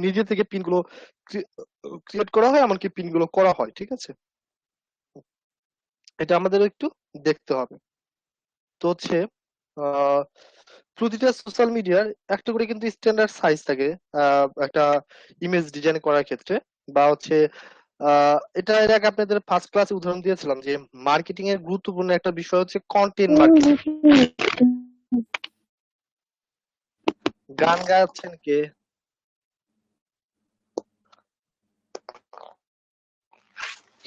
নিজে থেকে পিনগুলো ক্রিয়েট করা হয়, এমনকি পিনগুলো করা হয়, ঠিক আছে? এটা আমাদের একটু দেখতে হবে। তো হচ্ছে আহ প্রতিটা সোশ্যাল মিডিয়ার একটা করে কিন্তু স্ট্যান্ডার্ড সাইজ থাকে একটা ইমেজ ডিজাইন করার ক্ষেত্রে, বা হচ্ছে এটা এর আগে আপনাদের ফার্স্ট ক্লাসে উদাহরণ দিয়েছিলাম যে মার্কেটিং এর গুরুত্বপূর্ণ একটা বিষয় হচ্ছে কন্টেন্ট মার্কেটিং। গান গাচ্ছেন কে?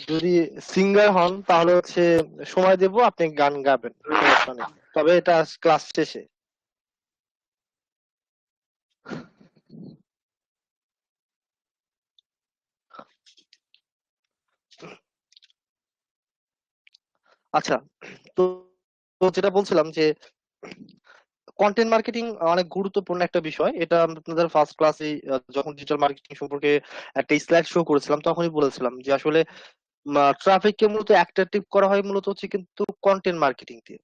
যদি সিঙ্গার হন তাহলে হচ্ছে সময় দেব, আপনি গান গাবেন, সমস্যা নেই, তবে এটা ক্লাস শেষে। আচ্ছা, তো তো যেটা বলছিলাম যে কন্টেন্ট মার্কেটিং অনেক গুরুত্বপূর্ণ একটা বিষয়। এটা আপনাদের ফার্স্ট ক্লাসে যখন ডিজিটাল মার্কেটিং সম্পর্কে একটা স্লাইড শো করেছিলাম তখনই বলেছিলাম যে আসলে ট্রাফিককে মূলত অ্যাট্রাকটিভ করা হয় মূলত হচ্ছে কিন্তু কন্টেন্ট মার্কেটিং দিয়ে।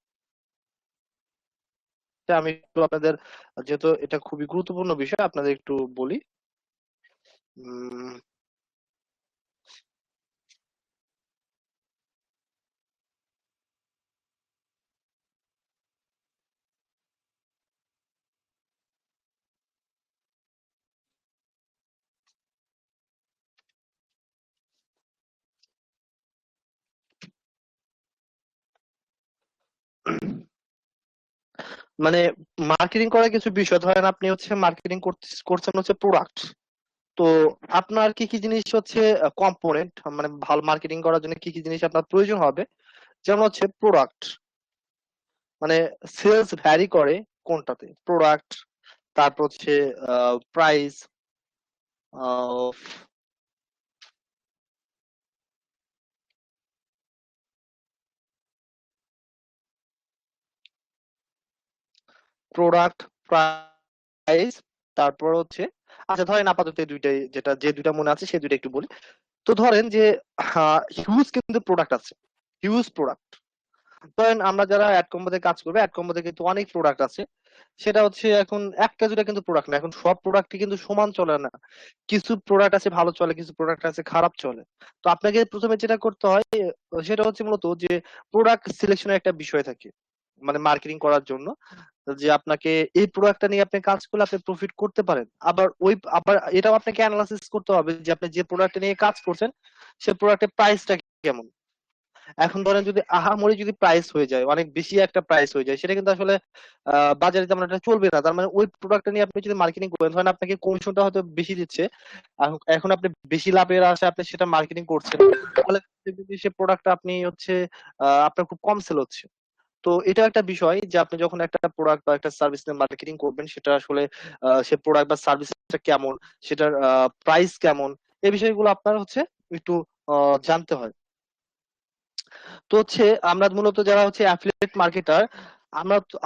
তা আমি একটু আপনাদের, যেহেতু এটা খুবই গুরুত্বপূর্ণ বিষয়, আপনাদের একটু বলি। উম, মানে মার্কেটিং করার কিছু বিষয়, ধরেন আপনি হচ্ছে মার্কেটিং করছেন হচ্ছে প্রোডাক্ট। তো আপনার কি কি জিনিস হচ্ছে কম্পোনেন্ট, মানে ভালো মার্কেটিং করার জন্য কি কি জিনিস আপনার প্রয়োজন হবে? যেমন হচ্ছে প্রোডাক্ট, মানে সেলস ভ্যারি করে কোনটাতে, প্রোডাক্ট, তারপর হচ্ছে প্রাইস, প্রোডাক্ট, প্রাইস, তারপর হচ্ছে, আচ্ছা ধরেন আপাতত এই দুইটাই, যে দুইটা মনে আছে সেই দুইটা একটু বলি। তো ধরেন যে হিউজ কিন্তু প্রোডাক্ট আছে, হিউজ প্রোডাক্ট। ধরেন আমরা যারা অ্যাড কম্বোতে কাজ করবে, অ্যাড কম্বোতে কিন্তু অনেক প্রোডাক্ট আছে। সেটা হচ্ছে এখন একটা দুটা কিন্তু প্রোডাক্ট না, এখন সব প্রোডাক্টই কিন্তু সমান চলে না। কিছু প্রোডাক্ট আছে ভালো চলে, কিছু প্রোডাক্ট আছে খারাপ চলে। তো আপনাকে প্রথমে যেটা করতে হয় সেটা হচ্ছে মূলত যে প্রোডাক্ট সিলেকশনের একটা বিষয় থাকে, মানে মার্কেটিং করার জন্য, যে আপনাকে এই প্রোডাক্টটা নিয়ে আপনি কাজ করলে আপনি প্রফিট করতে পারেন। আবার এটাও আপনাকে অ্যানালাইসিস করতে হবে যে আপনি যে প্রোডাক্ট নিয়ে কাজ করছেন সে প্রোডাক্টের প্রাইসটা কেমন। এখন ধরেন যদি আহামরি যদি প্রাইস হয়ে যায়, অনেক বেশি একটা প্রাইস হয়ে যায়, সেটা কিন্তু আসলে বাজারে তেমন একটা চলবে না। তার মানে ওই প্রোডাক্টটা নিয়ে আপনি যদি মার্কেটিং করেন, ধরেন আপনাকে কমিশনটা হয়তো বেশি দিচ্ছে, এখন আপনি বেশি লাভের আশায় আপনি সেটা মার্কেটিং করছেন, তাহলে দেখবেন যে সে প্রোডাক্টটা আপনি হচ্ছে আপনার খুব কম সেল হচ্ছে। তো এটা একটা বিষয় যে আপনি যখন একটা প্রোডাক্ট বা একটা সার্ভিস নিয়ে মার্কেটিং করবেন, সেটা আসলে সে প্রোডাক্ট বা সার্ভিসটা কেমন, সেটার প্রাইস কেমন, এই বিষয়গুলো আপনার হচ্ছে একটু জানতে হয়। তো হচ্ছে আমরা মূলত যারা হচ্ছে অ্যাফিলিয়েট মার্কেটার,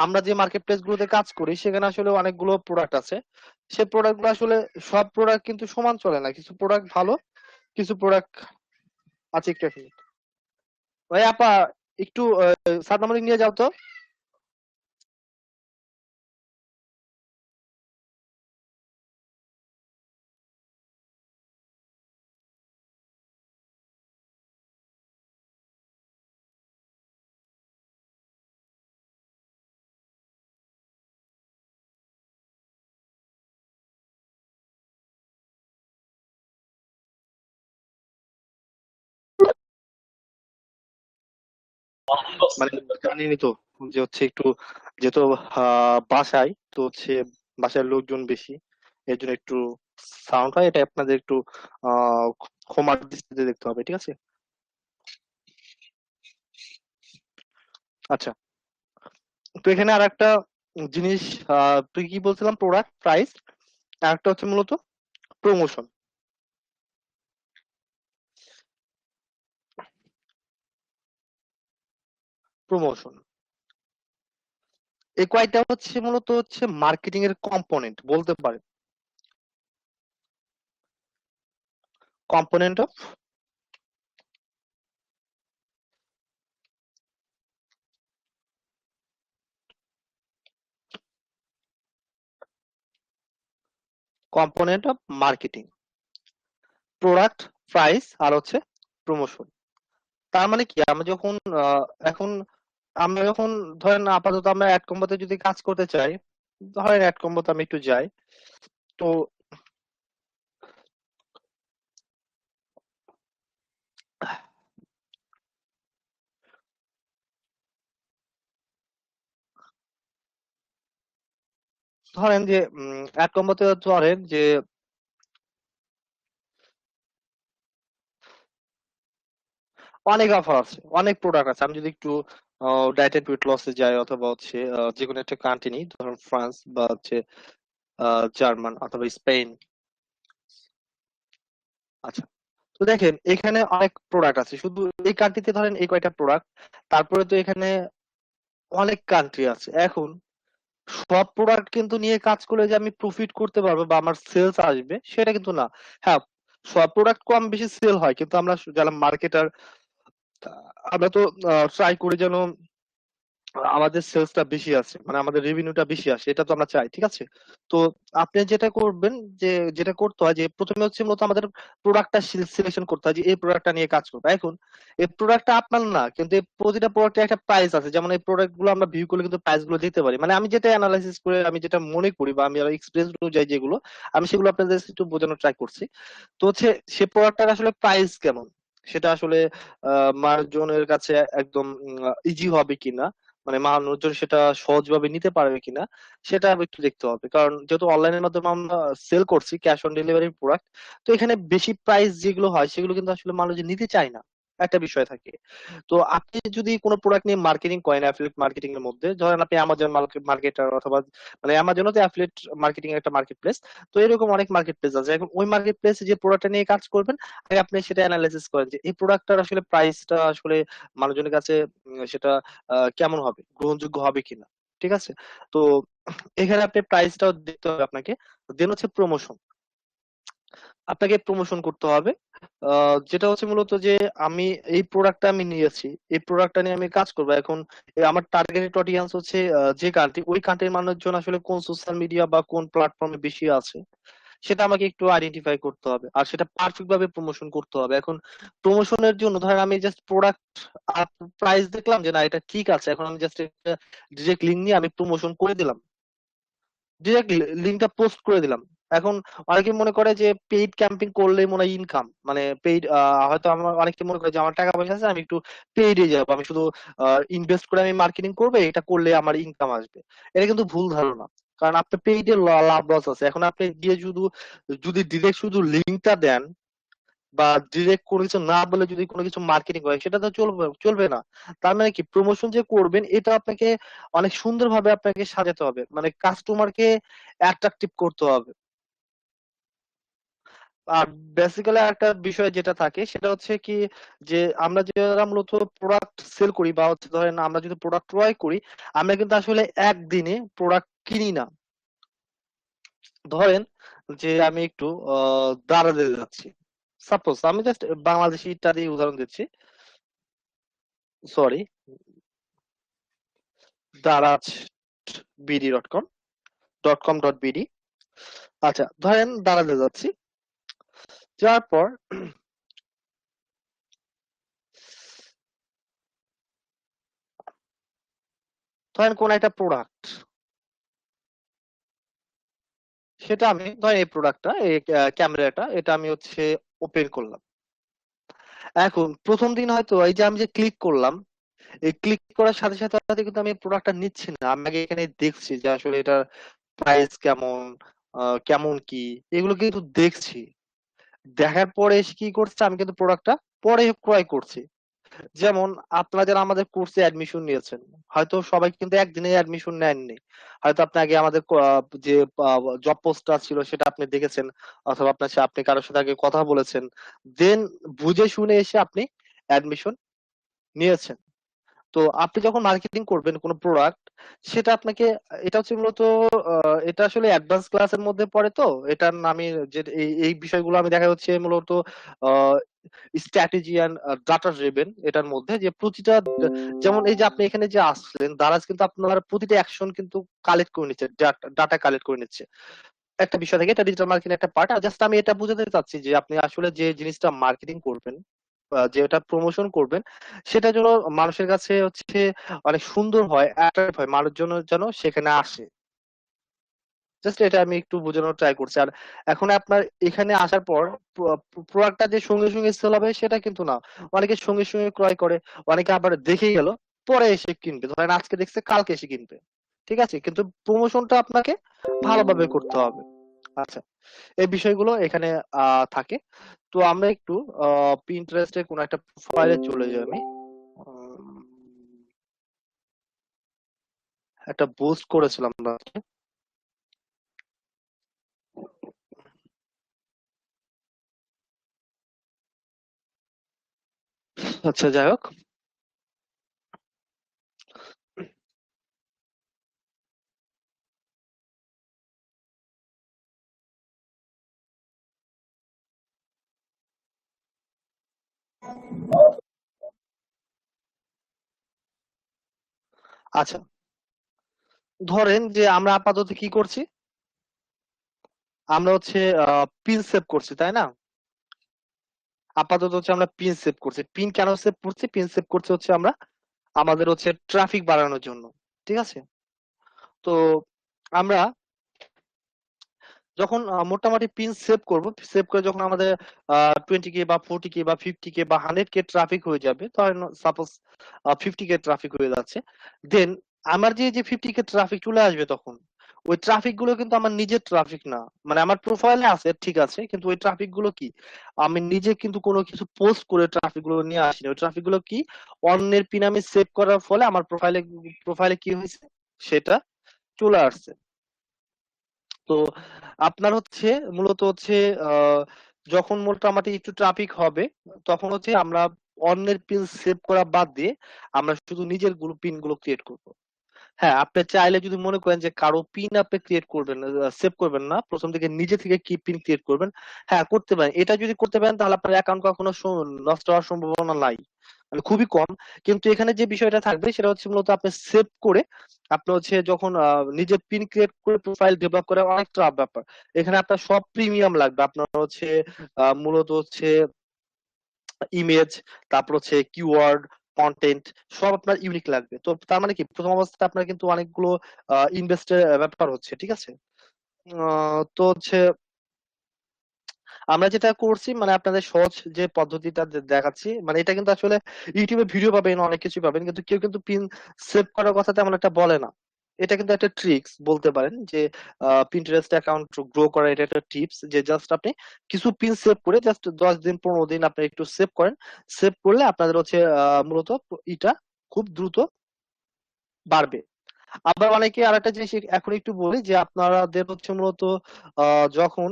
আমরা যে মার্কেট প্লেস গুলোতে কাজ করি সেখানে আসলে অনেকগুলো প্রোডাক্ট আছে। সেই প্রোডাক্ট গুলো আসলে সব প্রোডাক্ট কিন্তু সমান চলে না, কিছু প্রোডাক্ট ভালো, কিছু প্রোডাক্ট আছে। একটু এক মিনিট ভাই, আপা একটু সাদনামণি নিয়ে যাও তো। মানে জানেনই তো যে হচ্ছে একটু, যেহেতু বাসায় তো হচ্ছে, বাসায় লোকজন বেশি, এর জন্য একটু সাউন্ড হয়, এটা আপনাদের একটু আহ ক্ষমার দৃষ্টিতে দেখতে হবে, ঠিক আছে? আচ্ছা, তো এখানে আর একটা জিনিস, তুই কি বলছিলাম, প্রোডাক্ট প্রাইস, আর একটা হচ্ছে মূলত প্রমোশন। প্রমোশন, এই কয়টা হচ্ছে মূলত হচ্ছে মার্কেটিং এর কম্পোনেন্ট বলতে পারেন, component of. Component of marketing, product, price আর হচ্ছে প্রমোশন। তার মানে কি আমরা যখন এখন আমরা যখন ধরেন আপাতত আমরা অ্যাড কম্বোতে যদি কাজ করতে চাই, ধরেন অ্যাড কম্বোতে আমি একটু যাই। তো ধরেন যে অ্যাড কম্বোতে ধরেন যে অনেক অফার আছে, অনেক প্রোডাক্ট আছে। আমি যদি একটু ডায়েট এন্ড ওয়েট লসে যাই, অথবা হচ্ছে যে কোনো একটা কান্ট্রি নিই, ধরুন ফ্রান্স বা হচ্ছে জার্মান অথবা স্পেন। আচ্ছা, তো দেখেন এখানে অনেক প্রোডাক্ট আছে, শুধু এই কান্ট্রিতে ধরেন এই কয়টা প্রোডাক্ট, তারপরে তো এখানে অনেক কান্ট্রি আছে। এখন সব প্রোডাক্ট কিন্তু নিয়ে কাজ করলে যে আমি প্রফিট করতে পারবো বা আমার সেলস আসবে, সেটা কিন্তু না। হ্যাঁ, সব প্রোডাক্ট কম বেশি সেল হয়, কিন্তু আমরা যারা মার্কেটার, আমরা তো ট্রাই করি যেন আমাদের সেলসটা বেশি আছে, মানে আমাদের রেভিনিউটা বেশি আসে, এটা তো আমরা চাই, ঠিক আছে? তো আপনি যেটা করবেন, যে যেটা করতে হয় যে প্রথমে হচ্ছে মূলত আমাদের প্রোডাক্টটা সিলেকশন করতে হয় যে এই প্রোডাক্টটা নিয়ে কাজ করবো। এখন এই প্রোডাক্টটা আপনার না, কিন্তু এই প্রতিটা প্রোডাক্টের একটা প্রাইস আছে। যেমন এই প্রোডাক্ট গুলো আমরা ভিউ করলে কিন্তু প্রাইস গুলো দিতে পারি, মানে আমি যেটা অ্যানালাইসিস করে আমি যেটা মনে করি বা আমি এক্সপিরিয়েন্স অনুযায়ী যেগুলো, আমি সেগুলো আপনাদের একটু বোঝানোর ট্রাই করছি। তো হচ্ছে সে প্রোডাক্টটার আসলে প্রাইস কেমন, সেটা আসলে মানুষজনের কাছে একদম ইজি হবে কিনা, মানে মানুষজন সেটা সহজভাবে নিতে পারবে কিনা, সেটা একটু দেখতে হবে। কারণ যেহেতু অনলাইনের মাধ্যমে আমরা সেল করছি, ক্যাশ অন ডেলিভারি প্রোডাক্ট, তো এখানে বেশি প্রাইস যেগুলো হয় সেগুলো কিন্তু আসলে মানুষ নিতে চায় না, একটা বিষয় থাকে। তো আপনি যদি কোনো প্রোডাক্ট নিয়ে মার্কেটিং করেন, অ্যাফিলিয়েট মার্কেটিং এর মধ্যে ধরেন আপনি অ্যামাজন মার্কেটার, অথবা মানে অ্যামাজনও তো অ্যাফিলিয়েট মার্কেটিং এর একটা মার্কেট প্লেস। তো এরকম অনেক মার্কেট প্লেস আছে। এখন ওই মার্কেট প্লেসে যে প্রোডাক্টটা নিয়ে কাজ করবেন, আগে আপনি সেটা অ্যানালাইসিস করেন যে এই প্রোডাক্টটার আসলে প্রাইসটা আসলে মানুষজনের কাছে সেটা কেমন হবে, গ্রহণযোগ্য হবে কিনা, ঠিক আছে? তো এখানে আপনি প্রাইসটাও দেখতে হবে আপনাকে। দেন হচ্ছে প্রমোশন, আপনাকে প্রমোশন করতে হবে। যেটা হচ্ছে মূলত যে আমি এই প্রোডাক্টটা আমি নিয়েছি, এই প্রোডাক্টটা নিয়ে আমি কাজ করবো। এখন আমার টার্গেটেড অডিয়েন্স হচ্ছে যে কান্ট্রি, ওই কান্ট্রির মানুষজন আসলে কোন সোশ্যাল মিডিয়া বা কোন প্ল্যাটফর্মে বেশি আছে, সেটা আমাকে একটু আইডেন্টিফাই করতে হবে, আর সেটা পারফেক্ট ভাবে প্রমোশন করতে হবে। এখন প্রমোশনের জন্য ধরেন আমি জাস্ট প্রোডাক্ট আর প্রাইস দেখলাম যে না এটা ঠিক আছে, এখন আমি জাস্ট একটা ডিরেক্ট লিঙ্ক নিয়ে আমি প্রমোশন করে দিলাম, ডিরেক্ট লিঙ্কটা পোস্ট করে দিলাম। এখন অনেকে মনে করে যে পেইড ক্যাম্পেইন করলে মনে হয় ইনকাম, মানে পেইড, হয়তো আমার অনেকে মনে করে যে আমার টাকা পয়সা আছে, আমি একটু পেইডে যাবো, আমি শুধু ইনভেস্ট করে আমি মার্কেটিং করবো, এটা করলে আমার ইনকাম আসবে। এটা কিন্তু ভুল ধারণা। কারণ আপনার পেইডে লাভ লস আছে। এখন আপনি গিয়ে শুধু যদি ডিরেক্ট শুধু লিঙ্কটা দেন, বা ডিরেক্ট কোনো কিছু না বলে যদি কোনো কিছু মার্কেটিং করে, সেটা তো চলবে চলবে না। তার মানে কি, প্রমোশন যে করবেন এটা আপনাকে অনেক সুন্দরভাবে আপনাকে সাজাতে হবে, মানে কাস্টমারকে অ্যাট্রাকটিভ করতে হবে। আর বেসিক্যালি একটা বিষয় যেটা থাকে সেটা হচ্ছে কি, যে আমরা যারা মূলত প্রোডাক্ট সেল করি, বা হচ্ছে ধরেন আমরা যদি প্রোডাক্ট ক্রয় করি, আমরা কিন্তু আসলে একদিনে প্রোডাক্ট কিনি না। ধরেন যে আমি একটু দারাজে যাচ্ছি, সাপোজ আমি জাস্ট বাংলাদেশি ইত্যাদি উদাহরণ দিচ্ছি, সরি, দারাজ bd.com.bd। আচ্ছা, ধরেন দারাজে যাচ্ছি, যাওয়ার পর ধরেন কোন একটা প্রোডাক্ট, সেটা আমি ধরেন এই প্রোডাক্টটা, এই ক্যামেরাটা, এটা আমি হচ্ছে ওপেন করলাম। এখন প্রথম দিন হয়তো এই যে আমি যে ক্লিক করলাম, এই ক্লিক করার সাথে সাথে সাথে কিন্তু আমি প্রোডাক্টটা নিচ্ছি না, আমি আগে এখানে দেখছি যে আসলে এটার প্রাইস কেমন, কেমন কি, এগুলো কিন্তু দেখছি। দেখার পরে এসে কি করছে, আমি কিন্তু প্রোডাক্টটা পরে ক্রয় করছি। যেমন আপনারা যারা আমাদের কোর্সে অ্যাডমিশন নিয়েছেন, হয়তো সবাই কিন্তু একদিনে অ্যাডমিশন নেননি। হয়তো আপনি আগে আমাদের যে জব পোস্টটা ছিল সেটা আপনি দেখেছেন, অথবা আপনি কারোর সাথে আগে কথা বলেছেন, দেন বুঝে শুনে এসে আপনি অ্যাডমিশন নিয়েছেন। তো আপনি যখন মার্কেটিং করবেন কোনো প্রোডাক্ট, সেটা আপনাকে, এটা হচ্ছে মূলত এটা আসলে অ্যাডভান্স ক্লাসের মধ্যে পড়ে। তো এটার নামে যে এই বিষয়গুলো আমি দেখা হচ্ছে মূলত স্ট্র্যাটেজি অ্যান্ড ডাটা ড্রিভেন। এটার মধ্যে যে প্রতিটা, যেমন এই যে আপনি এখানে যে আসলেন, দারাজ কিন্তু আপনার প্রতিটা অ্যাকশন কিন্তু কালেক্ট করে নিচ্ছে, ডাটা কালেক্ট করে নিচ্ছে। একটা বিষয় থাকে, এটা ডিজিটাল মার্কেটিং একটা পার্ট। আর জাস্ট আমি এটা বুঝাতে চাচ্ছি যে আপনি আসলে যে জিনিসটা মার্কেটিং করবেন, যেটা প্রমোশন করবেন, সেটা যেন মানুষের কাছে হচ্ছে অনেক সুন্দর হয়, অ্যাট্রাক্ট হয়, মানুষজন যেন সেখানে আসে। জাস্ট এটা আমি একটু বোঝানোর ট্রাই করছি। আর এখন আপনার এখানে আসার পর প্রোডাক্টটা যে সঙ্গে সঙ্গে সেল হবে সেটা কিন্তু না। অনেকে সঙ্গে সঙ্গে ক্রয় করে, অনেকে আবার দেখে গেল, পরে এসে কিনবে, ধরেন আজকে দেখছে কালকে এসে কিনবে। ঠিক আছে, কিন্তু প্রমোশনটা আপনাকে ভালোভাবে করতে হবে। আচ্ছা, এই বিষয়গুলো এখানে থাকে। তো আমরা একটু পিন্টারেস্টের কোন একটা প্রোফাইলে চলে যাই। আমি উম, একটা বুস্ট করেছিলাম আমরা। আচ্ছা, যাই হোক। আচ্ছা, ধরেন যে আমরা আপাতত কি করছি, আমরা হচ্ছে পিন সেভ করছি, তাই না? আপাতত হচ্ছে আমরা পিন সেভ করছি। পিন কেন সেভ করছি? পিন সেভ করছি হচ্ছে আমরা আমাদের হচ্ছে ট্রাফিক বাড়ানোর জন্য। ঠিক আছে। তো আমরা যখন মোটামুটি পিন সেভ করব, সেভ করে যখন আমাদের 20K বা 40K বা 50K বা 100K ট্রাফিক হয়ে যাবে, ধরেন সাপোজ 50K ট্রাফিক হয়ে যাচ্ছে, দেন আমার যে 50K ট্রাফিক চলে আসবে, তখন ওই ট্রাফিক গুলো কিন্তু আমার নিজের ট্রাফিক না। মানে আমার প্রোফাইলে আছে ঠিক আছে, কিন্তু ওই ট্রাফিক গুলো কি, আমি নিজে কিন্তু কোনো কিছু পোস্ট করে ট্রাফিক গুলো নিয়ে আসিনি। ওই ট্রাফিক গুলো কি, অন্যের পিন আমি সেভ করার ফলে আমার প্রোফাইলে প্রোফাইলে কি হয়েছে, সেটা চলে আসছে। তো আপনার হচ্ছে মূলত হচ্ছে আহ, যখন মোটামুটি একটু ট্রাফিক হবে, তখন হচ্ছে আমরা অন্যের পিন সেভ করা বাদ দিয়ে আমরা শুধু নিজের পিন গুলো ক্রিয়েট করব। হ্যাঁ, আপনি চাইলে যদি মনে করেন যে কারো পিন আপনি ক্রিয়েট করবেন, সেভ করবেন না, প্রথম থেকে নিজে থেকে কি পিন ক্রিয়েট করবেন, হ্যাঁ করতে পারেন। এটা যদি করতে পারেন তাহলে আপনার অ্যাকাউন্ট কখনো নষ্ট হওয়ার সম্ভাবনা নাই, মানে খুবই কম। কিন্তু এখানে যে বিষয়টা থাকবে সেটা হচ্ছে মূলত আপনি সেভ করে আপনি হচ্ছে যখন নিজের পিন ক্রিয়েট করে প্রোফাইল ডেভেলপ করে অনেক টাফ ব্যাপার। এখানে আপনার সব প্রিমিয়াম লাগবে। আপনার হচ্ছে মূলত হচ্ছে ইমেজ, তারপর হচ্ছে কিওয়ার্ড, কন্টেন্ট, সব আপনার ইউনিক লাগবে। তো তার মানে কি, প্রথম অবস্থায় আপনার কিন্তু অনেকগুলো ইনভেস্টের ব্যাপার হচ্ছে। ঠিক আছে। তো হচ্ছে আমরা যেটা করছি, মানে আপনাদের সহজ যে পদ্ধতিটা দেখাচ্ছি, মানে এটা কিন্তু আসলে ইউটিউবে ভিডিও পাবেন, অনেক কিছু পাবেন, কিন্তু কেউ কিন্তু পিন সেভ করার কথা তেমন একটা বলে না। এটা কিন্তু একটা ট্রিক্স বলতে পারেন যে পিন্টারেস্ট অ্যাকাউন্ট গ্রো করা, এটা একটা টিপস যে জাস্ট আপনি কিছু পিন সেভ করে জাস্ট 10 দিন 15 দিন আপনি একটু সেভ করেন। সেভ করলে আপনাদের হচ্ছে মূলত এটা খুব দ্রুত বাড়বে। আবার অনেকে আরেকটা জিনিস এখন একটু বলি যে আপনাদের হচ্ছে মূলত যখন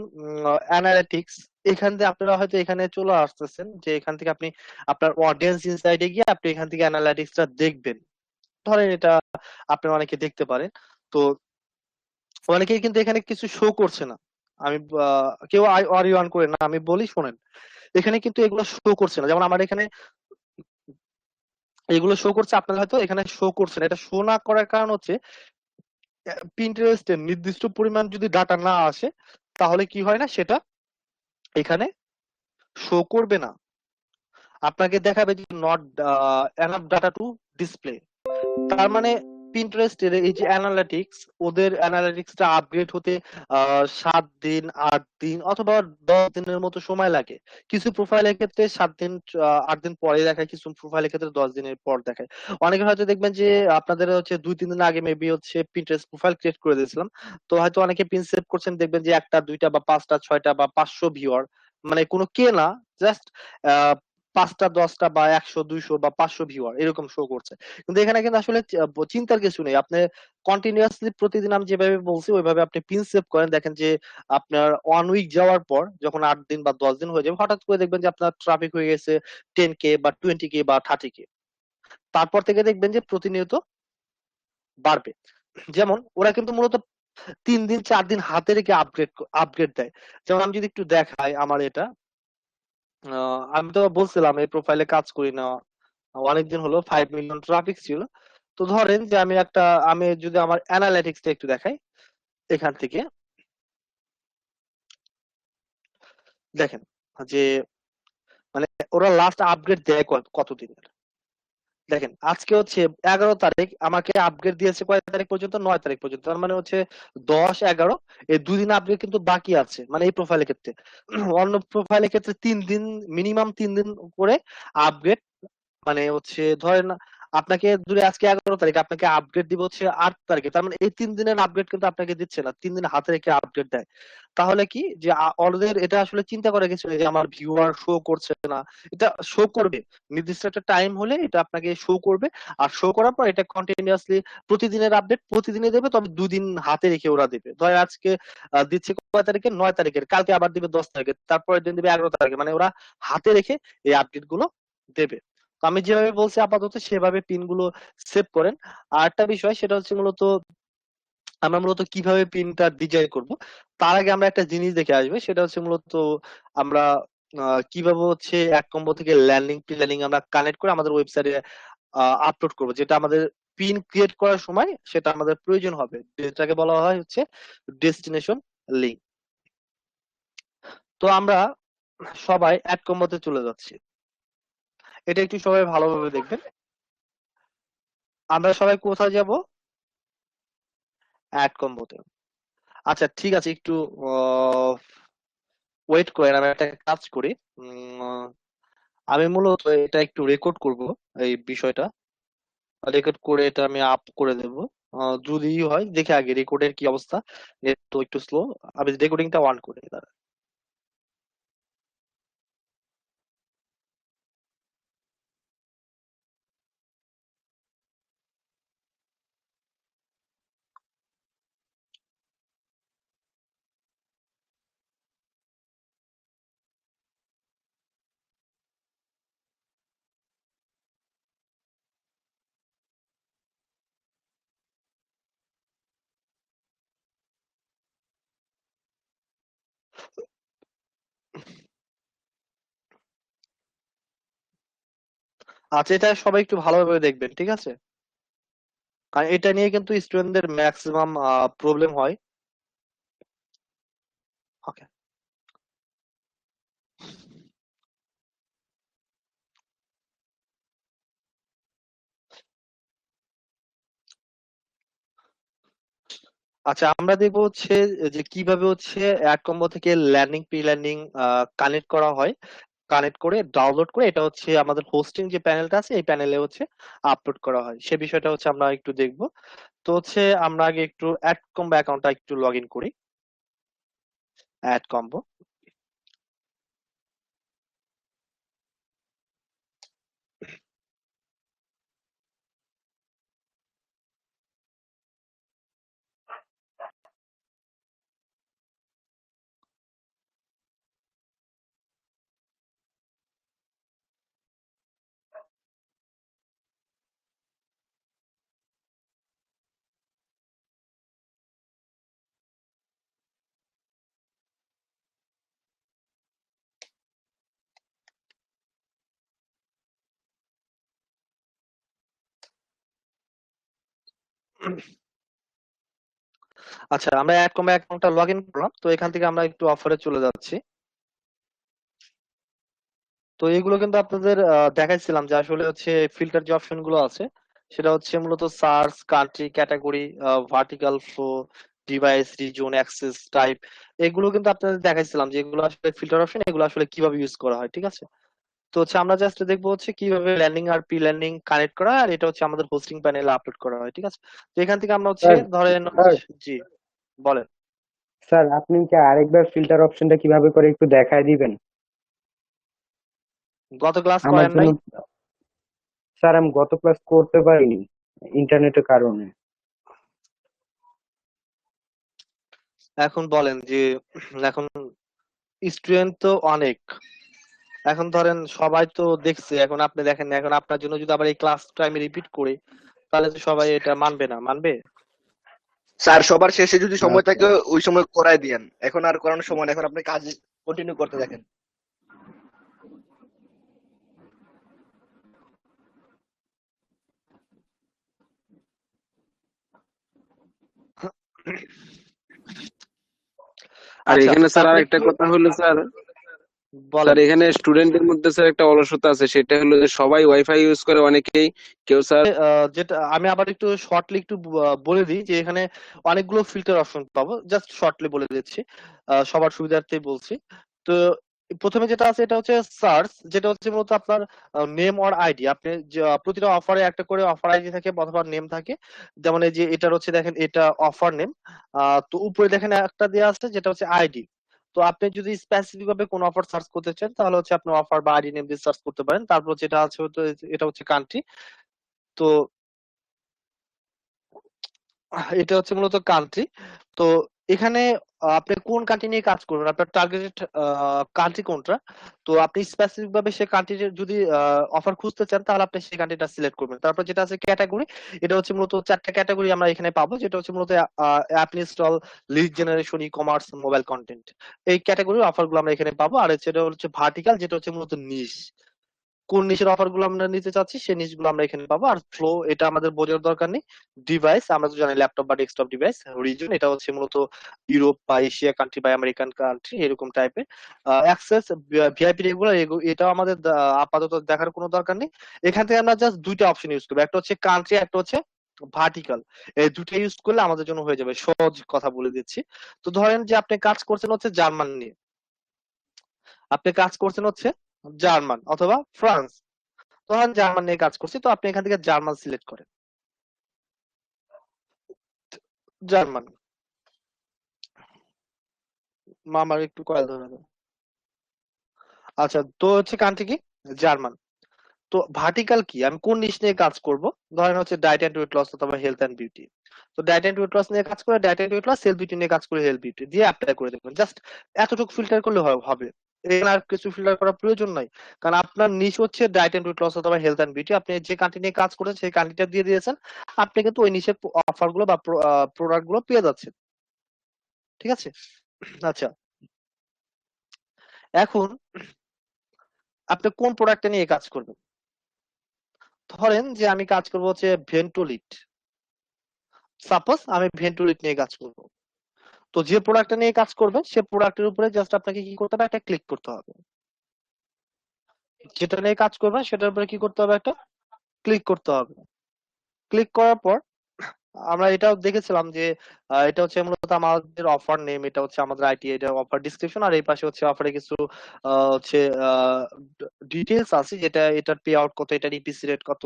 অ্যানালিটিক্স, এখান থেকে আপনারা হয়তো এখানে চলে আসতেছেন যে এখান থেকে আপনি আপনার অডিয়েন্স ইনসাইডে গিয়ে আপনি এখান থেকে অ্যানালিটিক্সটা দেখবেন। ধরেন এটা আপনি অনেকে দেখতে পারেন। তো অনেকেই কিন্তু এখানে কিছু শো করছে না। আমি কেউ অরি অন করে না, আমি বলি শোনেন, এখানে কিন্তু এগুলো শো করছে না। যেমন আমার এখানে এগুলো শো করছে, আপনার হয়তো এখানে শো করছে না। এটা শো না করার কারণ হচ্ছে পিন্টারেস্টের নির্দিষ্ট পরিমাণ যদি ডাটা না আসে, তাহলে কি হয় না, সেটা এখানে শো করবে না। আপনাকে দেখাবে যে not enough data to display. তার মানে পিন্টারেস্টের এই যে অ্যানালিটিক্স, ওদের অ্যানালিটিক্সটা আপগ্রেড হতে 7 দিন, 8 দিন অথবা 10 দিনের মতো সময় লাগে। কিছু প্রোফাইলের ক্ষেত্রে 7 দিন, 8 দিন পরে দেখায়, কিছু প্রোফাইলের ক্ষেত্রে 10 দিনের পর দেখায়। অনেকে হয়তো দেখবেন যে আপনাদের হচ্ছে 2-3 দিন আগে মেবি হচ্ছে পিন্টারেস্ট প্রোফাইল ক্রিয়েট করে দিয়েছিলাম। তো হয়তো অনেকে পিন সেভ করছেন, দেখবেন যে একটা দুইটা বা পাঁচটা ছয়টা বা 500 ভিউয়ার, মানে কোনো কে না, জাস্ট 5টা 10টা বা 100 200 বা 500 ভিউয়ার এরকম শো করছে। কিন্তু এখানে কিন্তু আসলে চিন্তার কিছু নেই। আপনি কন্টিনিউয়াসলি প্রতিদিন আমি যেভাবে বলছি ওইভাবে আপনি পিন সেভ করেন, দেখেন যে আপনার 1 উইক যাওয়ার পর যখন 8 দিন বা 10 দিন হয়ে যাবে, হঠাৎ করে দেখবেন যে আপনার ট্রাফিক হয়ে গেছে 10K বা 20K বা 30K। তারপর থেকে দেখবেন যে প্রতিনিয়ত বাড়বে। যেমন ওরা কিন্তু মূলত 3 দিন 4 দিন হাতে রেখে আপগ্রেড আপগ্রেড দেয়। যেমন আমি যদি একটু দেখাই আমার এটা, আমি তো বলছিলাম এই প্রোফাইলে কাজ করি না অনেকদিন হলো, 5 মিলিয়ন ট্রাফিক ছিল। তো ধরেন যে আমি যদি আমার অ্যানালিটিক্সটা একটু দেখাই এখান থেকে, দেখেন যে মানে ওরা লাস্ট আপগ্রেড দেয় কতদিনের। দেখেন আজকে হচ্ছে 11 তারিখ, আমাকে আপগ্রেড দিয়েছে কয় তারিখ পর্যন্ত, 9 তারিখ পর্যন্ত। তার মানে হচ্ছে 10, 11, এই 2 দিন আপগ্রেড কিন্তু বাকি আছে, মানে এই প্রোফাইলের ক্ষেত্রে। অন্য প্রোফাইলের ক্ষেত্রে 3 দিন, মিনিমাম 3 দিন করে আপগ্রেড। মানে হচ্ছে ধরেন আপনাকে ধরে আজকে 11 তারিখ, আপনাকে আপগ্রেড দিব হচ্ছে 8 তারিখে। তার মানে এই 3 দিনের আপগ্রেড কিন্তু আপনাকে দিচ্ছে না, 3 দিন হাতে রেখে আপগ্রেড দেয়। তাহলে কি যে ওদের এটা আসলে চিন্তা করে কিছু নেই যে আমার ভিউয়ার শো করছে না। এটা শো করবে, নির্দিষ্ট একটা টাইম হলে এটা আপনাকে শো করবে। আর শো করার পর এটা কন্টিনিউয়াসলি প্রতিদিনের আপডেট প্রতিদিনে দেবে, তবে 2 দিন হাতে রেখে ওরা দেবে। ধর আজকে দিচ্ছে কয় তারিখে, 9 তারিখের, কালকে আবার দিবে 10 তারিখে, তারপরের দিন দিবে 11 তারিখে। মানে ওরা হাতে রেখে এই আপডেট গুলো দেবে। তো আমি যেভাবে বলছি আপাতত সেভাবে পিন গুলো সেভ করেন। আর একটা বিষয় সেটা হচ্ছে মূলত আমরা মূলত কিভাবে পিনটা ডিজাইন করব, তার আগে আমরা একটা জিনিস দেখে আসবে। সেটা হচ্ছে মূলত আমরা কিভাবে হচ্ছে এক কম্বো থেকে ল্যান্ডিং প্ল্যানিং আমরা কানেক্ট করে আমাদের ওয়েবসাইটে আপলোড করব, যেটা আমাদের পিন ক্রিয়েট করার সময় সেটা আমাদের প্রয়োজন হবে, যেটাকে বলা হয় হচ্ছে ডেস্টিনেশন লিঙ্ক। তো আমরা সবাই অ্যাড কম্বোতে চলে যাচ্ছি, এটা একটু সবাই ভালোভাবে দেখবেন। আমরা সবাই কোথায় যাব? অ্যাড কম্বোতে। আচ্ছা ঠিক আছে, একটু ওয়েট করেন, আমি একটা কাজ করি। উম, আমি মূলত এটা একটু রেকর্ড করব, এই বিষয়টা রেকর্ড করে এটা আমি আপ করে দেব। যদি হয় দেখে আগে রেকর্ডের কি অবস্থা। নেট তো একটু স্লো, আমি রেকর্ডিংটা অন করে দাঁড়া। আচ্ছা এটা সবাই একটু ভালোভাবে দেখবেন, ঠিক আছে? কারণ এটা নিয়ে কিন্তু স্টুডেন্টদের ম্যাক্সিমাম প্রবলেম হয়। ওকে। আচ্ছা আমরা দেখবো হচ্ছে যে কিভাবে হচ্ছে অ্যাড কম্বো থেকে ল্যান্ডিং প্রি ল্যান্ডিং কানেক্ট করা হয়। কানেক্ট করে ডাউনলোড করে এটা হচ্ছে আমাদের হোস্টিং যে প্যানেলটা আছে এই প্যানেলে হচ্ছে আপলোড করা হয়, সে বিষয়টা হচ্ছে আমরা একটু দেখবো। তো হচ্ছে আমরা আগে একটু অ্যাড কম্বো অ্যাকাউন্টটা একটু লগ ইন করি। AdCombo. আচ্ছা আমরা অ্যাড কম্বো অ্যাকাউন্টটা লগ ইন করলাম, তো এখান থেকে আমরা একটু অফারে চলে যাচ্ছি। তো এগুলো কিন্তু আপনাদের দেখাইছিলাম যে আসলে হচ্ছে ফিল্টার যে অপশন গুলো আছে সেটা হচ্ছে মূলত search, country, category, vertical flow, device, reason, access type. এগুলো কিন্তু আপনাদের দেখাইছিলাম যে এগুলো আসলে ফিল্টার অপশন, এগুলো আসলে কিভাবে ইউজ করা হয়, ঠিক আছে? তো হচ্ছে আমরা জাস্ট দেখবো হচ্ছে কিভাবে ল্যান্ডিং আর প্রি ল্যান্ডিং কানেক্ট করা হয়, আর এটা হচ্ছে আমাদের হোস্টিং প্যানেলে আপলোড করা হয়, ঠিক আছে? তো এখান থেকে আমরা হচ্ছে স্যার ধরেন স্যার জি বলেন। স্যার আপনি কি আরেকবার ফিল্টার অপশনটা কিভাবে করে একটু দেখায় দিবেন গত ক্লাস আমার করেন জন্য? নাই? স্যার আমি গত ক্লাস করতে পারিনি ইন্টারনেটের কারণে। এখন বলেন যে এখন স্টুডেন্ট তো অনেক, এখন ধরেন সবাই তো দেখছে, এখন আপনি দেখেন না, এখন আপনার জন্য যদি আবার এই ক্লাসটা আমি রিপিট করি তাহলে তো সবাই এটা মানবে না, মানবে? স্যার সবার শেষে যদি সময় আচ্ছা। থাকে ওই সময় করায় দিয়েন, এখন আর করানোর সময় না, এখন আপনি কাজ কন্টিনিউ করতে দেখেন। আর আচ্ছা এখানে স্যার তারপরে আর একটা একটু কথা হলো স্যার, বলেন। স্যার এখানে স্টুডেন্টের মধ্যে স্যার একটা অলসতা আছে, সেটা হলো যে সবাই ওয়াইফাই ইউজ করে, অনেকেই কেউ স্যার। যেটা আমি আবার একটু শর্টলি একটু বলে দিই যে এখানে অনেকগুলো ফিল্টার অপশন পাবো, জাস্ট শর্টলি বলে দিচ্ছি, সবার সুবিধার্থেই বলছি। তো প্রথমে যেটা আছে এটা হচ্ছে সার্চ, যেটা হচ্ছে মূলত আপনার নেম অর আইডি। আপনি প্রতিটা অফারে একটা করে অফার আইডি থাকে অথবা নেম থাকে। যেমন এই যে এটার হচ্ছে দেখেন এটা অফার নেম, তো উপরে দেখেন একটা দেওয়া আছে যেটা হচ্ছে আইডি। তো আপনি যদি স্পেসিফিক ভাবে কোনো অফার সার্চ করতে চান তাহলে হচ্ছে আপনি অফার বা আইডি নেম দিয়ে সার্চ করতে পারেন। তারপর যেটা আছে এটা হচ্ছে কান্ট্রি। তো এটা হচ্ছে মূলত কান্ট্রি। তো এখানে আপনি কোন কান্ট্রি নিয়ে কাজ করবেন, আপনার টার্গেটেড কান্ট্রি কোনটা। তো আপনি স্পেসিফিক ভাবে সেই কান্ট্রির যদি অফার খুঁজতে চান তাহলে আপনি সেই কান্ট্রিটা সিলেক্ট করবেন। তারপর যেটা আছে ক্যাটাগরি, এটা হচ্ছে মূলত 4টা ক্যাটাগরি আমরা এখানে পাবো, যেটা হচ্ছে মূলত app install, lead generation, e commerce, mobile content. এই ক্যাটাগরির অফার গুলো আমরা এখানে পাবো। আর যেটা হচ্ছে ভার্টিকাল, যেটা হচ্ছে মূলত নিশ, কোন নিশের অফার গুলো আমরা নিতে চাচ্ছি সেই নিশ গুলো আমরা এখানে পাবো। আর ফ্লো এটা আমাদের বোঝার দরকার নেই। ডিভাইস আমরা তো জানি ল্যাপটপ বা ডেস্কটপ ডিভাইস। রিজন এটা হচ্ছে মূলত ইউরোপ বা এশিয়া কান্ট্রি বা আমেরিকান কান্ট্রি এরকম টাইপের। অ্যাক্সেস, ভিআইপি রেগুলার, এটাও আমাদের আপাতত দেখার কোনো দরকার নেই। এখান থেকে আমরা জাস্ট দুইটা অপশন ইউজ করবো, একটা হচ্ছে কান্ট্রি, একটা হচ্ছে ভার্টিকাল। এই দুটো ইউজ করলে আমাদের জন্য হয়ে যাবে। সহজ কথা বলে দিচ্ছি। তো ধরেন যে আপনি কাজ করছেন হচ্ছে জার্মান নিয়ে, আপনি কাজ করছেন হচ্ছে জার্মান অথবা ফ্রান্স। ধরেন জার্মান নিয়ে কাজ করছি, তো আপনি এখান থেকে জার্মান সিলেক্ট করেন, জার্মান। মামার একটু কয়েল ধরে দাও। আচ্ছা, তো হচ্ছে কান্ট্রি কি, জার্মান। তো ভার্টিকাল কি, আমি কোন নিশ নিয়ে কাজ করব। ধরেন হচ্ছে ডায়েট এন্ড ওয়েট লস অথবা হেলথ এন্ড বিউটি। তো ডায়েট এন্ড ওয়েট লস নিয়ে কাজ করে diet and weight loss, health beauty নিয়ে কাজ করে হেলথ বিউটি দিয়ে অ্যাপ্লাই করে দেবেন। জাস্ট এতটুকু ফিল্টার করলে হবে। এখানে আর কিছু ফিল্টার করার প্রয়োজন নাই। কারণ আপনার নিশ হচ্ছে ডায়েট এন্ড ওয়েট লস অথবা হেলথ এন্ড বিউটি। আপনি যে কান্ট্রি নিয়ে কাজ করেছেন সেই কান্ট্রিটা দিয়ে দিয়েছেন, আপনি কিন্তু ওই নিশের অফার গুলো বা প্রোডাক্ট গুলো পেয়ে যাচ্ছেন। ঠিক আছে। আচ্ছা, এখন আপনি কোন প্রোডাক্টটা নিয়ে কাজ করবেন। ধরেন যে আমি কাজ করবো হচ্ছে ভেন্টোলিট, সাপোজ আমি ভেন্টোলিট নিয়ে কাজ করব। তো যে প্রোডাক্টটা নিয়ে কাজ করবে সে প্রোডাক্টের উপরে জাস্ট আপনাকে কি করতে হবে, একটা ক্লিক করতে হবে। যেটা নিয়ে কাজ করবে সেটার উপরে কি করতে হবে, একটা ক্লিক করতে হবে। ক্লিক করার পর আমরা এটাও দেখেছিলাম যে এটা হচ্ছে মূলত আমাদের অফার নেম, এটা হচ্ছে আমাদের আইটি, এটা অফার ডিসক্রিপশন, আর এই পাশে হচ্ছে অফারে কিছু হচ্ছে ডিটেলস আছে, যেটা এটার পে আউট কত, এটার ইপিসি রেট কত,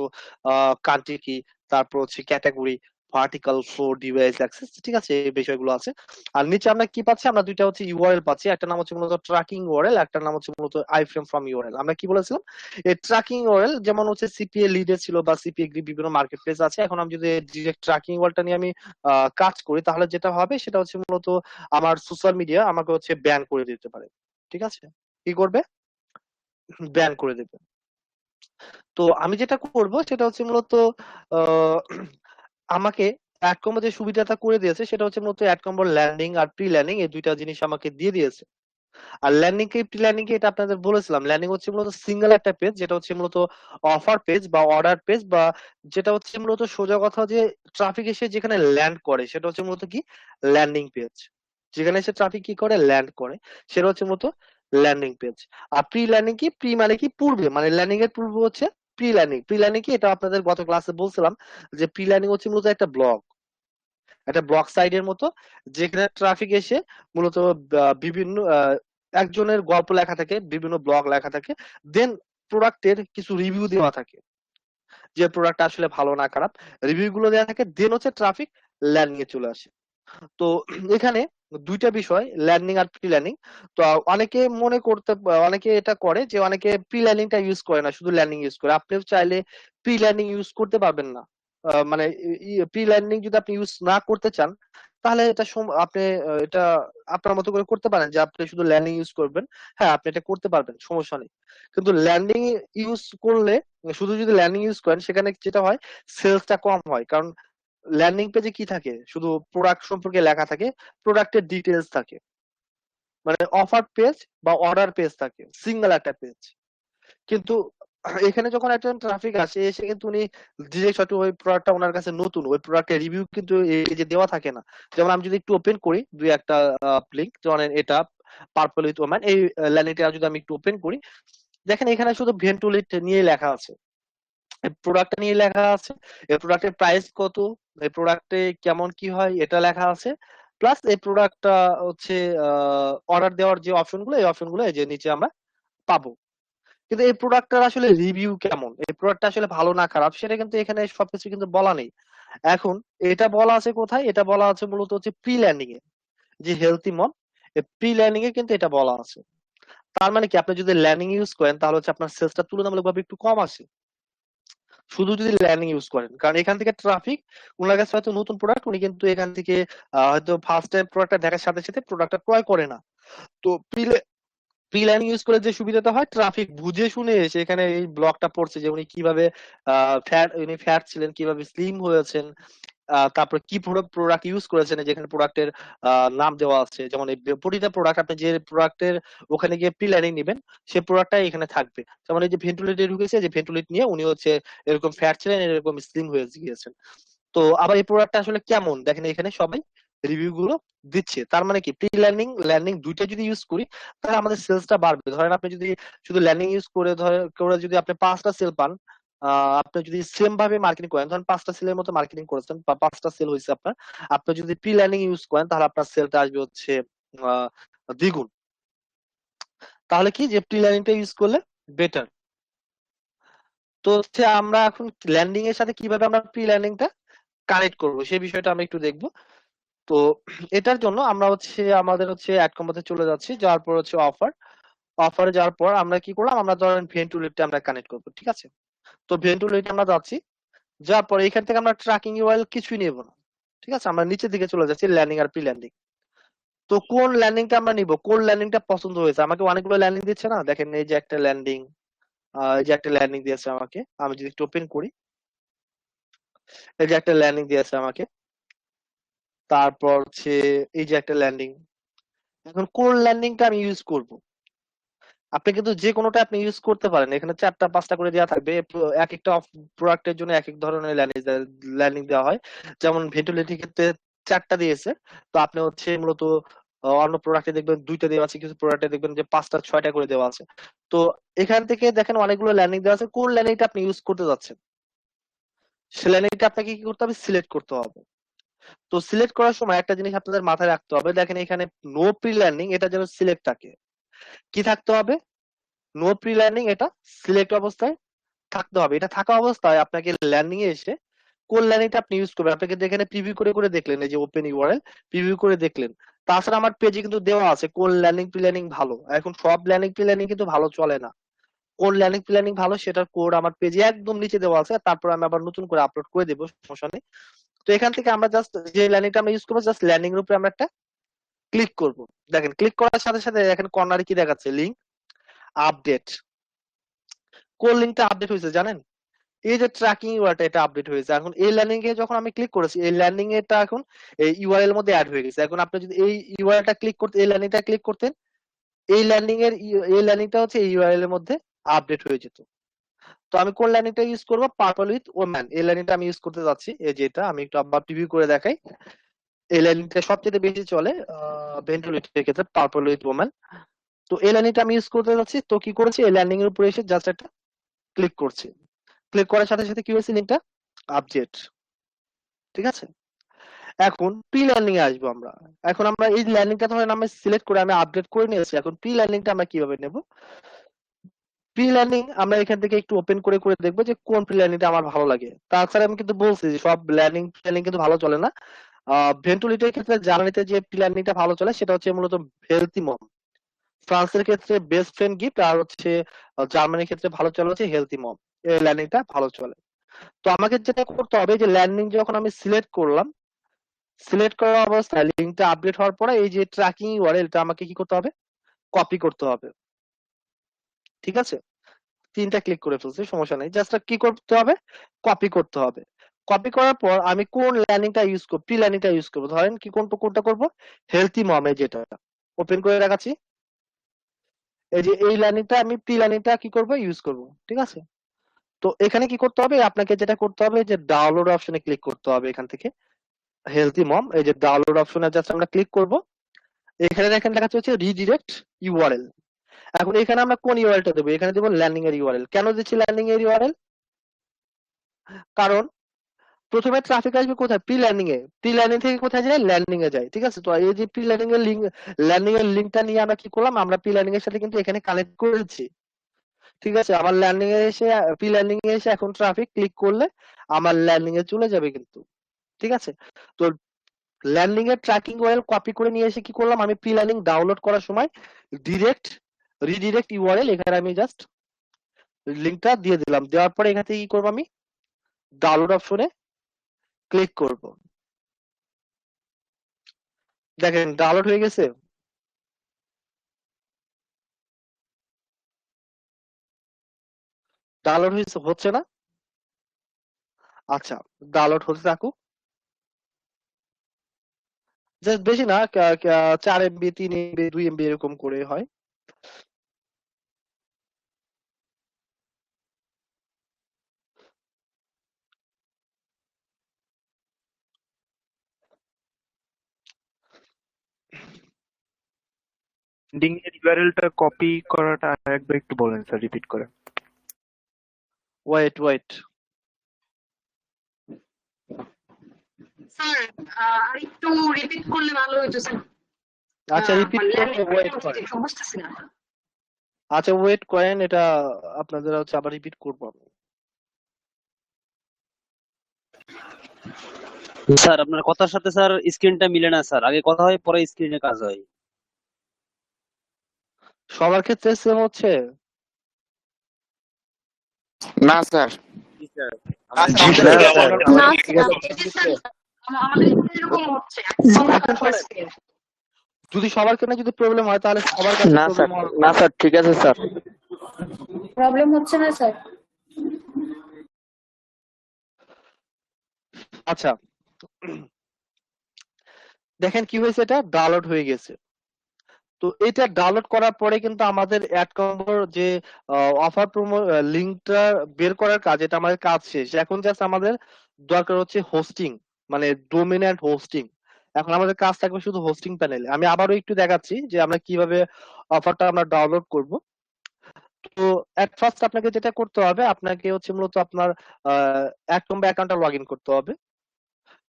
কান্ট্রি কি, তারপর হচ্ছে category, vertical, flow, device access, ঠিক আছে, এই বিষয়গুলো আছে। আর নিচে আমরা কি পাচ্ছি, আমরা দুইটা হচ্ছে ইউআরএল পাচ্ছি, একটা নাম হচ্ছে মূলত ট্র্যাকিং ইউআরএল, একটা নাম হচ্ছে মূলত আইফ্রেম ফ্রম ইউআরএল। আমরা কি বলেছিলাম, এই ট্র্যাকিং ইউআরএল যেমন হচ্ছে সিপিএ লিডে ছিল বা সিপিএ গ্রিপ বিভিন্ন মার্কেট প্লেস আছে। এখন আমি যদি ডিরেক্ট ট্র্যাকিং ইউআরএলটা নিয়ে আমি কাজ করি তাহলে যেটা হবে সেটা হচ্ছে মূলত আমার সোশ্যাল মিডিয়া আমাকে হচ্ছে ব্যান করে দিতে পারে। ঠিক আছে, কি করবে, ব্যান করে দেবে। তো আমি যেটা করব সেটা হচ্ছে মূলত আহ, আমাকে অ্যাড কম্বো যে সুবিধাটা করে দিয়েছে সেটা হচ্ছে মূলত অ্যাড কম্বোর ল্যান্ডিং আর প্রি ল্যান্ডিং, এই দুইটা জিনিস আমাকে দিয়ে দিয়েছে। আর ল্যান্ডিং কে প্রি ল্যান্ডিং কে এটা আপনাদের বলেছিলাম, ল্যান্ডিং হচ্ছে মূলত সিঙ্গেল একটা পেজ, যেটা হচ্ছে মূলত অফার পেজ বা অর্ডার পেজ, বা যেটা হচ্ছে মূলত সোজা কথা যে ট্রাফিক এসে যেখানে ল্যান্ড করে সেটা হচ্ছে মূলত কি, ল্যান্ডিং পেজ। যেখানে এসে ট্রাফিক কি করে, ল্যান্ড করে, সেটা হচ্ছে মূলত ল্যান্ডিং পেজ। আর প্রি ল্যান্ডিং কি, প্রি মানে কি পূর্বে, মানে ল্যান্ডিং এর পূর্বে হচ্ছে প্রি ল্যান্ডিং। প্রি ল্যান্ডিং কি, এটা আপনাদের গত ক্লাসে বলছিলাম যে প্রি ল্যান্ডিং হচ্ছে মূলত একটা ব্লগ, একটা ব্লক সাইডের মতো, যেখানে ট্রাফিক এসে মূলত বিভিন্ন একজনের গল্প লেখা থাকে, বিভিন্ন ব্লগ লেখা থাকে, দেন প্রোডাক্টের কিছু রিভিউ দেওয়া থাকে, যে প্রোডাক্ট আসলে ভালো না খারাপ, রিভিউ গুলো দেওয়া থাকে, দেন হচ্ছে ট্রাফিক ল্যান্ডিং এ চলে আসে। তো এখানে দুইটা বিষয়, ল্যান্ডিং আর প্রি ল্যান্ডিং। তো অনেকে মনে করতে, অনেকে এটা করে যে অনেকে প্রি ল্যান্ডিংটা ইউজ করে না, শুধু ল্যান্ডিং ইউজ করে। আপনিও চাইলে প্রি ল্যান্ডিং ইউজ করতে পারবেন না। মানে প্রি ল্যান্ডিং যদি আপনি ইউজ না করতে চান তাহলে এটা আপনি এটা আপনার মতো করে করতে পারেন, যে আপনি শুধু ল্যান্ডিং ইউজ করবেন। হ্যাঁ, আপনি এটা করতে পারবেন, সমস্যা নেই। কিন্তু ল্যান্ডিং ইউজ করলে, শুধু যদি ল্যান্ডিং ইউজ করেন, সেখানে যেটা হয় সেলসটা কম হয়। কারণ ল্যান্ডিং পেজে কি থাকে, শুধু প্রোডাক্ট সম্পর্কে লেখা থাকে, প্রোডাক্টের ডিটেলস থাকে, মানে অফার পেজ বা অর্ডার পেজ থাকে, সিঙ্গেল একটা পেজ। কিন্তু এখানে যখন একজন ট্রাফিক আসে, এসে কিন্তু উনি ডিরেক্ট হয়তো ওই প্রোডাক্টটা ওনার কাছে নতুন, ওই প্রোডাক্টের রিভিউ কিন্তু এই যে দেওয়া থাকে না। যেমন আমি যদি একটু ওপেন করি দুই একটা লিঙ্ক, যেমন এটা পার্পল উইথ ওম্যান। এই ল্যান্ডিংটা যদি আমি একটু ওপেন করি, দেখেন এখানে শুধু ভেন্টুলেট নিয়ে লেখা আছে, প্রোডাক্টটা নিয়ে লেখা আছে, এই প্রোডাক্টের প্রাইস কত, এই প্রোডাক্টে কেমন কি হয় এটা লেখা আছে, প্লাস এই প্রোডাক্টটা হচ্ছে অর্ডার দেওয়ার যে অপশনগুলো, এই অপশনগুলো এই যে নিচে আমরা পাবো। কিন্তু এই প্রোডাক্টটার আসলে রিভিউ কেমন, এই প্রোডাক্টটা আসলে ভালো না খারাপ, সেটা কিন্তু এখানে সবকিছু কিন্তু বলা নেই। এখন এটা বলা আছে কোথায়, এটা বলা আছে মূলত হচ্ছে প্রি ল্যান্ডিং এ, যে হেলথি মম, এই প্রি ল্যান্ডিং এ কিন্তু এটা বলা আছে। তার মানে কি, আপনি যদি ল্যান্ডিং ইউজ করেন তাহলে হচ্ছে আপনার সেলসটা তুলনামূলকভাবে একটু কম আসে, শুধু যদি ল্যান্ডিং ইউজ করেন। কারণ এখান থেকে ট্রাফিক, ওনার কাছে হয়তো নতুন প্রোডাক্ট, উনি কিন্তু এখান থেকে হয়তো ফার্স্ট টাইম প্রোডাক্টটা দেখার সাথে সাথে প্রোডাক্টটা ক্রয় করে না। তো প্রি ল্যান্ডিং ইউজ করে যে সুবিধাটা হয়, ট্রাফিক বুঝে শুনে এসে এখানে এই ব্লগটা পড়ছে যে উনি কিভাবে উনি ফ্যাট ছিলেন, কিভাবে স্লিম হয়েছেন, তারপর কি প্রোডাক্ট ইউজ করেছেন, যেখানে প্রোডাক্টের নাম দেওয়া আছে, যেমন এই প্রতিটা প্রোডাক্ট আপনি যে প্রোডাক্টের ওখানে গিয়ে প্রি ল্যান্ডিং নেবেন, সেই প্রোডাক্টটাই এখানে থাকবে। যেমন এই যে ভেন্টুলেটে ঢুকেছে, যে ভেন্টুলেট নিয়ে উনি হচ্ছে এরকম ফ্যাট ছিলেন, এরকম স্লিম হয়ে গিয়েছেন। তো আবার এই প্রোডাক্টটা আসলে কেমন, দেখেন এখানে সবাই রিভিউ গুলো দিচ্ছে। তার মানে কি, প্রি ল্যান্ডিং ল্যান্ডিং দুইটা যদি ইউজ করি তাহলে আমাদের সেলসটা বাড়বে। ধরেন আপনি যদি শুধু ল্যান্ডিং ইউজ করে যদি আপনি 5টা সেল পান, আপনি যদি সেম ভাবে মার্কেটিং করেন, ধরেন 5টা সেলের মতো মার্কেটিং করেছেন বা 5টা সেল হয়েছে আপনার, আপনি যদি প্রি ল্যান্ডিং ইউজ করেন তাহলে আপনার সেলটা আসবে হচ্ছে আহ, দ্বিগুণ। তাহলে কি, যে প্রি ল্যান্ডিংটা ইউজ করলে বেটার। তো হচ্ছে আমরা এখন ল্যান্ডিং এর সাথে কিভাবে আমরা প্রি ল্যান্ডিংটা কানেক্ট করবো সেই বিষয়টা আমরা একটু দেখবো। তো এটার জন্য আমরা হচ্ছে আমাদের হচ্ছে অ্যাড কম্বোতে চলে যাচ্ছি, যাওয়ার পর হচ্ছে অফারে যাওয়ার পর আমরা কি করলাম, আমরা ধরেন ভেন্টুলেটটা আমরা কানেক্ট করবো, ঠিক আছে। তো ভেন্টুলেট আমরা যাচ্ছি, যাওয়ার পর এখান থেকে আমরা ট্র্যাকিং ইউআরএল কিছুই নেব না, ঠিক আছে। আমরা নিচের দিকে চলে যাচ্ছি, ল্যান্ডিং আর প্রি ল্যান্ডিং। তো কোন ল্যান্ডিংটা আমরা নিব, কোন ল্যান্ডিংটা পছন্দ হয়েছে, আমাকে অনেকগুলো ল্যান্ডিং দিচ্ছে না, দেখেন এই যে একটা ল্যান্ডিং, এই যে একটা ল্যান্ডিং দিয়েছে আমাকে, আমি যদি একটু ওপেন করি, এই যে একটা ল্যান্ডিং দিয়েছে আমাকে, তারপর হচ্ছে এই যে একটা ল্যান্ডিং। এখন কোন ল্যান্ডিংটা আমি ইউজ করব, আপনি কিন্তু যে কোনোটা আপনি ইউজ করতে পারেন, এখানে 4টা 5টা করে দেওয়া থাকবে, এক একটা প্রোডাক্টের জন্য এক এক ধরনের ল্যান্ডিং দেওয়া হয়। যেমন ভেন্টিলেটরের ক্ষেত্রে 4টা দিয়েছে, তো আপনি হচ্ছে মূলত অন্য প্রোডাক্টে দেখবেন 2টা দেওয়া আছে, কিছু প্রোডাক্টে দেখবেন যে 5টা 6টা করে দেওয়া আছে। তো এখান থেকে দেখেন অনেকগুলো ল্যান্ডিং দেওয়া আছে, কোন ল্যান্ডিংটা আপনি ইউজ করতে যাচ্ছেন সে ল্যান্ডিংটা আপনাকে কি করতে হবে, সিলেক্ট করতে হবে। তো সিলেক্ট করার সময় একটা জিনিস আপনাদের মাথায় রাখতে হবে, দেখেন এখানে নো প্রি ল্যান্ডিং, এটা যেন সিলেক্ট থাকে, কি থাকতে হবে, নো প্রি ল্যান্ডিং, এটা সিলেক্ট অবস্থায় থাকতে হবে। এটা থাকা অবস্থায় আপনাকে ল্যান্ডিং এ এসে কোন ল্যান্ডিংটা আপনি ইউজ করবেন, আপনাকে এখানে প্রিভিউ করে করে দেখলেন, এই যে ওপেন ইউআরএল, প্রিভিউ করে দেখলেন। তাছাড়া আমার পেজে কিন্তু দেওয়া আছে কোন ল্যান্ডিং প্রি ল্যান্ডিং ভালো। এখন সব ল্যান্ডিং প্রি ল্যান্ডিং কিন্তু ভালো চলে না, কোন ল্যান্ডিং প্রি ল্যান্ডিং ভালো সেটার কোড আমার পেজে একদম নিচে দেওয়া আছে, তারপর আমি আবার নতুন করে আপলোড করে দেবো, সমস্যা নেই। তো এখান থেকে আমরা জাস্ট যে ল্যান্ডিংটা আমরা ইউজ করবো, জাস্ট ল্যান্ডিং এর উপরে আমরা একটা ক্লিক করব। দেখেন ক্লিক করার সাথে সাথে দেখেন কর্নারে কি দেখাচ্ছে, লিঙ্ক আপডেট। কোন লিঙ্কটা আপডেট হয়েছে জানেন, এই যে ট্র্যাকিং ইউআরটা, এটা আপডেট হয়েছে। এখন এই ল্যান্ডিং এ যখন আমি ক্লিক করেছি, এই ল্যান্ডিং এটা এখন এই ইউআরএল এর মধ্যে অ্যাড হয়ে গেছে। এখন আপনি যদি এই ইউআরএলটা ক্লিক করতে, এই ল্যান্ডিংটা ক্লিক করতেন, এই ল্যান্ডিং এর এই ল্যান্ডিংটা হচ্ছে এই ইউআরএল এর মধ্যে আপডেট হয়ে যেত। তো আমি কোন ল্যান্ডিংটা ইউজ করবো, পার্পল উইথ ওম্যান, এই ল্যান্ডিংটা আমি ইউজ করতে যাচ্ছি। এই যে এটা আমি একটু আবার প্রিভিউ করে দেখাই, এই ল্যান্ডিংটা সবচেয়ে বেশি চলে ভেন্টুলেটের ক্ষেত্রে, পার্পল উইথ ওম্যান। তো এই ল্যান্ডিংটা আমি ইউজ করতে যাচ্ছি। তো কি করেছি, এই ল্যান্ডিং এর উপরে এসে জাস্ট একটা ক্লিক করছি, ক্লিক করার সাথে সাথে কি হয়েছে, লিঙ্কটা আপডেট, ঠিক আছে। এখন প্রি ল্যান্ডিং এ আসবো আমরা। এখন আমরা এই ল্যান্ডিংটা ধরেন আমি সিলেক্ট করে আমি আপডেট করে নিয়েছি। এখন প্রি ল্যান্ডিংটা আমরা কিভাবে নেব, প্রি ল্যান্ডিং আমরা এখান থেকে একটু ওপেন করে করে দেখবো যে কোন প্রি ল্যান্ডিংটা আমার ভালো লাগে। তাছাড়া আমি কিন্তু বলছি যে সব ল্যান্ডিং কিন্তু ভালো চলে না। ভেন্টুলিটির ক্ষেত্রে জার্মানিতে যে প্রি ল্যান্ডিংটা ভালো চলে সেটা হচ্ছে মূলত হেলথি মম, ফ্রান্সের ক্ষেত্রে বেস্ট ফ্রেন্ড গিফট, আর হচ্ছে জার্মানির ক্ষেত্রে ভালো চলে হচ্ছে হেলথি মম, এই ল্যান্ডিংটা ভালো চলে। তো আমাকে যেটা করতে হবে, যে ল্যান্ডিং যখন আমি সিলেক্ট করলাম, সিলেক্ট করা অবস্থায় লিঙ্কটা আপডেট হওয়ার পরে এই যে ট্র্যাকিং ইউআরএলটা আমাকে কি করতে হবে, কপি করতে হবে, ঠিক আছে। 3টা ক্লিক করে ফেলছি, সমস্যা নেই, জাস্ট কি করতে হবে, কপি করতে হবে। কপি করার পর আমি কোন ল্যান্ডিংটা ইউজ করব, প্রি ল্যান্ডিংটা ইউজ করব, ধরেন কি কোনটা করব, হেলথি মমে, যেটা ওপেন করে দেখাচ্ছি। এই যে এই ল্যান্ডিংটা আমি প্রি ল্যান্ডিংটা কি করব, ইউজ করব, ঠিক আছে। তো এখানে কি করতে হবে, আপনাকে যেটা করতে হবে যে ডাউনলোড অপশনে ক্লিক করতে হবে, এখান থেকে হেলথি মম, এই যে ডাউনলোড অপশনে জাস্ট আমরা ক্লিক করব। এখানে দেখেন লেখা হচ্ছে রিডিরেক্ট ইউআরএল। এখন এখানে আমরা কোন ইউআরএলটা দেবো? এখানে দেবো ল্যান্ডিং এর ইউআরএল। কেন দিচ্ছি ল্যান্ডিং এর ইউআরএল? কারণ প্রথমে ট্রাফিক আসবে কোথায়? প্রি ল্যান্ডিং এ। প্রি ল্যান্ডিং থেকে কোথায় যায়? ল্যান্ডিং এ যায়। ঠিক আছে? তো এই যে প্রি ল্যান্ডিং এর লিঙ্ক, ল্যান্ডিং এর লিঙ্কটা নিয়ে আমরা কি করলাম? আমরা প্রি ল্যান্ডিং এর সাথে কিন্তু এখানে কানেক্ট করেছি। ঠিক আছে? আমার ল্যান্ডিং এ এসে, প্রি ল্যান্ডিং এ এসে এখন ট্রাফিক ক্লিক করলে আমার ল্যান্ডিং এ চলে যাবে কিন্তু। ঠিক আছে? তো ল্যান্ডিং এর ট্র্যাকিং ওয়েল কপি করে নিয়ে এসে কি করলাম? আমি প্রি ল্যান্ডিং ডাউনলোড করার সময় ডিরেক্ট রিডিরেক্ট ইউআরএল এখানে আমি জাস্ট লিঙ্কটা দিয়ে দিলাম। দেওয়ার পরে এখান থেকে কি করবো? আমি ডাউনলোড অপশনে ক্লিক করব। দেখেন ডাউনলোড হয়ে গেছে। ডাউনলোড হচ্ছে না? আচ্ছা, ডাউনলোড হতে থাকুক। জাস্ট বেশি না, 4 MB 3 MB 2 MB এরকম করে হয়। ল্যান্ডিং এর ইউআরএলটা কপি করাটা আরেকবার একটু বলেন স্যার, রিপিট করে। ওয়েট স্যার আরেকটু রিপিট করলে ভালো হতো স্যার। আচ্ছা রিপিট করে ওয়েট করেন। বুঝতেছি না। আচ্ছা ওয়েট করেন, এটা আপনাদের হচ্ছে আবার রিপিট করবো আমি। স্যার আপনার কথার সাথে স্যার স্ক্রিনটা মিলে না স্যার, আগে কথা হয় পরে স্ক্রিনে কাজ হয়। সবার ক্ষেত্রে সেম হচ্ছে? না স্যার। জি স্যার। আচ্ছা, জি আমাদের স্যার। না ঠিক আছে। আমাদের এরকম হচ্ছে। যদি সবার ক্ষেত্রে যদি প্রবলেম হয় তাহলে সবার কাছে না স্যার, প্রবলেম হবে। না স্যার, ঠিক আছে স্যার। প্রবলেম হচ্ছে না স্যার। আচ্ছা দেখেন কি হয়েছে, এটা ডাউনলোড হয়ে গেছে। তো এটা ডাউনলোড করার পরে কিন্তু আমাদের অ্যাড কম্বোর যে অফার প্রোমো লিঙ্কটা বের করার কাজ, এটা আমাদের কাজ শেষ। এখন জাস্ট আমাদের দরকার হচ্ছে হোস্টিং, মানে ডোমেন এন্ড হোস্টিং। এখন আমাদের কাজ থাকবে শুধু হোস্টিং প্যানেলে। আমি আবারও একটু দেখাচ্ছি যে আমরা কিভাবে অফারটা আমরা ডাউনলোড করব। তো এট ফার্স্ট আপনাকে যেটা করতে হবে, আপনাকে হচ্ছে মূলত আপনার অ্যাড কম্বো অ্যাকাউন্টটা লগ ইন করতে হবে।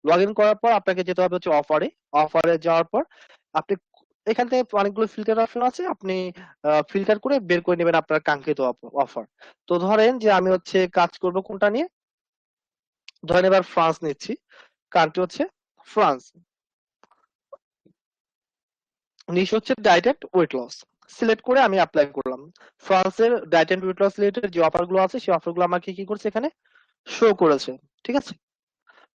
লগ ইন করার পর আপনাকে যেতে হবে হচ্ছে অফারে। অফারে যাওয়ার পর আপনি এখান থেকে অনেকগুলো ফিল্টার অপশন আছে, আপনি ফিল্টার করে বের করে নেবেন আপনার কাঙ্ক্ষিত অফার। তো ধরেন যে আমি হচ্ছে কাজ করব কোনটা নিয়ে, ধরেন এবার ফ্রান্স নিচ্ছি। কান্ট্রি হচ্ছে ফ্রান্স, নিশ হচ্ছে diet and weight loss. Select করে আমি অ্যাপ্লাই করলাম। ফ্রান্সের diet and weight loss related যে অফারগুলো আছে সেই অফারগুলো আমাকে কি করছে এখানে শো করেছে। ঠিক আছে?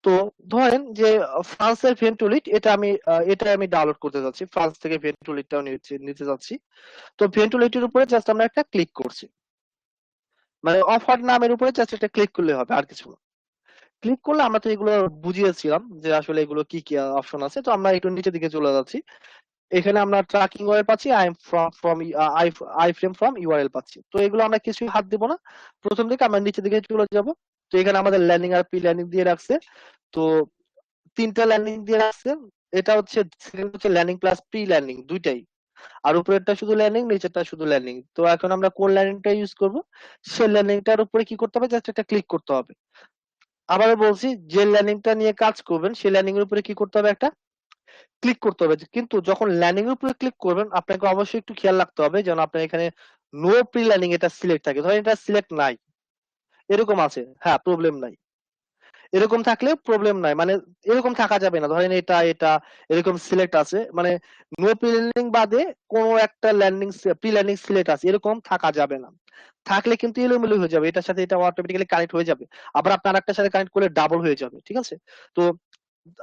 তো ধরেন যে ফ্রান্সের ভেন্টুলিট, এটা আমি ডাউনলোড করতে যাচ্ছি। ফ্রান্স থেকে ভেন্টুলিটটাও নিতে যাচ্ছি। তো ভেন্টুলিটির উপরে জাস্ট আমরা একটা ক্লিক করছি, মানে অফার নামের উপরে জাস্ট একটা ক্লিক করলে হবে, আর কিছু না। ক্লিক করলে আমরা তো এগুলো বুঝিয়েছিলাম যে আসলে এগুলো কি কি অপশন আছে। তো আমরা একটু নিচের দিকে চলে যাচ্ছি। এখানে আমরা ট্র্যাকিং ওয়ার পাচ্ছি, আই ফ্রেম ফ্রম ইউআরএল পাচ্ছি। তো এগুলো আমরা কিছুই হাত দিব না। প্রথম দিকে আমরা নিচের দিকে চলে যাব। তো এখানে আমাদের ল্যান্ডিং আর প্রি ল্যান্ডিং দিয়ে রাখছে। তো 3টা ল্যান্ডিং দিয়ে রাখছে। এটা হচ্ছে সেকেন্ড হচ্ছে ল্যান্ডিং প্লাস প্রি ল্যান্ডিং দুইটাই। আর উপরেরটা শুধু ল্যান্ডিং, নিচেরটা শুধু ল্যান্ডিং। তো এখন আমরা কোন ল্যান্ডিংটা ইউজ করব? সেই ল্যান্ডিংটার উপরে কি করতে হবে? জাস্ট একটা ক্লিক করতে হবে। আবারও বলছি, যে ল্যান্ডিংটা নিয়ে কাজ করবেন সেই ল্যান্ডিং এর উপরে কি করতে হবে? একটা ক্লিক করতে হবে। কিন্তু যখন ল্যান্ডিং এর উপরে ক্লিক করবেন আপনাকে অবশ্যই একটু খেয়াল রাখতে হবে যেন আপনার এখানে নো প্রি ল্যান্ডিং এটা সিলেক্ট থাকে। ধরেন এটা সিলেক্ট নাই, এরকম আছে, হ্যাঁ প্রবলেম নাই। এরকম থাকলে প্রবলেম নাই, মানে এরকম থাকা যাবে না। ধরেন এটা এরকম সিলেক্ট আছে, মানে নো প্রি ল্যান্ডিং বাদে কোনো একটা প্রি ল্যান্ডিং সিলেক্ট আছে, এরকম থাকা যাবে না। থাকলে কিন্তু এলোমেলো হয়ে যাবে, এটার সাথে এটা অটোমেটিক্যালি কানেক্ট হয়ে যাবে, আবার আপনার একটার সাথে কানেক্ট করলে ডাবল হয়ে যাবে। ঠিক আছে? তো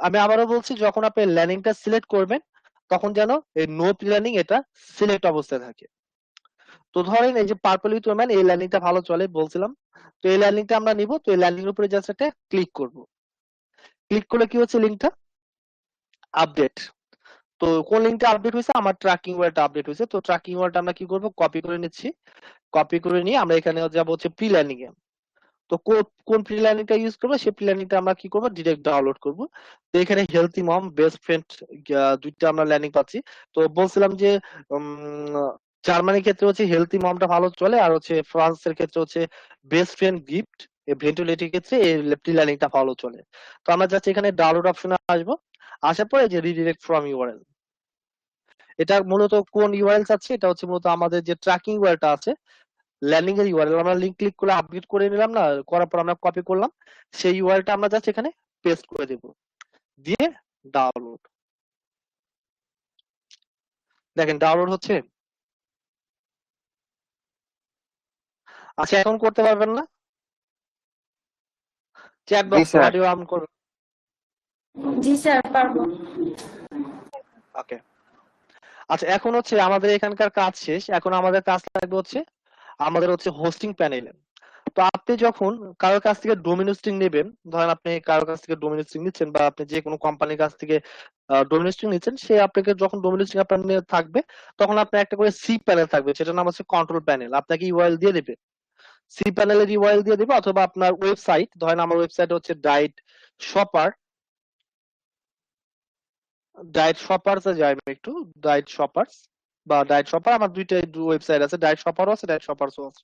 আমি আবারও বলছি, যখন আপনি ল্যান্ডিংটা সিলেক্ট করবেন তখন যেন এই নো প্রি ল্যান্ডিং এটা সিলেক্ট অবস্থায় থাকে। তো ধরেন এই যে পার্পল উইথ ওম্যান, এই ল্যান্ডিংটা ভালো চলে বলছিলাম। তো এই ল্যান্ডিংটা আমরা নিব। তো এই ল্যান্ডিং এর উপরে জাস্ট একটা ক্লিক করব। ক্লিক করলে কি হচ্ছে? লিঙ্কটা আপডেট। তো কোন লিঙ্কটা আপডেট হয়েছে? আমার ট্র্যাকিং ওয়ালটা আপডেট হয়েছে। তো ট্র্যাকিং ওয়ালটা আমরা কি করব? কপি করে নিচ্ছি। কপি করে নিয়ে আমরা এখানে যাব হচ্ছে প্রি ল্যান্ডিং এ। তো কোন প্রি লার্নিংটা ইউজ করবো সেই প্রি লার্নিংটা আমরা কি করবো ডিরেক্ট ডাউনলোড করব। তো এখানে হেলথি মম বেস্ট ফ্রেন্ড দুইটা আমরা লার্নিং পাচ্ছি। তো বলছিলাম যে জার্মানির ক্ষেত্রে হচ্ছে হেলথি মমটা ভালো চলে, আর হচ্ছে ফ্রান্সের ক্ষেত্রে হচ্ছে বেস্ট ফ্রেন্ড গিফট, ভেন্টিলেটির ক্ষেত্রে এই প্রি লার্নিংটা ভালো চলে। তো আমরা জাস্ট এখানে ডাউনলোড অপশনে আসবো, আসার পরে যে রিডিরেক্ট ফ্রম ইউআরএল, এটা মূলত কোন ইউআরএল আছে, এটা হচ্ছে মূলত আমাদের যে ট্র্যাকিং ইউআরএলটা আছে ল্যান্ডিং এর ইউআরএল, আমরা লিংক ক্লিক করে আপডেট করে নিলাম না, করার পর আমরা কপি করলাম, সেই ইউআরএলটা আমরা জাস্ট এখানে পেস্ট করে দেব, দিয়ে ডাউনলোড। দেখেন ডাউনলোড হচ্ছে। আচ্ছা এখন করতে পারবেন না, chat G box sir. Audio on করবেন। জি স্যার পারবো। ওকে, আচ্ছা এখন হচ্ছে আমাদের এখানকার কাজ শেষ, এখন আমাদের কাজ লাগবে হচ্ছে আমাদের হচ্ছে হোস্টিং প্যানেলে। তো আপনি যখন কারোর কাছ থেকে ডোমেন হোস্টিং নেবেন, ধরেন আপনি কারোর কাছ থেকে ডোমেন হোস্টিং নিচ্ছেন বা আপনি যে কোনো কোম্পানির কাছ থেকে ডোমেন হোস্টিং নিচ্ছেন, সে আপনাকে যখন ডোমেন হোস্টিং আপনার নিয়ে থাকবে তখন আপনার একটা করে সি প্যানেল থাকবে, সেটার নাম হচ্ছে কন্ট্রোল প্যানেল, আপনাকে ইউআরএল দিয়ে দেবে, সি প্যানেলের ইউআরএল দিয়ে দেবে, অথবা আপনার ওয়েবসাইট, ধরেন আমার ওয়েবসাইট হচ্ছে ডাইট শপার, ডায়েট শপার্স এ যাই আমি একটু, ডায়েট শপার্স বা ডায়েট শপার, আমার দুইটা ওয়েবসাইট আছে, ডায়েট শপারও আছে ডায়েট শপার্সও আছে।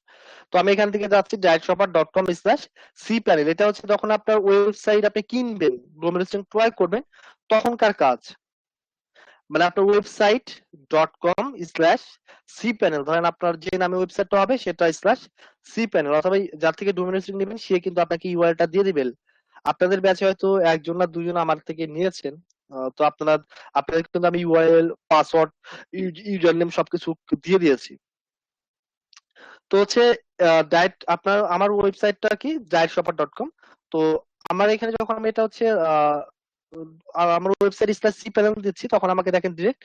তো আমি এখান থেকে যাচ্ছি dietshopper.com/সি প্যানেল, এটা হচ্ছে যখন আপনার ওয়েবসাইট আপনি কিনবেন, ডোমেন হোস্টিং ক্রয় করবেন তখনকার কাজ, মানে আপনার ওয়েবসাইট .com/সি প্যানেল, ধরেন আপনার যে নামে ওয়েবসাইটটা হবে সেটা /সি প্যানেল, অথবা যার থেকে ডোমেন হোস্টিং নেবেন সে কিন্তু আপনাকে ইউআরএলটা দিয়ে দিবেন। আপনাদের ব্যাচে হয়তো একজন না দুইজন আমার থেকে নিয়েছেন, তো আপনাদের কিন্তু আমি ইউআরএল পাসওয়ার্ড ইউজার নেম সবকিছু দিয়ে দিয়েছি। তো হচ্ছে ডায়েট আপনার আমার ওয়েবসাইটটা কি dietshopper.com। তো আমার এখানে যখন আমি এটা হচ্ছে আমার ওয়েবসাইট /সি প্যানেল দিচ্ছি, তখন আমাকে দেখেন ডিরেক্ট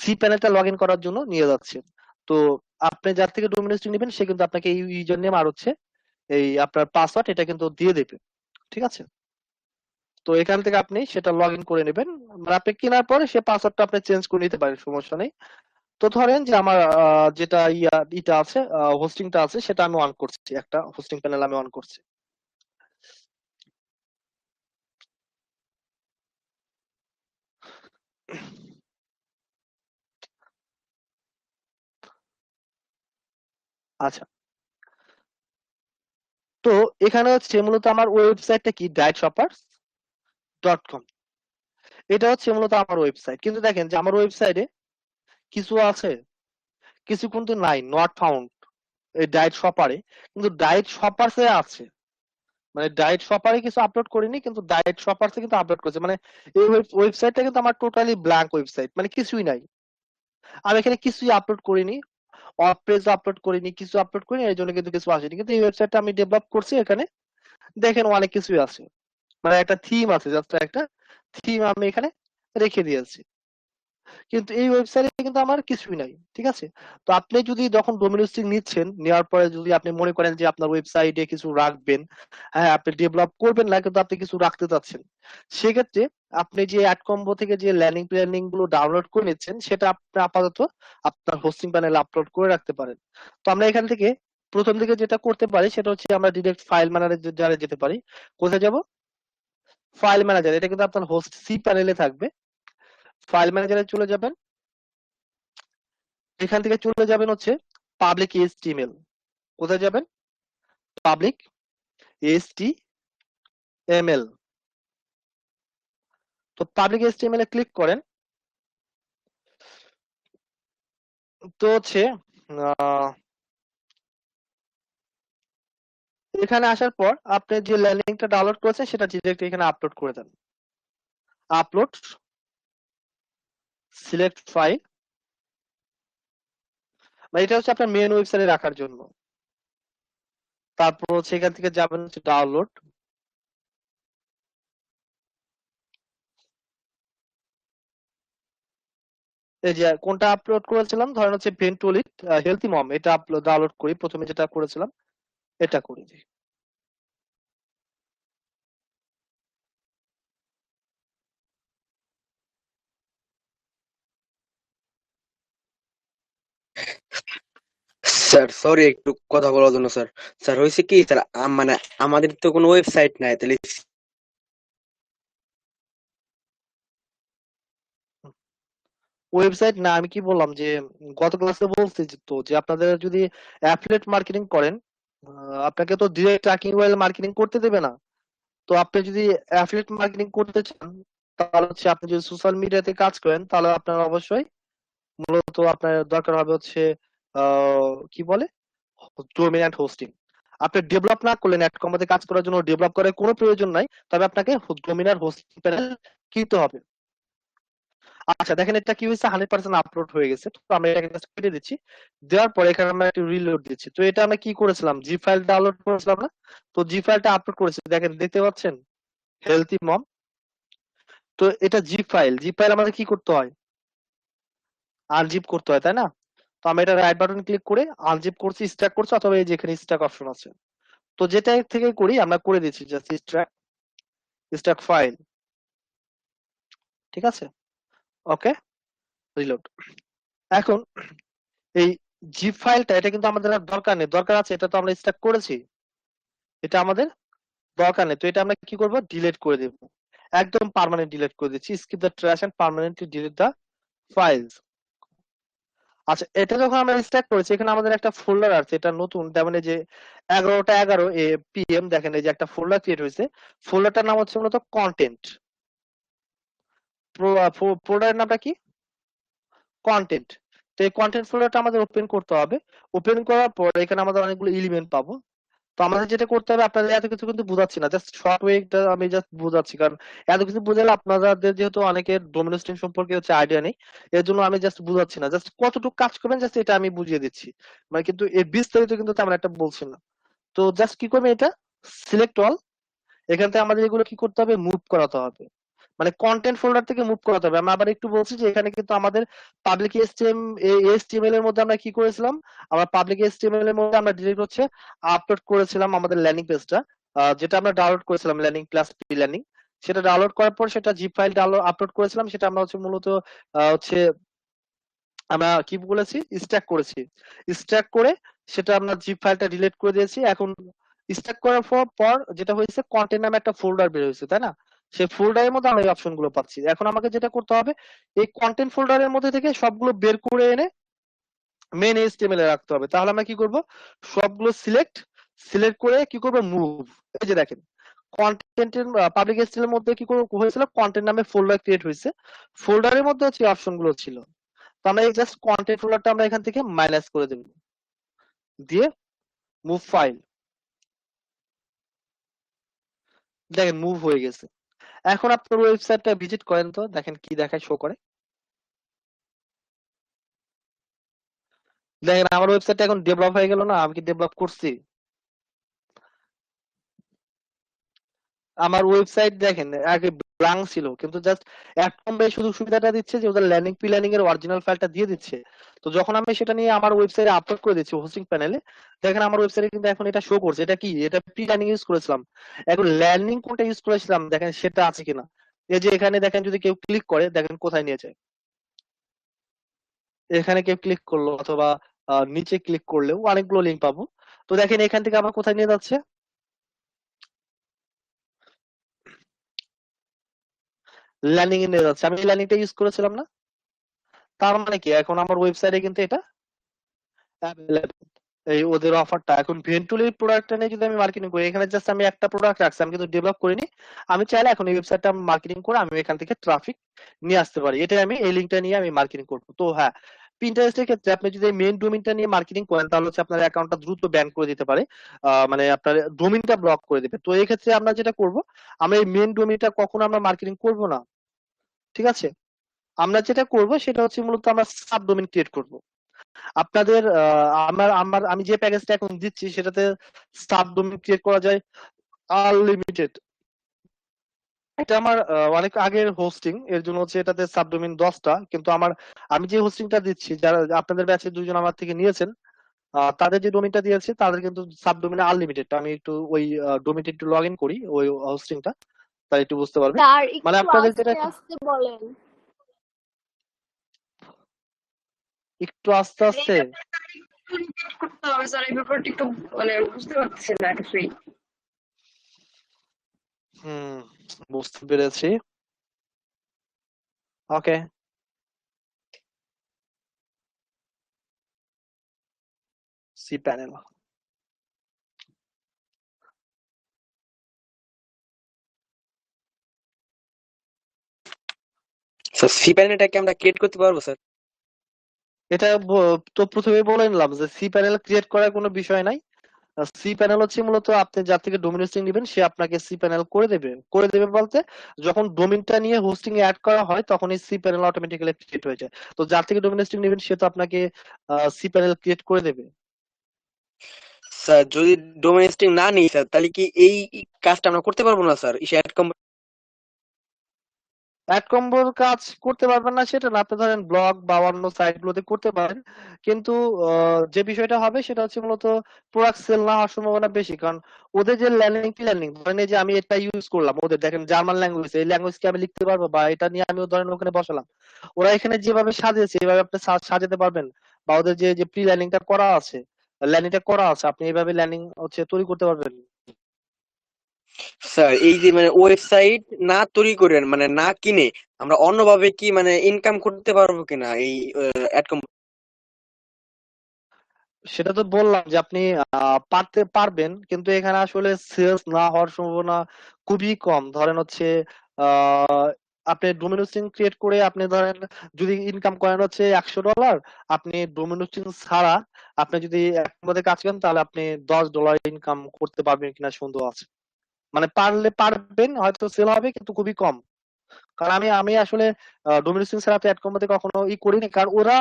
সি প্যানেলটা লগ ইন করার জন্য নিয়ে যাচ্ছে। তো আপনি যার থেকে ডোমেন হোস্টিং নেবেন সে কিন্তু আপনাকে এই ইউজার নেম আর হচ্ছে এই আপনার পাসওয়ার্ড এটা কিন্তু দিয়ে দেবে, ঠিক আছে? তো এখান থেকে আপনি সেটা লগ ইন করে নেবেন, মানে আপনি কেনার পরে সে পাসওয়ার্ডটা আপনি চেঞ্জ করে নিতে পারেন, সমস্যা নেই। তো ধরেন যে আমার যেটা ইটা আছে, হোস্টিংটা আছে সেটা আমি অন করছি, একটা হোস্টিং প্যানেল আমি অন করছি। আচ্ছা, তো এখানে হচ্ছে মূলত আমার ওয়েবসাইটটা কি dietshopper.com, এটা হচ্ছে মূলত আমার ওয়েবসাইট। কিন্তু দেখেন যে আমার ওয়েবসাইটে কিছু আছে, কিছু কিন্তু নাই, নট ফাউন্ড এই ডায়েট শপারে, কিন্তু ডায়েট শপার্সে আছে, মানে ডায়েট শপারে কিছু আপলোড করিনি কিন্তু ডায়েট শপার্সে কিন্তু আপলোড করেছে, মানে এই ওয়েবসাইটটা কিন্তু আমার টোটালি ব্ল্যাঙ্ক ওয়েবসাইট, মানে কিছুই নাই, আমি এখানে কিছুই আপলোড করিনি, অফ পেজ আপলোড করিনি, কিছু আপলোড করিনি, এই জন্য কিন্তু কিছু আসেনি। কিন্তু এই ওয়েবসাইটটা আমি ডেভেলপ করছি, এখানে দেখেন অনেক কিছুই আছে, মানে একটা থিম আছে, জাস্ট একটা থিম আমি এখানে রেখে দিয়েছি, কিন্তু এই ওয়েবসাইটে কিন্তু আমার কিছুই নাই, ঠিক আছে? তো আপনি যদি যখন ডোমেন হোস্টিং নিচ্ছেন, নেওয়ার পরে যদি আপনি মনে করেন যে আপনার ওয়েবসাইটে কিছু রাখবেন, হ্যাঁ আপনি ডেভেলপ করবেন না কিন্তু আপনি কিছু রাখতে চাচ্ছেন, সেক্ষেত্রে আপনি যে অ্যাড কম্বো থেকে যে ল্যান্ডিং প্ল্যানিং গুলো ডাউনলোড করে নিচ্ছেন সেটা আপনি আপাতত আপনার হোস্টিং প্যানেলে আপলোড করে রাখতে পারেন। তো আমরা এখান থেকে প্রথম দিকে যেটা করতে পারি সেটা হচ্ছে আমরা ডিরেক্ট ফাইল ম্যানেজারে যেতে পারি। কোথায় যাব? ফাইল ম্যানেজার, এটা কিন্তু আপনার হোস্ট সি প্যানেলে থাকবে, ফাইল ম্যানেজারে চলে যাবেন, এখান থেকে চলে যাবেন হচ্ছে পাবলিক এইচটিএমএল, কোথায় যাবেন? পাবলিক এইচটিএমএল, তো পাবলিক এইচটিএমএল এ ক্লিক করেন। তো হচ্ছে আহ, এখানে আসার পর আপনি যে লিংকটা ডাউনলোড করেছেন সেটা ডিরেক্ট এখানে আপলোড করে দেন, আপলোড, সিলেক্ট ফাইল, মানে এটা হচ্ছে আপনার মেন ওয়েবসাইটে রাখার জন্য। তারপর হচ্ছে এখান থেকে যাবেন হচ্ছে ডাউনলোড, এই যে কোনটা আপলোড করেছিলাম, ধরেন হচ্ছে ভেন্টুলিট হেলথি মম, এটা আপলোড ডাউনলোড করি, প্রথমে যেটা করেছিলাম এটা করে দিই। স্যার সরি একটু কথা বলার জন্য স্যার। স্যার হয়েছে কি স্যার, মানে আমাদের তো কোনো ওয়েবসাইট নাই, তাহলে ওয়েবসাইট না, আমি কি বললাম যে গত ক্লাসে বলছি তো যে আপনাদের যদি অ্যাফিলিয়েট মার্কেটিং করেন, আপনাকে তো ডিরেক্ট ট্র্যাকিং ওয়েল মার্কেটিং করতে দেবে না। তো আপনি যদি অ্যাফিলিয়েট মার্কেটিং করতে চান, তাহলে হচ্ছে আপনি যদি সোশ্যাল মিডিয়াতে কাজ করেন, তাহলে আপনার অবশ্যই মূলত আপনার দরকার হবে হচ্ছে কি বলে, ডোমেইন এন্ড হোস্টিং। আপনি ডেভেলপ না করলেন, অ্যাড কমাতে কাজ করার জন্য ডেভেলপ করার কোনো প্রয়োজন নাই, তবে আপনাকে ডোমেইন আর হোস্টিং প্যানেল কিনতে হবে। আচ্ছা দেখেন, এটা কি হয়েছে, 100% আপলোড হয়ে গেছে। তো আমরা এটাকে জাস্ট কেটে দিচ্ছি, দেওয়ার পরে এখানে আমরা একটু রিলোড দিচ্ছি। তো এটা আমরা কি করেছিলাম, জি ফাইল ডাউনলোড করেছিলাম না? তো জি ফাইলটা আপলোড করেছি, দেখেন দেখতে পাচ্ছেন, হেলথি মম। তো এটা জি ফাইল, জি ফাইল আমাদের কি করতে হয়, আনজিপ করতে হয়, তাই না? তো আমরা এটা রাইট বাটন ক্লিক করে আনজিপ করছি, স্ট্যাক করছি, অথবা এই যে এখানে স্ট্যাক অপশন আছে। তো যেটা থেকে করি আমরা করে দিচ্ছি, জাস্ট স্ট্যাক, স্ট্যাক ফাইল, ঠিক আছে, ওকে, রিলোড। এখন এই জিপ ফাইলটা, এটা কিন্তু আমাদের আর দরকার নেই, দরকার আছে, এটা তো আমরা স্ট্যাক করেছি, এটা আমাদের দরকার নেই। তো এটা আমরা কি করব, ডিলিট করে দেব, একদম পার্মানেন্ট ডিলিট করে দিচ্ছি, skip the trash and permanently delete the files. আচ্ছা, এটা যখন আমরা স্ট্যাক করেছি, এখানে আমাদের একটা ফোল্ডার আছে, এটা নতুন, তেমন এই যে 11টা 11 PM, দেখেন এই যে একটা ফোল্ডার ক্রিয়েট হয়েছে, ফোল্ডারটার নাম হচ্ছে মূলত কন্টেন্ট। ফোল্ডারের নামটা কি, কন্টেন্ট। তো এই কন্টেন্ট ফোল্ডারটা আমাদের ওপেন করতে হবে। ওপেন করার পর এখানে আমাদের অনেকগুলো এলিমেন্ট পাবো। তো আমাদের যেটা করতে হবে, আপনাদের এত কিছু কিন্তু বোঝাচ্ছি না, জাস্ট শর্ট ওয়েটা আমি জাস্ট বোঝাচ্ছি, কারণ এত কিছু বোঝালে আপনাদের যেহেতু অনেকের ডোমেন হোস্টিং সম্পর্কে হচ্ছে আইডিয়া নেই, এর জন্য আমি জাস্ট বোঝাচ্ছি না, জাস্ট কতটুকু কাজ করবেন জাস্ট এটা আমি বুঝিয়ে দিচ্ছি, মানে কিন্তু এর বিস্তারিত কিন্তু তেমন একটা বলছি না। তো জাস্ট কি করবেন, এটা সিলেক্ট অল, এখান থেকে আমাদের এগুলো কি করতে হবে, মুভ করাতে হবে, মানে কন্টেন্ট ফোল্ডার থেকে মুভ করাতে হবে। আমি আবার একটু বলছি যে এখানে কিন্তু আমাদের পাবলিক এইচটিএমএল এর মধ্যে আমরা কি করেছিলাম, আমরা পাবলিক এইচটিএমএল এর মধ্যে আমরা ডিরেক্ট হচ্ছে আপলোড করেছিলাম আমাদের ল্যান্ডিং পেজটা, যেটা আমরা ডাউনলোড করেছিলাম, ল্যান্ডিং প্লাস পি ল্যান্ডিং। সেটা ডাউনলোড করার পর সেটা জিপ ফাইল ডাউনলোড আপলোড করেছিলাম, সেটা আমরা হচ্ছে মূলত হচ্ছে আমরা কি বলেছি, স্ট্যাক করেছি। স্ট্যাক করে সেটা আমরা জিপ ফাইলটা ডিলিট করে দিয়েছি। এখন স্ট্যাক করার পর যেটা হয়েছে, কন্টেন্ট নামে একটা ফোল্ডার বের হয়েছে, তাই না? সেই ফোল্ডারের মধ্যে আমরা এই অপশন গুলো পাচ্ছি। এখন আমাকে যেটা করতে হবে, এই কন্টেন্ট ফোল্ডারের মধ্যে থেকে সবগুলো বের করে এনে মেন এইচটিএমএল এ রাখতে হবে। তাহলে আমরা কি করব, সবগুলো সিলেক্ট করে কি করব, মুভ। এই যে দেখেন, কন্টেন্টের পাবলিক এইচটিএমএল এর মধ্যে কি হয়েছিল, কন্টেন্ট নামে ফোল্ডার ক্রিয়েট হয়েছে, ফোল্ডারের মধ্যে হচ্ছে অপশন গুলো ছিল। তো আমরা এই জাস্ট কন্টেন্ট ফোল্ডারটা আমরা এখান থেকে মাইনাস করে দেব, দিয়ে মুভ ফাইল, দেখেন মুভ হয়ে গেছে। এখন আপনার ওয়েবসাইটটা ভিজিট করেন তো, দেখেন কি দেখায়, শো করে। দেখেন আমার ওয়েবসাইটটা এখন ডেভেলপ হয়ে গেল না, আমি কি ডেভেলপ করছি? আমার ওয়েবসাইট দেখেন আগে ব্ল্যাঙ্ক ছিল, কিন্তু জাস্ট অ্যাটম বেস শুধু সুবিধাটা দিচ্ছে যে ওদের ল্যান্ডিং প্ল্যানিং এর অরিজিনাল ফাইলটা দিয়ে দিচ্ছে। তো যখন আমি সেটা নিয়ে আমার ওয়েবসাইটে আপলোড করে দিচ্ছি হোস্টিং প্যানেলে, দেখেন আমার ওয়েবসাইটে কিন্তু এখন এটা শো করছে। এটা কি, এটা প্রি ল্যান্ডিং ইউজ করেছিলাম, এখন ল্যান্ডিং কোনটা ইউজ করেছিলাম দেখেন সেটা আছে কিনা। এই যে এখানে দেখেন, যদি কেউ ক্লিক করে, দেখেন কোথায় নিয়ে যায়, এখানে কেউ ক্লিক করলো অথবা নিচে ক্লিক করলেও অনেকগুলো লিঙ্ক পাবো। তো দেখেন এখান থেকে আবার কোথায় নিয়ে যাচ্ছে, ল্যান্ডিং এ নিয়ে যাচ্ছে। আমি এই ল্যান্ডিংটা ইউজ করেছিলাম না, তার মানে কি এখন আমার ওয়েবসাইটে কিন্তু এটা অ্যাভেলেবল, এই ওদের অফারটা। এখন ভেন্টুলির প্রোডাক্টটা নিয়ে যদি আমি মার্কেটিং করি, এখানে জাস্ট আমি একটা প্রোডাক্ট রাখছি, আমি কিন্তু ডেভেলপ করিনি। আমি চাইলে এখন এই ওয়েবসাইটটা মার্কেটিং করে আমি এখান থেকে ট্রাফিক নিয়ে আসতে পারি, এটাই আমি এই লিঙ্কটা নিয়ে আমি মার্কেটিং করবো। তো হ্যাঁ, পিন্টারেস্টের ক্ষেত্রে আপনি যদি মেইন ডোমেইনটা নিয়ে মার্কেটিং করেন, তাহলে হচ্ছে আপনার অ্যাকাউন্টটা দ্রুত ব্যান করে দিতে পারে, মানে আপনার ডোমেইনটা ব্লক করে দিবে। তো এই ক্ষেত্রে আমরা যেটা করব, আমরা এই মেইন ডোমেইনটা কখনো আমরা মার্কেটিং করব না, ঠিক আছে? আমরা যেটা করব সেটা হচ্ছে মূলত আমরা সাব ডোমেইন ক্রিয়েট করব। আপনাদের আমি যে প্যাকেজটা এখন দিচ্ছি সেটাতে সাব ডোমেইন ক্রিয়েট করা যায় আনলিমিটেড। এটা আমার অনেক আগের হোস্টিং, এর জন্য হচ্ছে এটাতে সাবডোমেইন 10টা, কিন্তু আমি যে হোস্টিংটা দিচ্ছি, যারা আপনাদের ব্যাচে দুইজন আমার থেকে নিয়েছেন, তাদের যে ডোমেইনটা দিয়েছে তাদের কিন্তু সাবডোমেইন আনলিমিটেড। আমি একটু ওই ডোমেইনটা একটু লগ ইন করি, ওই হোস্টিংটা, তাই একটু বুঝতে পারবে। স্যার মানে একটু আপনাদের যেটা আস্তে আস্তে বলেন। একটু আস্তে আস্তে, করতে হবে স্যার, এই ব্যাপারটা একটু মানে বুঝতে পারছি না কিছুই। হুম, বুঝতে পেরেছি। ওকে, সি প্যানেল। স্যার সি প্যানেলটাকে আমরা ক্রিয়েট করতে পারবো স্যার? এটা তো প্রথমেই বলে নিলাম যে সি প্যানেল ক্রিয়েট করার কোনো বিষয় নাই। সি প্যানেল হচ্ছে মূলত আপনি যার থেকে ডোমেন হোস্টিং নেবেন সে আপনাকে সি প্যানেল করে দেবে বলতে যখন ডোমেনটা নিয়ে হোস্টিং এ অ্যাড করা হয় তখন এই সি প্যানেল অটোমেটিক্যালি ক্রিয়েট হয়ে যায়। তো যার থেকে ডোমেন হোস্টিং নেবেন সে তো আপনাকে সি প্যানেল ক্রিয়েট করে দেবে। স্যার যদি ডোমেন হোস্টিং না নিই স্যার, তাহলে কি এই কাজটা আমরা করতে পারবো না স্যার? অ্যাড কম্বোর কাজ করতে পারবেন না সেটা না, আপনি ধরেন ব্লগ বা অন্য সাইট গুলোতে করতে পারেন, কিন্তু যে বিষয়টা হবে সেটা হচ্ছে মূলত প্রোডাক্ট সেল না হওয়ার সম্ভাবনা বেশি। কারণ ওদের যে ল্যান্ডিং ধরেন এই যে আমি এটা ইউজ করলাম, ওদের দেখেন জার্মান ল্যাঙ্গুয়েজ, এই ল্যাঙ্গুয়েজকে আমি লিখতে পারবো বা এটা নিয়ে আমি ধরেন ওখানে বসালাম, ওরা এখানে যেভাবে সাজিয়েছে এইভাবে আপনি সাজাতে পারবেন। বা ওদের যে প্রি ল্যান্ডিংটা করা আছে আপনি এইভাবে ল্যান্ডিং হচ্ছে তৈরি করতে পারবেন। স্যার এই যে মানে ওয়েবসাইট না তৈরি করে মানে না কিনে আমরা অন্যভাবে কি মানে ইনকাম করতে পারবো কিনা এই অ্যাড সেটা তো বললাম যে আপনি পারতে পারবেন, কিন্তু এখানে আসলে সেলস না হওয়ার সম্ভাবনা খুবই কম। ধরেন হচ্ছে আহ আপনি ডোমেন হোস্টিং ক্রিয়েট করে আপনি ধরেন যদি ইনকাম করেন হচ্ছে $100, আপনি ডোমেন হোস্টিং ছাড়া আপনি যদি এক মধ্যে কাজ করেন তাহলে আপনি $10 ইনকাম করতে পারবেন কিনা সন্দেহ আছে। মানে পারবেন, হয়তো সেল হবে কিন্তু খুবই কম। কারণ আমি আমি আসলে ডোমিনোসিং ছাড়া অ্যাড কম্বোতে কখনো করিনি, কারণ ওরা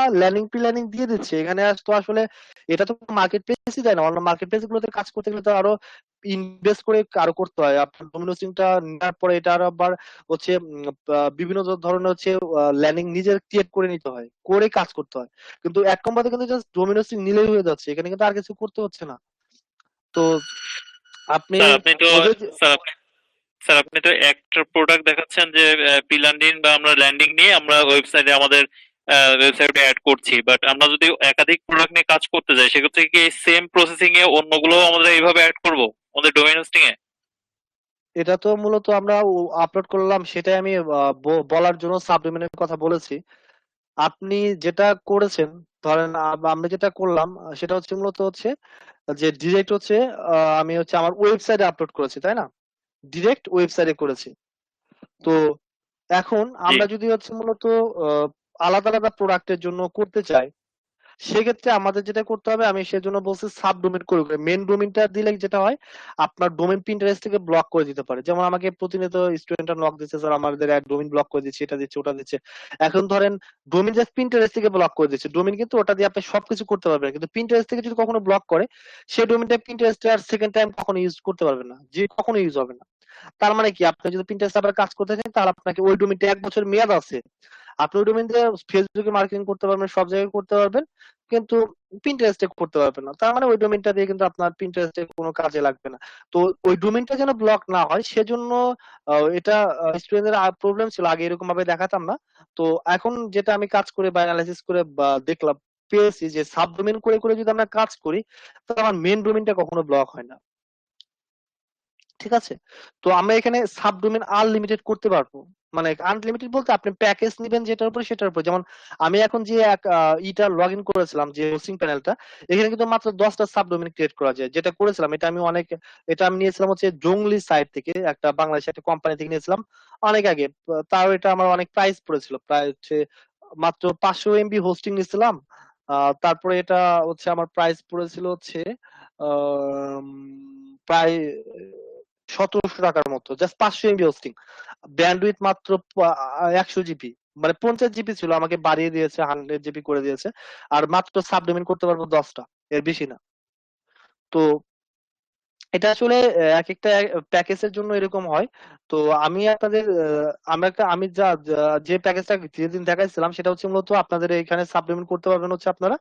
প্ল্যানিং দিয়ে দিচ্ছে এখানে। তো আসলে এটা তো মার্কেট প্লেসই দেয় না, অন্য মার্কেট প্লেস গুলোতে কাজ করতে গেলে তো আরো ইনভেস্ট করে আরো করতে হয়। আপনার ডোমিনোসিংটা নেওয়ার পরে এটা আবার হচ্ছে বিভিন্ন ধরনের হচ্ছে ল্যান্ডিং নিজে ক্রিয়েট করে নিতে হয়, করে কাজ করতে হয়। কিন্তু অ্যাড কম্বোতে কিন্তু জাস্ট ডোমিনোসিং নিলেই হয়ে যাচ্ছে, এখানে কিন্তু আর কিছু করতে হচ্ছে না। তো আপনি স্যার আপনি তো ওদের স্যার আপনি স্যার আপনি তো একটা প্রোডাক্ট দেখাচ্ছেন যে প্রি-ল্যান্ডিং বা আমরা ল্যান্ডিং নিয়ে আমরা ওয়েবসাইটে আমাদের ওয়েবসাইটে অ্যাড করছি, বাট আমরা যদি একাধিক প্রোডাক্ট নিয়ে কাজ করতে যাই সেক্ষেত্রে কি সেম প্রসেসিং এ অন্যগুলো আমাদের এইভাবে অ্যাড করব আমাদের ডোমেইন হোস্টিং এ? এটা তো মূলত আমরা আপলোড করলাম, সেটাই আমি বলার জন্য সাবডোমেনের কথা বলেছি। আপনি যেটা করেছেন, ধরেন আমরা যেটা করলাম সেটা হচ্ছে মূলত হচ্ছে যে ডিরেক্ট হচ্ছে আমি হচ্ছে আমার ওয়েবসাইটে আপলোড করেছি, তাই না? ডিরেক্ট ওয়েবসাইটে করেছি। তো এখন জি। আমরা যদি হচ্ছে মূলত আলাদা আলাদা প্রোডাক্টের জন্য করতে চাই, সেক্ষেত্রে আমাদের যেটা করতে হবে, আমি সেজন্য বলছি সাব ডোমেন করে। মেন ডোমেনটা দিলে যেটা হয় আপনার ডোমেন প্রিন্টারেস্ট থেকে ব্লক করে দিতে পারে। যেমন আমাকে প্রতিনিয়ত স্টুডেন্টরা নক দিচ্ছে, স্যার আমাদের ডোমেন ব্লক করে দিচ্ছে, এটা দিচ্ছে ওটা দিচ্ছে। এখন ধরেন ডোমেন জাস্ট প্রিন্টারেস্ট থেকে ব্লক করে দিচ্ছে, ডোমেন কিন্তু ওটা দিয়ে আপনি সবকিছু করতে পারবেন, কিন্তু প্রিন্টারেস্ট থেকে যদি কখনো ব্লক করে সেই ডোমেনটা প্রিন্টারেস্ট আর সেকেন্ড টাইম কখনো ইউজ করতে পারবেন না, যে কখনো ইউজ হবে না। তার মানে কি, আপনি যদি প্রিন্টারেস্ট আবার কাজ করতে চান তাহলে আপনাকে ওই ডোমেনটা 1 বছর মেয়াদ আছে, আপনি ওই ডোমেন দিয়ে ফেসবুকে মার্কেটিং করতে পারবেন, সব জায়গায় করতে পারবেন, কিন্তু পিন্টারেস্টে করতে পারবেন না। তার মানে ওই ডোমেইনটা দিয়ে কিন্তু আপনার পিন্টারেস্টে কোনো কাজে লাগবে না। তো ওই ডোমেইনটা যেন ব্লক না হয় সেজন্য এটা স্টুডেন্টদের প্রবলেম ছিল, আগে এরকম ভাবে দেখাতাম না। তো এখন যেটা আমি কাজ করে বা অ্যানালাইসিস করে বা দেখলাম, পেয়েছি যে সাব ডোমেইন করে করে যদি আমরা কাজ করি তাহলে আমার মেন ডোমেইনটা কখনো ব্লক হয় না। ঠিক আছে? তো আমরা এখানে সাবডোমেন আনলিমিটেড করতে পারবো। মানে আনলিমিটেড বলতে আপনি প্যাকেজ নিবেন যেটার উপর সেটার উপর। যেমন আমি এখন যে ইটা লগ ইন করেছিলাম যে হোস্টিং প্যানেলটা, এখানে কিন্তু মাত্র 10টা সাবডোমেন ক্রিয়েট করা যায়। যেটা করেছিলাম এটা আমি নিয়েছিলাম হচ্ছে জংলি সাইট থেকে, একটা বাংলাদেশের একটা কোম্পানি থেকে নিয়েছিলাম অনেক আগে। তাও এটা আমার অনেক প্রাইস পড়েছিল, প্রায় হচ্ছে মাত্র 500 এমবি হোস্টিং নিয়েছিলাম। তারপরে এটা হচ্ছে আমার প্রাইস পড়েছিল হচ্ছে প্রায় 1700 টাকার মতো, জাস্ট 500 এমবি হোস্টিং। ব্যান্ডউইথ মাত্র 100 জিবি, মানে 50 জিবি ছিল, আমাকে বাড়িয়ে দিয়েছে, 100 জিবি করে দিয়েছে। আর মাত্র সাবডোমেন করতে পারবো 10টা, এর বেশি না। তো এটা আসলে এক একটা প্যাকেজের জন্য এরকম হয়। তো আমি আপনাদের আমি যে প্যাকেজটা যেদিন দেখাইছিলাম সেটা হচ্ছে মূলত আপনাদের এখানে সাবডোমেন করতে পারবেন হচ্ছে আপনারা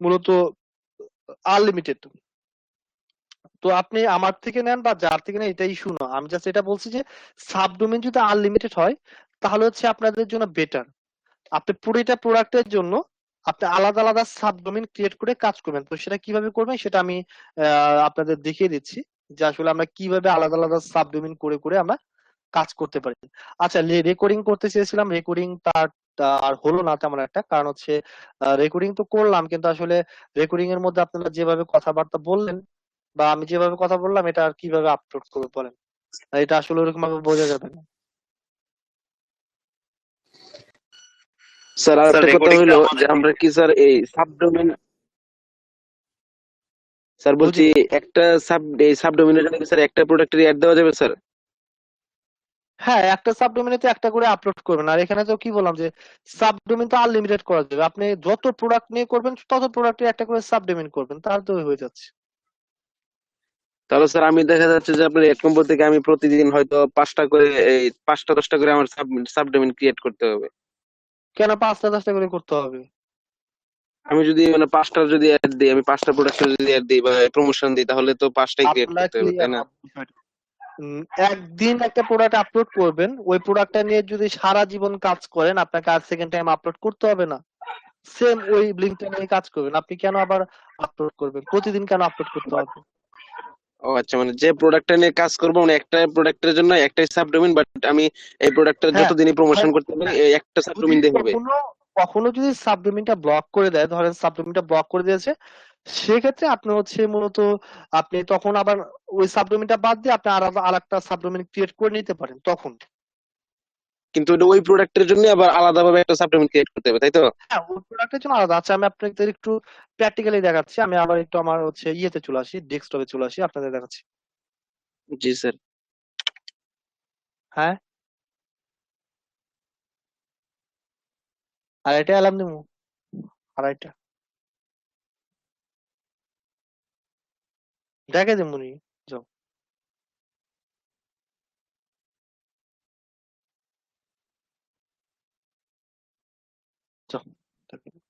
মূলত আনলিমিটেড। তো আপনি আমার থেকে নেন বা যার থেকে নেন এটা ইস্যু না, আমি জাস্ট এটা বলছি যে সাবডোমেন যদি আনলিমিটেড হয় তাহলে হচ্ছে আপনাদের জন্য বেটার। আপনি পুরোটা প্রোডাক্টের জন্য আপনি আলাদা আলাদা সাবডোমেইন ক্রিয়েট করে কাজ করবেন। তো সেটা কিভাবে করবেন সেটা আমি আপনাদের দেখিয়ে দিচ্ছি যে আসলে আমরা কিভাবে আলাদা আলাদা সাবডোমেইন করে করে আমরা কাজ করতে পারি। আচ্ছা, রেকর্ডিং করতে চেয়েছিলাম, রেকর্ডিং তার আর হলো না তেমন একটা, কারণ হচ্ছে রেকর্ডিং তো করলাম কিন্তু আসলে রেকর্ডিং এর মধ্যে আপনারা যেভাবে কথাবার্তা বললেন বা আমি যেভাবে কথা বললাম এটা আর কিভাবে আপলোড করবো বলেন, এটা আসলে ওরকম ভাবে বোঝা যাবে না। স্যার স্যার আরেকটা কথা রেকর্ডিংটা হলো যে আমাদের আমরা কি স্যার এই সাবডোমেন, স্যার বলছি বুঝি একটা এই সাবডোমেনের জন্য কি স্যার একটা প্রোডাক্টের অ্যাড দেওয়া যাবে স্যার? হ্যাঁ, একটা সাবডোমেনে তো একটা করে আপলোড করবেন, আর এখানে তো কি বললাম যে সাবডোমেন তো আনলিমিটেড করা যাবে, আপনি যত প্রোডাক্ট নিয়ে করবেন তত প্রোডাক্টের একটা করে সাবডোমেন করবেন, তাহলে তো হয়ে যাচ্ছে। তাহলে স্যার আমি দেখা যাচ্ছে যে আপনার এড কম্পো থেকে আমি প্রতিদিন হয়তো 5টা করে এই 5টা 10টা করে আমার সাবডোমেন ক্রিয়েট করতে হবে। কেন 5টা 10টা করে করতে হবে? আমি যদি মানে 5টার যদি অ্যাড দিই, আমি 5টা প্রোডাক্টের যদি অ্যাড দিই বা প্রমোশন দিই তাহলে তো 5টাই ক্রিয়েট আপনারা করতে হবে, ক্লিয়ার তাই না? হন বিষয়টা। একদিন একটা প্রোডাক্ট আপলোড করবেন, ওই প্রোডাক্টটা নিয়ে যদি সারা জীবন কাজ করেন আপনাকে আর সেকেন্ড টাইম আপলোড করতে হবে না। সেম ওই লিঙ্কটা নিয়ে কাজ করবেন, আপনি কেন আবার আপলোড করবেন? প্রতিদিন কেন আপলোড করতে হবে? ও আচ্ছা, মানে যে প্রোডাক্টটা নিয়ে কাজ করবো মানে একটা প্রোডাক্টের জন্য একটাই সাবডোমেন, বাট আমি এই প্রোডাক্টটা হ্যাঁ, যতদিনই প্রমোশন ধরেন করতে পারি এই একটা যদি সাবডোমেন দিয়ে হবে। কখনো কখনো যদি সাবডোমেনটা ব্লক করে দেয়, ধরেন সাবডোমেনটা ব্লক করে দিয়েছে, সেক্ষেত্রে আপনি হচ্ছে মূলত আপনি তখন আবার ওই সাবডোমেনটা বাদ দিয়ে আপনি আর একটা সাবডোমেন ক্রিয়েট করে নিতে পারেন তখন। কিন্তু ওটা ওই প্রোডাক্টের জন্য আবার আলাদাভাবে একটা সাবডোমেন ক্রিয়েট করতে হবে, তাই তো? হ্যাঁ, ওই প্রোডাক্টের জন্য আলাদা। আচ্ছা, আমি আপনাদের একটু প্র্যাকটিক্যালি দেখাচ্ছি, আমি আবার একটু আমার হচ্ছে ইয়েতে চলে আসি, ডেস্কটপে চলে আসি, আপনাদের দেখাচ্ছি। জি স্যার। হ্যাঁ, আর এটা অ্যালার্ম দিমু, আর এটা দেখে দিমুনি, যাও। যাও, দেখে দিও।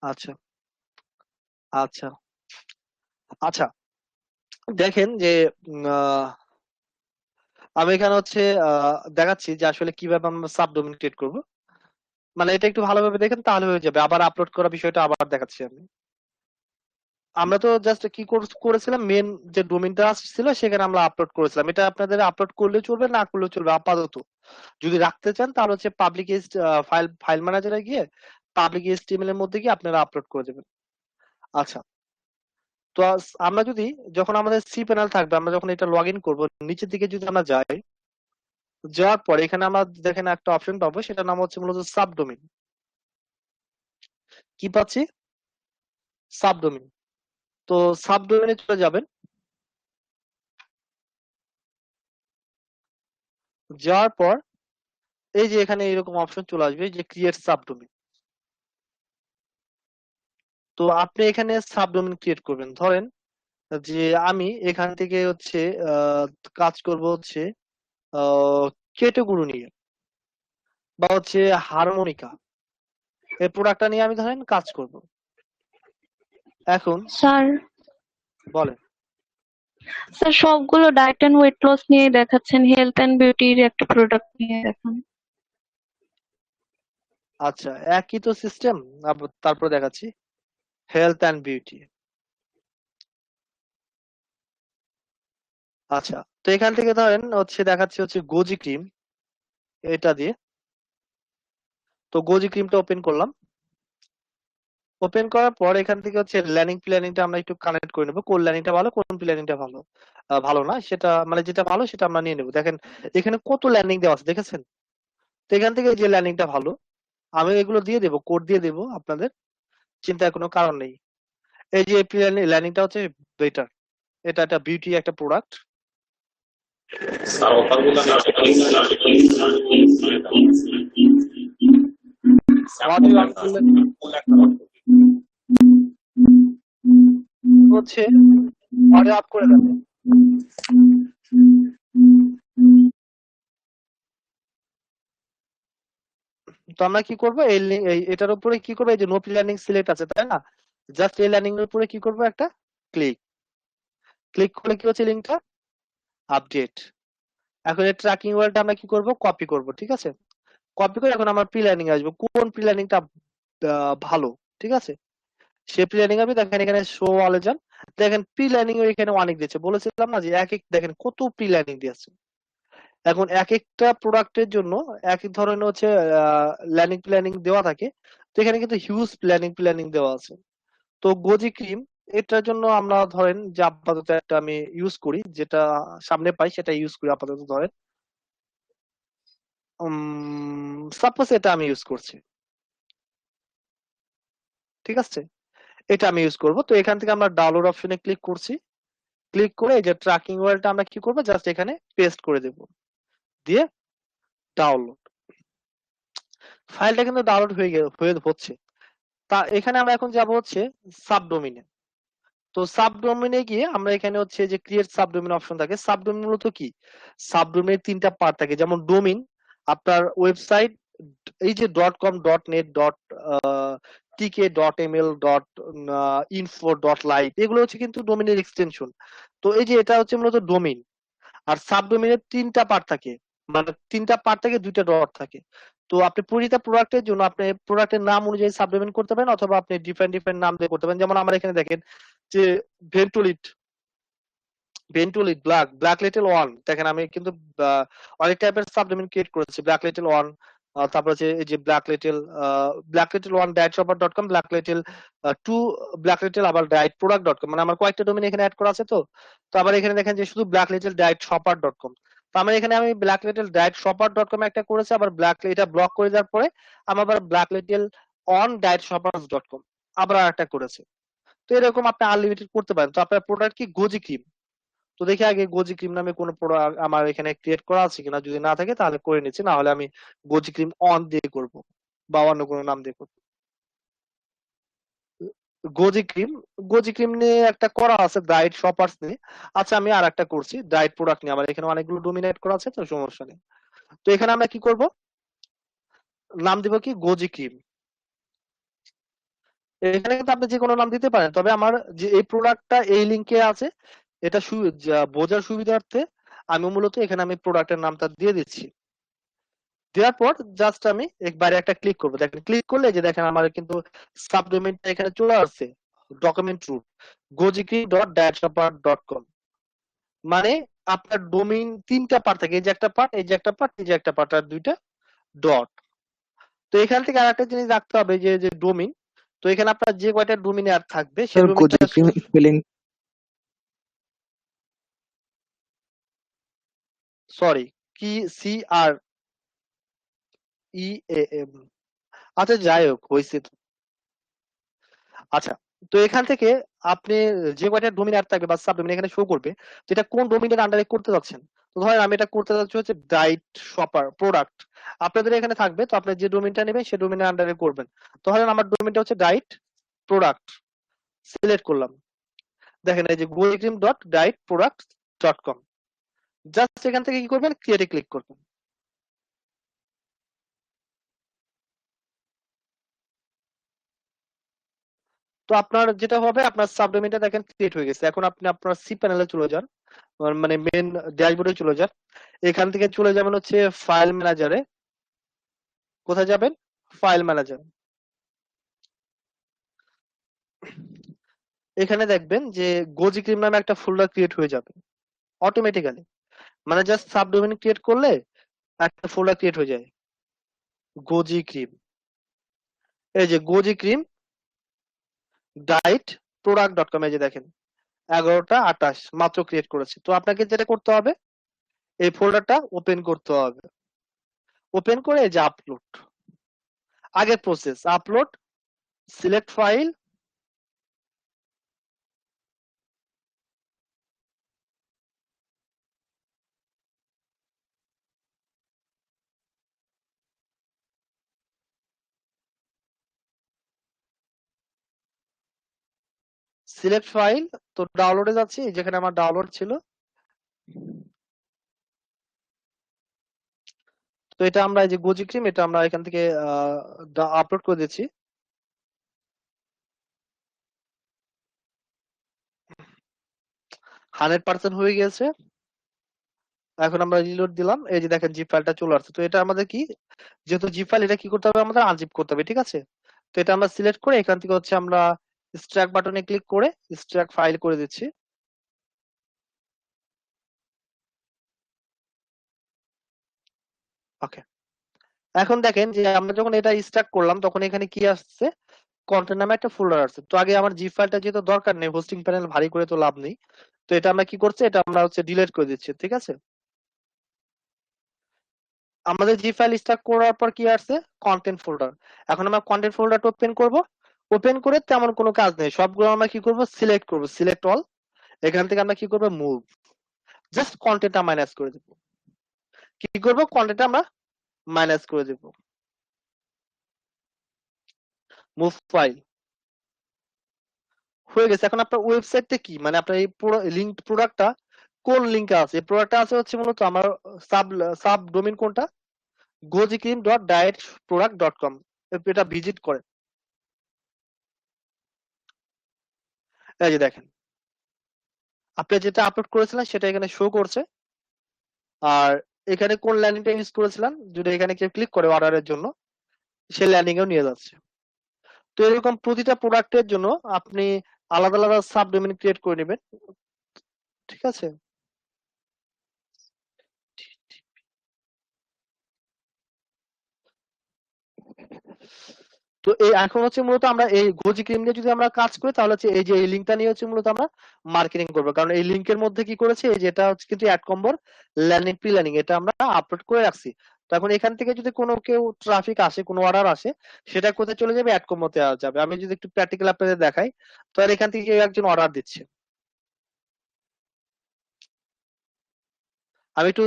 আচ্ছা আচ্ছা আচ্ছা, দেখেন যে আমি এখানে হচ্ছে দেখাচ্ছি যে আসলে কিভাবে আমরা সাবডোমেন ক্রিয়েট করব। মানে এটা একটু ভালোভাবে দেখেন তাহলে হয়ে যাবে। আবার আপলোড করা বিষয়টা আবার দেখাচ্ছি আমি। আমরা তো জাস্ট কি করেছিলাম, মেন যে ডোমেইনটা ছিল সেখানে আমরা আপলোড করেছিলাম, এটা আপনাদের আপলোড করলে চলবে না করলেও চলবে আপাতত। যদি রাখতে চান তাহলে হচ্ছে পাবলিক ফাইল ম্যানেজারে গিয়ে পাবলিক এইচটিএমএল এর মধ্যে গিয়ে আপনারা আপলোড করে দেবেন। আচ্ছা, তো আমরা যদি যখন আমাদের সি প্যানেল থাকবে, আমরা যখন এটা লগ ইন করবো, নিচের দিকে যদি আমরা যাই, যাওয়ার পর এখানে আমরা দেখেন একটা অপশন পাবো, সেটার নাম হচ্ছে মূলত সাবডোমেইন। কি পাচ্ছি? সাবডোমেইন। তো সাবডোমেইনে চলে যাবেন, যাওয়ার পর এই যে এখানে এরকম অপশন চলে আসবে যে ক্রিয়েট সাবডোমেইন। তো আপনি এখানে সাবডোমেইন ক্রিয়েট করবেন। ধরেন যে আমি এখান থেকে হচ্ছে আহ, কাজ করব হচ্ছে কেটেগুরু নিয়ে বা হচ্ছে হারমোনিকা, এই প্রোডাক্টটা নিয়ে আমি ধরেন কাজ করব। এখন স্যার বলেন। স্যার সবগুলো ডায়েট এন্ড ওয়েট লস নিয়ে দেখাচ্ছেন, হেলথ এন্ড বিউটির একটা প্রোডাক্ট নিয়ে দেখান। আচ্ছা, একই তো সিস্টেম, তারপর দেখাচ্ছি হেলথ অ্যান্ড বিউটি। আচ্ছা, তো এখান থেকে ধরেন হচ্ছে দেখাচ্ছি হচ্ছে গোজি ক্রিম, এটা দিয়ে। তো গোজি ক্রিমটা ওপেন করলাম, ওপেন করার পর এখান থেকে হচ্ছে ল্যান্ডিং প্ল্যানিংটা আমরা একটু কানেক্ট করে নেবো, কোন ল্যান্ডিংটা ভালো কোন প্ল্যানিংটা ভালো ভালো না সেটা, মানে যেটা ভালো সেটা আমরা নিয়ে নেবো। দেখেন এখানে কত ল্যান্ডিং দেওয়া আছে দেখেছেন? তো এখান থেকে যে ল্যান্ডিংটা ভালো আমি এগুলো দিয়ে দেবো, কোড দিয়ে দেবো, আপনাদের চিন্তার কোনো কারণ নেই। এই যে ল্যান্ডিংটা হচ্ছে বেটার, এটা একটা বিউটি একটা প্রোডাক্ট। হচ্ছে অডিও আপ করে দেন। তো আমরা কি করবো এটার উপরে কি করবো, এই যে নো প্ল্যানিং সিলেক্ট আছে তাই না, জাস্ট এই ল্যান্ডিং এর উপরে কি করবো, একটা ক্লিক, ক্লিক করলে কি হচ্ছে লিঙ্কটা আপডেট। এখন এই ট্র্যাকিং ওয়ার্ডটা আমরা কি করব, কপি করব, ঠিক আছে? কপি করে এখন আমার প্ল্যানিং আসবে, কোন প্ল্যানিংটা ভালো ঠিক আছে, সে প্ল্যানিং হবে। দেখেন এখানে শো ওয়ালে যান, দেখেন প্ল্যানিং এখানে অনেক দিয়েছে, বলেছিলাম না যে এক এক দেখেন কত প্ল্যানিং দিয়েছে। এখন এক একটা প্রোডাক্টের জন্য এক এক ধরনের হচ্ছে ল্যান্ডিং প্ল্যানিং দেওয়া থাকে, তো এখানে কিন্তু হিউজ প্ল্যানিং দেওয়া আছে। তো গোজি ক্রিম এটার জন্য আমরা ধরেন যে আপাতত একটা আমি ইউজ করি, যেটা সামনে পাই সেটা ইউজ করি আপাতত। ধরেন সাপোজ এটা আমি ইউজ করছি, ঠিক আছে, এটা আমি ইউজ করব। তো এখান থেকে আমরা ডাউনলোড অপশনে ক্লিক করছি, ক্লিক করে এই যে ট্র্যাকিং ওয়ালটা আমরা কি করবো, জাস্ট এখানে পেস্ট করে দেব, দিয়ে ডাউনলোড। ফাইলটা কিন্তু ডাউনলোড হয়ে হচ্ছে। তা এখানে আমরা এখন যাব হচ্ছে সাবডোমিনে। তো সাবডোমিনে গিয়ে আমরা এখানে হচ্ছে যে ক্রিয়েট সাবডোমিন অপশন থাকে। সাবডোমিন মূলত কি, সাবডোমিনের তিনটা পার্ট থাকে, যেমন ডোমিন, আপনার ওয়েবসাইট, এই যে .com.net .tk .ml .info .live, এগুলো হচ্ছে কিন্তু ডোমিনের এক্সটেনশন। তো এই যে এটা হচ্ছে মূলত ডোমিন। আর সাবডোমিনের তিনটা পার্ট থাকে, মানে তিনটা পার্ট থেকে দুইটা ডট থাকে। তো আপনি প্রতিটা প্রোডাক্টের জন্য আপনি প্রোডাক্টের নাম অনুযায়ী সাবডোমিন করতে পারেন, অথবা আপনি ডিফারেন্ট নাম দিয়ে করতে পারেন। যেমন আমার এখানে দেখেন যে ভেন্টুলিট, ব্ল্যাক লিটল ওয়ান, দেখেন আমি কিন্তু অনেক টাইপের সাবডোমেন ক্রিয়েট করেছি। ব্ল্যাক লিটল ওয়ান, তারপর হচ্ছে এই যে black little one .shopper.com, black little two, black little আবার .product.com, মানে আমার কয়েকটা ডোমেন এখানে অ্যাড করা আছে। তো তো আবার এখানে দেখেন যে শুধু ব্ল্যাক লিটল .shopper.com। তো আমার এখানে আমি ব্ল্যাক লিটল .shopper.com একটা করেছি, আবার এটা ব্লক করে দেওয়ার পরে আমি আবার ব্ল্যাক লিটল অন .shoppers.com আবার একটা করেছি। তো এরকম আপনি আনলিমিটেড করতে পারেন। তো আপনার প্রোডাক্ট কি গোজি ক্রিম, তো দেখি আগে গোজি ক্রিম নামে কোনো প্রোডাক্ট আমার এখানে ক্রিয়েট করা আছে কিনা, যদি না থাকে তাহলে করে নিচ্ছি, না হলে আমি গোজি ক্রিম অন দিয়ে করব বা অন্য কোনো নাম দিয়ে করব। গোজি ক্রিম, গোজি ক্রিম নিয়ে একটা করা আছে ডায়েট শপার্স নিয়ে। আচ্ছা আমি আর একটা করছি ডায়েট প্রোডাক্ট নিয়ে, আমার এখানে অনেকগুলো ডোমিনেট করা আছে, তো সমস্যা নেই। তো এখানে আমরা কি করব, নাম দিব কি গোজি ক্রিম। এখানে কিন্তু আপনি যে কোনো নাম দিতে পারেন, তবে আমার যে এই প্রোডাক্টটা এই লিংকে আছে, এটা বোঝার সুবিধার্থে আমি মূলত এখানে আমি প্রোডাক্টের নামটা দিয়ে দিচ্ছি। দেওয়ার পর জাস্ট আমি একবারে একটা ক্লিক করবো। দেখেন ক্লিক করলে যে দেখেন আমার কিন্তু সাবডোমেইনটা এখানে চলে আসছে, ডকুমেন্ট রুট gojikri.datashopper.com। মানে আপনার ডোমেইন তিনটা পার্ট থাকে, এই যে একটা পার্ট, এই যে একটা পার্ট, এই যে একটা পার্ট, আর দুইটা ডট। তো এখান থেকে আরেকটা জিনিস রাখতে হবে যে যে ডোমেইন, তো এখানে আপনার যে কয়টা ডোমেইন আর থাকবে সেই ডোমেইনটা স্পেলিং সরি কি CREAM। আচ্ছা যাই হোক, হয়েছে তো। আচ্ছা, তো এখান থেকে আপনি যে কয়টা ডোমিন অ্যাড থাকবে বা সাবডোমিন এখানে শো করবে, যেটা কোন ডোমিনের আন্ডারে করতে যাচ্ছেন। তো ধরেন আমি এটা করতে যাচ্ছি হচ্ছে ডাইট শপার প্রোডাক্ট, আপনাদের এখানে থাকবে, তো আপনি যে ডোমিনটা নেবেন সেই ডোমিনের আন্ডারে করবেন। তো ধরেন আমার ডোমিনটা হচ্ছে ডাইট প্রোডাক্ট, সিলেক্ট করলাম, দেখেন এই যে goicream.dietproducts.com। জাস্ট এখান থেকে কি করবেন, ক্রিয়েটে ক্লিক করবেন। তো আপনার যেটা হবে, আপনার সাবডোমেইনটা দেখেন ক্রিয়েট হয়ে গেছে। এখন আপনি আপনার সি প্যানেলে চলে যান, মানে মেন ড্যাশবোর্ডে চলে যান। এখান থেকে চলে যাবেন হচ্ছে ফাইল ম্যানেজারে। কোথায় যাবেন, ফাইল ম্যানেজার। এখানে দেখবেন যে গোজি ক্রিম নামে একটা ফোল্ডার ক্রিয়েট হয়ে যাবে অটোমেটিক্যালি, মানে জাস্ট সাবডোমেইন ক্রিয়েট করলে একটা ফোল্ডার ক্রিয়েট হয়ে যায় গোজি ক্রিম। এই যে গোজি ক্রিম ডাইট প্রোডাক্ট.com, এই যে দেখেন 11টা 28 মাত্র ক্রিয়েট করেছে। তো আপনাকে যেটা করতে হবে, এই ফোল্ডারটা ওপেন করতে হবে। ওপেন করে এই যে আপলোড, আগের process upload, select file, select file. তো ডাউনলোডে যাচ্ছি, যেখানে আমার ডাউনলোড ছিল। তো এটা আমরা এই যে গোজি ক্রিম, এটা আমরা এখান থেকে আপলোড করে দিচ্ছি। 100% হয়ে গেছে। এখন আমরা রিলোড দিলাম, এই যে দেখেন জিপ ফাইলটা চলে আসছে। তো এটা আমাদের কি, যেহেতু জিপ ফাইল, এটা কি করতে হবে, আমাদের আনজিপ করতে হবে, ঠিক আছে। তো এটা আমরা সিলেক্ট করে এখান থেকে হচ্ছে আমরা স্ট্রাক বাটনে ক্লিক করে স্ট্রাক ফাইল করে দিচ্ছি। ওকে, এখন দেখেন যে আমরা যখন এটা স্ট্রাক করলাম তখন এখানে কি আসছে, কন্টেন্ট নামে একটা ফোল্ডার আসছে। তো আগে আমার জি ফাইলটা যেহেতু দরকার নেই, হোস্টিং প্যানেল ভারী করে তো লাভ নেই, তো এটা আমরা কি করছি, এটা আমরা হচ্ছে ডিলিট করে দিচ্ছি। ঠিক আছে, আমাদের জি ফাইল স্ট্রাক করার পর কি আসছে, কন্টেন্ট ফোল্ডার। এখন আমরা কন্টেন্ট ফোল্ডারটা ওপেন করব। ওপেন করে তেমন কোনো কাজ নেই, সবগুলো আমরা কি করব, সিলেক্ট করব, সিলেক্ট অল। এখান থেকে আমরা কি করব, মুভ, জাস্ট কন্টেন্টটা মাইনাস করে দেব। কি করব, কন্টেন্টটা আমরা মাইনাস করে দেব, মুভ ফাইল হয়ে গেছে। এখন আপনার ওয়েবসাইটটা কি, মানে আপনার এই লিঙ্ক প্রোডাক্টটা কোন লিঙ্কে আছে, এই প্রোডাক্টটা আছে হচ্ছে মূলত আমার সাব সাব ডোমেইন কোনটা, gojicream.dietproduct.com, এটা ভিজিট করে। এই যে দেখেন, আপনি যেটা আপলোড করেছিলেন সেটা এখানে শো করছে। আর এখানে কোন ল্যান্ডিংটা ইউজ করেছিলেন, যদি এখানে কেউ ক্লিক করে অর্ডারের জন্য, সেই ল্যান্ডিং এও নিয়ে যাচ্ছে। তো এরকম প্রতিটা প্রোডাক্টের জন্য আপনি আলাদা আলাদা সাব ডোমেইন ক্রিয়েট করে নেবেন। ঠিক আছে, তো এই এখন হচ্ছে মূলত আমরা এই গোজি ক্রিম নিয়ে যদি আমরা কাজ করি, তাহলে হচ্ছে এই যে এই লিঙ্কটা নিয়ে হচ্ছে মূলত আমরা মার্কেটিং করবো। কারণ এই লিঙ্কের মধ্যে কি করেছে, এই যেটা হচ্ছে কিন্তু অ্যাড কম্বোর ল্যান্ডিং প্রি ল্যান্ডিং, এটা আমরা আপলোড করে রাখছি। তো এখন এখান থেকে যদি কোনো কেউ ট্রাফিক আসে, কোনো অর্ডার আসে, সেটা কোথায় চলে যাবে, অ্যাড কম্বোতে যাবে। আমি যদি একটু প্র্যাকটিক্যাল আপনাদের দেখাই, তাহলে এখান থেকে কেউ একজন অর্ডার দিচ্ছে, আমি একটু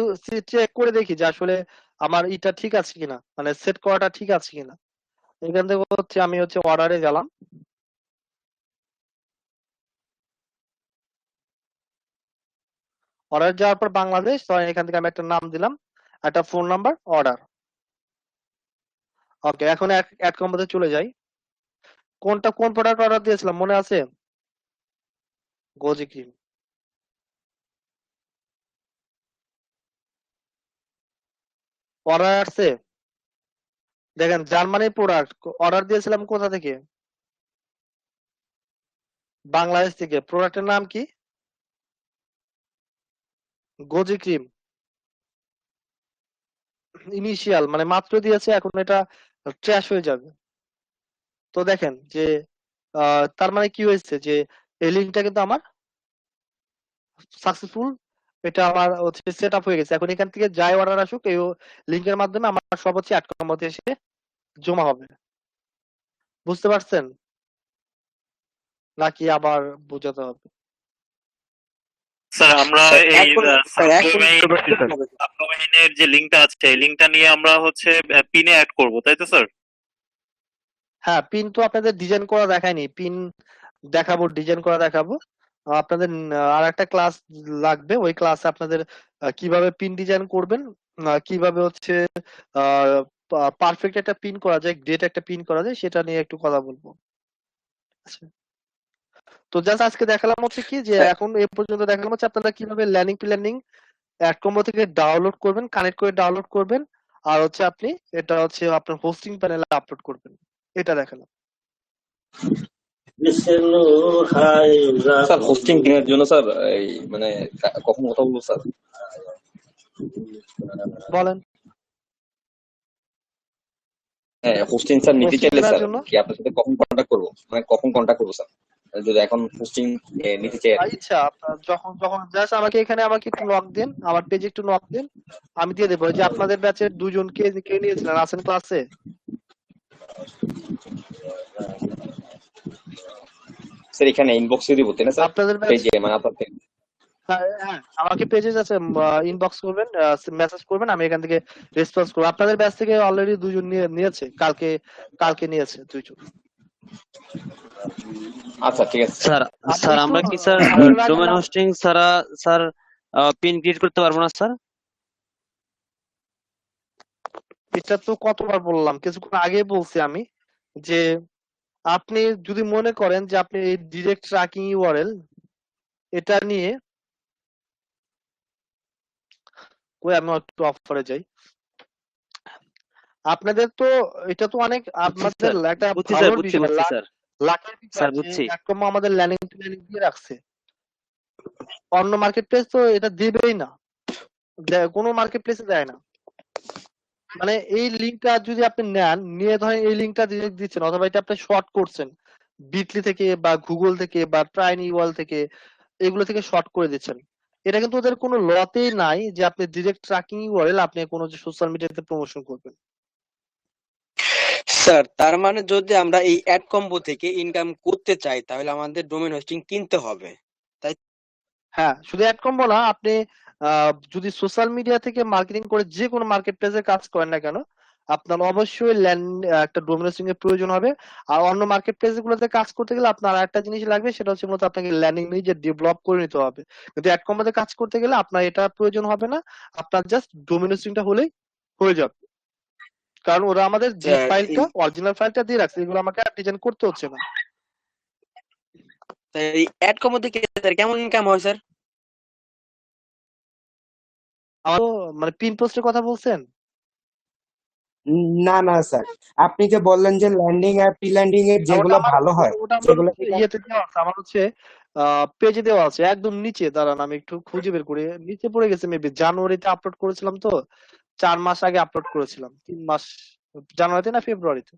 চেক করে দেখি যে আসলে আমার এটা ঠিক আছে কিনা, মানে সেট করাটা ঠিক আছে কিনা। এখান থেকে হচ্ছে আমি হচ্ছে অর্ডারে গেলাম, অর্ডার যাওয়ার পর বাংলাদেশ, তো এখান থেকে আমি একটা নাম দিলাম, একটা ফোন নাম্বার, অর্ডার। ওকে, এখন অ্যাড কম্বোতে চলে যাই। কোন প্রোডাক্ট অর্ডার দিয়েছিলাম মনে আছে, গোজি ক্রিম। অর্ডার আসছে, দেখেন জার্মানি প্রোডাক্ট অর্ডার দিয়েছিলাম কোথা থেকে, বাংলাদেশ থেকে। প্রোডাক্টের নাম কি, গোজি ক্রিম ইনিশিয়াল, মানে মাত্র দিয়েছে, এখন এটা ট্র্যাশ হয়ে যাবে। তো দেখেন যে তার মানে কি হয়েছে, যে এই লিঙ্কটা কিন্তু আমার সাকসেসফুল, এটা আমার হচ্ছে সেট আপ হয়ে গেছে। এখন এখান থেকে যাই অর্ডার আসুক, এই লিঙ্কের মাধ্যমে আমার সব হচ্ছে অ্যাড কম্বোতে এসে জমা হবে। বুঝতে পারছেন নাকি আবার বোঝাতে হবে? স্যার আমরা এই এখন স্যার এখন সাবডোমেইনের যে লিংকটা আছে, এই লিংকটা নিয়ে আমরা হচ্ছে পিনে অ্যাড করব, তাই তো স্যার? হ্যাঁ, পিন তো আপনাদের ডিজাইন করা দেখায়নি, পিন দেখাবো, ডিজাইন করা দেখাবো। আপনাদের আর একটা ক্লাস লাগবে, ওই ক্লাসে আপনাদের কিভাবে পিন ডিজাইন করবেন, কিভাবে হচ্ছে পারফেক্ট একটা পিন করা যায়, গ্রেট একটা পিন করা যায়, সেটা নিয়ে একটু কথা বলবো। আচ্ছা, তো জাস্ট আজকে দেখালাম হচ্ছে কি, যে এখন এ পর্যন্ত দেখালাম হচ্ছে আপনারা কিভাবে ল্যান্ডিং প্ল্যানিং অ্যাড কম্বো থেকে ডাউনলোড করবেন, কানেক্ট করে ডাউনলোড করবেন, আর হচ্ছে আপনি এটা হচ্ছে আপনার হোস্টিং প্যানেলে আপলোড করবেন, এটা দেখালাম। স্যার হোস্টিং কেনার জন্য স্যার এই মানে কখন কথা বলবো স্যার? বলেন। হ্যাঁ হোস্টিং স্যার নিতে হোস্টিং চাইলে কেনার স্যার জন্য কি আপনার সাথে কখন কন্ট্যাক্ট করবো, মানে কখন কন্ট্যাক্ট করবো স্যার যদি এখন হোস্টিং নিতে চাই আর কি? আচ্ছা, আপনার যখন যখন জাস্ট আমাকে এখানে আমাকে একটু নক দেন, আমার পেজে একটু নক দেন, আমি দিয়ে দেবো। ওই যে আপনাদের ব্যাচের দুজন কে নিয়েছিলেন, আছেন ক্লাসে? স্যার এখানে ইনবক্সে দিব তাই না স্যার? আপনাদের ব্যাচ, পেজে মানে আপনার হ্যাঁ আমাকে পেজে যাচ্ছে ইনবক্স করবেন, মেসেজ করবেন, আমি এখান থেকে রেসপন্স করবো। আপনাদের ব্যাচ থেকে অলরেডি দুজন নিয়েছে, কালকে নিয়েছে দুইজন। আচ্ছা ঠিক আছে স্যার। আপনি স্যার একটু আমরা কি স্যার আপনারা ডোমেন হোস্টিং ছাড়া স্যার পিন ক্রিয়েট করতে পারবো না স্যার? এটা তো কতবার বললাম, কিছুক্ষণ আগে বলছি আমি, যে আপনি যদি মনে করেন যে আপনি এই ডিরেক্ট ট্র্যাকিং ইউআরএল এটা নিয়ে, কই আমি একটু অফ করে যাই, আপনাদের তো এটা তো অনেক আপনাদের স্যার একটা বুঝছি স্যার, ভালোর বুঝছি বিষয়, বুঝছি স্যার, লাখের বিষয় স্যার যে বুঝছি। একদম আমাদের ল্যান্ডিং দিয়ে রাখছে। অন্য মার্কেট প্লেস তো এটা দিবেই না, কোনো মার্কেট প্লেসে দেয় না। মানে এই লিঙ্কটা যদি আপনি নেন, নিয়ে ধরেন এই লিঙ্কটা দিচ্ছেন অথবা এটা আপনি শর্ট করছেন বিটলি থেকে বা গুগল থেকে বা ট্রাইন ইওয়াল থেকে, এগুলো থেকে শর্ট করে দিচ্ছেন, এটা কিন্তু ওদের কোনো লতেই নাই যে আপনি ডিরেক্ট ট্র্যাকিং ইউআরএল আপনি কোনো সোশ্যাল মিডিয়াতে প্রমোশন করবেন। স্যার তার মানে যদি আমরা এই অ্যাড কম্বো থেকে ইনকাম করতে চাই তাহলে আমাদের ডোমেন হোস্টিং কিনতে হবে, তাই? হ্যাঁ, শুধু অ্যাড কম্বো না, আপনি যদি সোশ্যাল মিডিয়া থেকে মার্কেটিং করে যে কোনো মার্কেট প্লেসে কাজ করেন না কেন, আপনার অবশ্যই একটা ডোমেন হোস্টিং এর প্রয়োজন হবে। আর অন্য মার্কেট প্লেস গুলোতে কাজ করতে গেলে আপনার একটা জিনিস লাগবে, সেটা হচ্ছে মূলত আপনাকে ল্যান্ডিং পেজ ডেভেলপ করে নিতে হবে। কিন্তু অ্যাড কম্বোতে কাজ করতে গেলে আপনার এটা প্রয়োজন হবে না, আপনার জাস্ট ডোমেন হোস্টিংটা হলেই হয়ে যাবে। কারণ ওরা আমাদের যে স্যার ফাইলটা অরিজিনাল ফাইলটা দিয়ে রাখছে, এগুলো আমাকে আর ডিজাইন করতে হচ্ছে না। এই অ্যাড কম্বো থেকে স্যার কেমন ইনকাম হয় স্যার? আমার মানে পিন পোস্টের কথা বলছেন? না না স্যার, আপনি যে বললেন যে ল্যান্ডিং আর প্রি ল্যান্ডিং এর ওটা যেগুলো আমার ভালো হয় ওটা আমার সেগুলো হচ্ছে থেকে ইয়েতে দেওয়া আছে, আমার হচ্ছে পেজে দেওয়া আছে একদম নিচে। দাঁড়ান আমি একটু খুঁজে বের করি, নিচে পড়ে গেছে মেবি। জানুয়ারিতে আপলোড করেছিলাম তো, 4 মাস আগে আপলোড করেছিলাম, 3 মাস, জানুয়ারিতে না ফেব্রুয়ারিতে,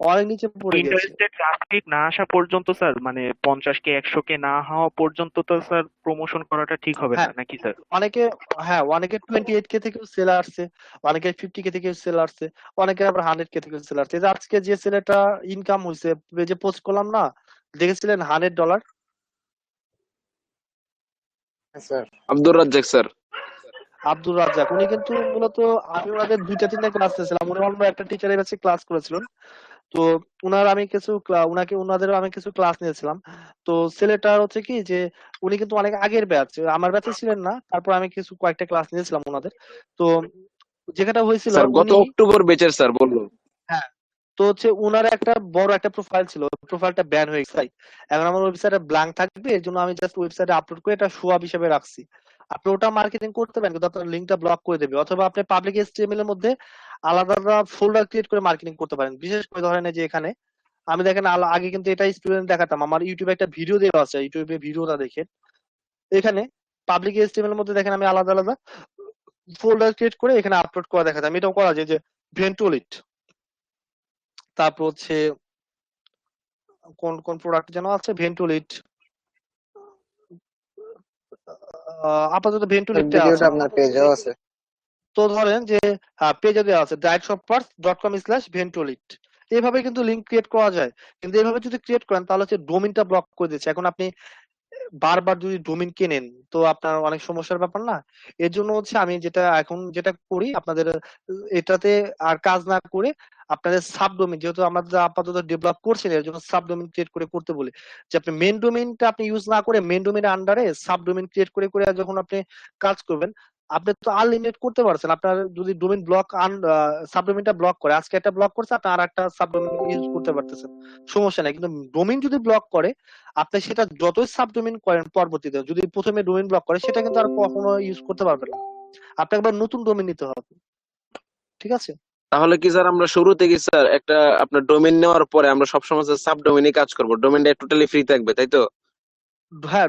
অনেক নিচে পড়ে গেছে। ইন্টারেস্টে ট্রাফিক না আসা পর্যন্ত স্যার, মানে 50K 100K না হওয়া পর্যন্ত তো স্যার প্রমোশন করাটা ঠিক হবে না হ্যাঁ নাকি স্যার? অনেকে, হ্যাঁ অনেকে 28K থেকেও সেল আসছে, অনেকে 50K থেকেও সেল আসছে, অনেকে আবার 100K থেকেও সেল আসছে। এই যে আজকে যে ছেলেটা ইনকাম হয়েছে পেজে পোস্ট করলাম না, দেখেছিলেন $100। Sir Abdur Razzak sir. আব্দুর রাজ্জাক, উনি কিন্তু মূলত, আমি ওনাদের 2-3টা ক্লাস নিয়েছিলাম, উনি অন্য একটা টিচারের কাছে ক্লাস করেছিলেন। তো ওনাদেরও আমি কিছু ক্লাস নিয়েছিলাম। তো ছেলেটার হচ্ছে কি যে উনি কিন্তু অনেক আগের ব্যাচ, আমার ব্যাচে ছিলেন না, তারপর আমি কয়েকটা ক্লাস নিয়েছিলাম ওনাদের। তো যেটা হয়েছিল স্যার গত উনি, অক্টোবর বেচের স্যার বললো। হ্যাঁ, তো হচ্ছে উনার একটা বড় একটা প্রোফাইল ছিল, প্রোফাইলটা ব্যান হয়ে গেছে। এখন আমার ওয়েবসাইটে ব্ল্যাঙ্ক থাকবে, এর জন্য আমি জাস্ট ওয়েবসাইটে আপলোড করে এটা শো আপ হিসেবে রাখছি। আপনি ওটা মার্কেটিং করতে পারেন, কিন্তু আপনার লিঙ্কটা ব্লক করে দেবে। অথবা আপনি পাবলিক এইচটিএমএল এর মধ্যে আলাদা আলাদা ফোল্ডার ক্রিয়েট করে মার্কেটিং করতে পারেন। বিশেষ করে ধরেন এই যে এখানে আমি দেখেন আগে কিন্তু এটা স্টুডেন্ট দেখাতাম, আমার ইউটিউবে একটা ভিডিও দেওয়া আছে, ইউটিউবে ভিডিওটা দেখে এখানে পাবলিক এইচটিএমএল এর মধ্যে দেখেন আমি আলাদা আলাদা ফোল্ডার ক্রিয়েট করে এখানে আপলোড করা দেখাতাম। এটাও করা যায়, যে ভেন্টুলিট, তারপর হচ্ছে কোন কোন প্রোডাক্ট যেন আছে, ভেন্টুলিট, আপাতত ভেন্টুলিটটা আছে। ভিডিওটা আপনার পেজেও আছে। তো ধরেন যে পেজে দেওয়া আছে dietshoppers.com/ventolit, এইভাবে কিন্তু লিঙ্ক ক্রিয়েট করা যায়। কিন্তু এইভাবে যদি ক্রিয়েট করেন তাহলে হচ্ছে ডোমিনটা ব্লক করে দিচ্ছে। এখন আপনি বারবার যদি ডোমিন কেনেন তো আপনার অনেক সমস্যার ব্যাপার না। এর জন্য হচ্ছে আমি যেটা করি আপনাদের, এটাতে আর কাজ না করে আপনাদের সাবডোমেন, যেহেতু আমাদের আপাতত ডেভেলপ করছেন, এর জন্য সাবডোমেন ক্রিয়েট করে করতে বলি, যে আপনি মেন ডোমেইনটা আপনি ইউজ না করে মেন ডোমেইনের আন্ডারে সাবডোমেন ক্রিয়েট করে করে যখন আপনি কাজ করবেন, আপনি তো আনলিমিটেড করতে পারছেন। আপনার যদি ডোমেইন ব্লক সাবডোমেইনটা ব্লক করে, আজকে একটা ব্লক করছে, আপনি আর একটা সাবডোমেইন ইউজ করতে পারতেছেন, সমস্যা নাই। কিন্তু ডোমেইন যদি ব্লক করে, আপনি সেটা যতই সাবডোমেইন করেন পরবর্তীতে, যদি প্রথমে ডোমেইন ব্লক করে, সেটা কিন্তু আর কখনো ইউজ করতে পারবেন না। আপনাকে আবার নতুন ডোমেইন নিতে হবে, ঠিক আছে? তাহলে কি স্যার আমরা শুরু থেকে স্যার একটা আপনার ডোমেইন নেওয়ার পরে আমরা সবসময় সাব ডোমেইনে কাজ করবো, ডোমেইনটা টোটালি ফ্রি থাকবে তাই তো? হ্যাঁ,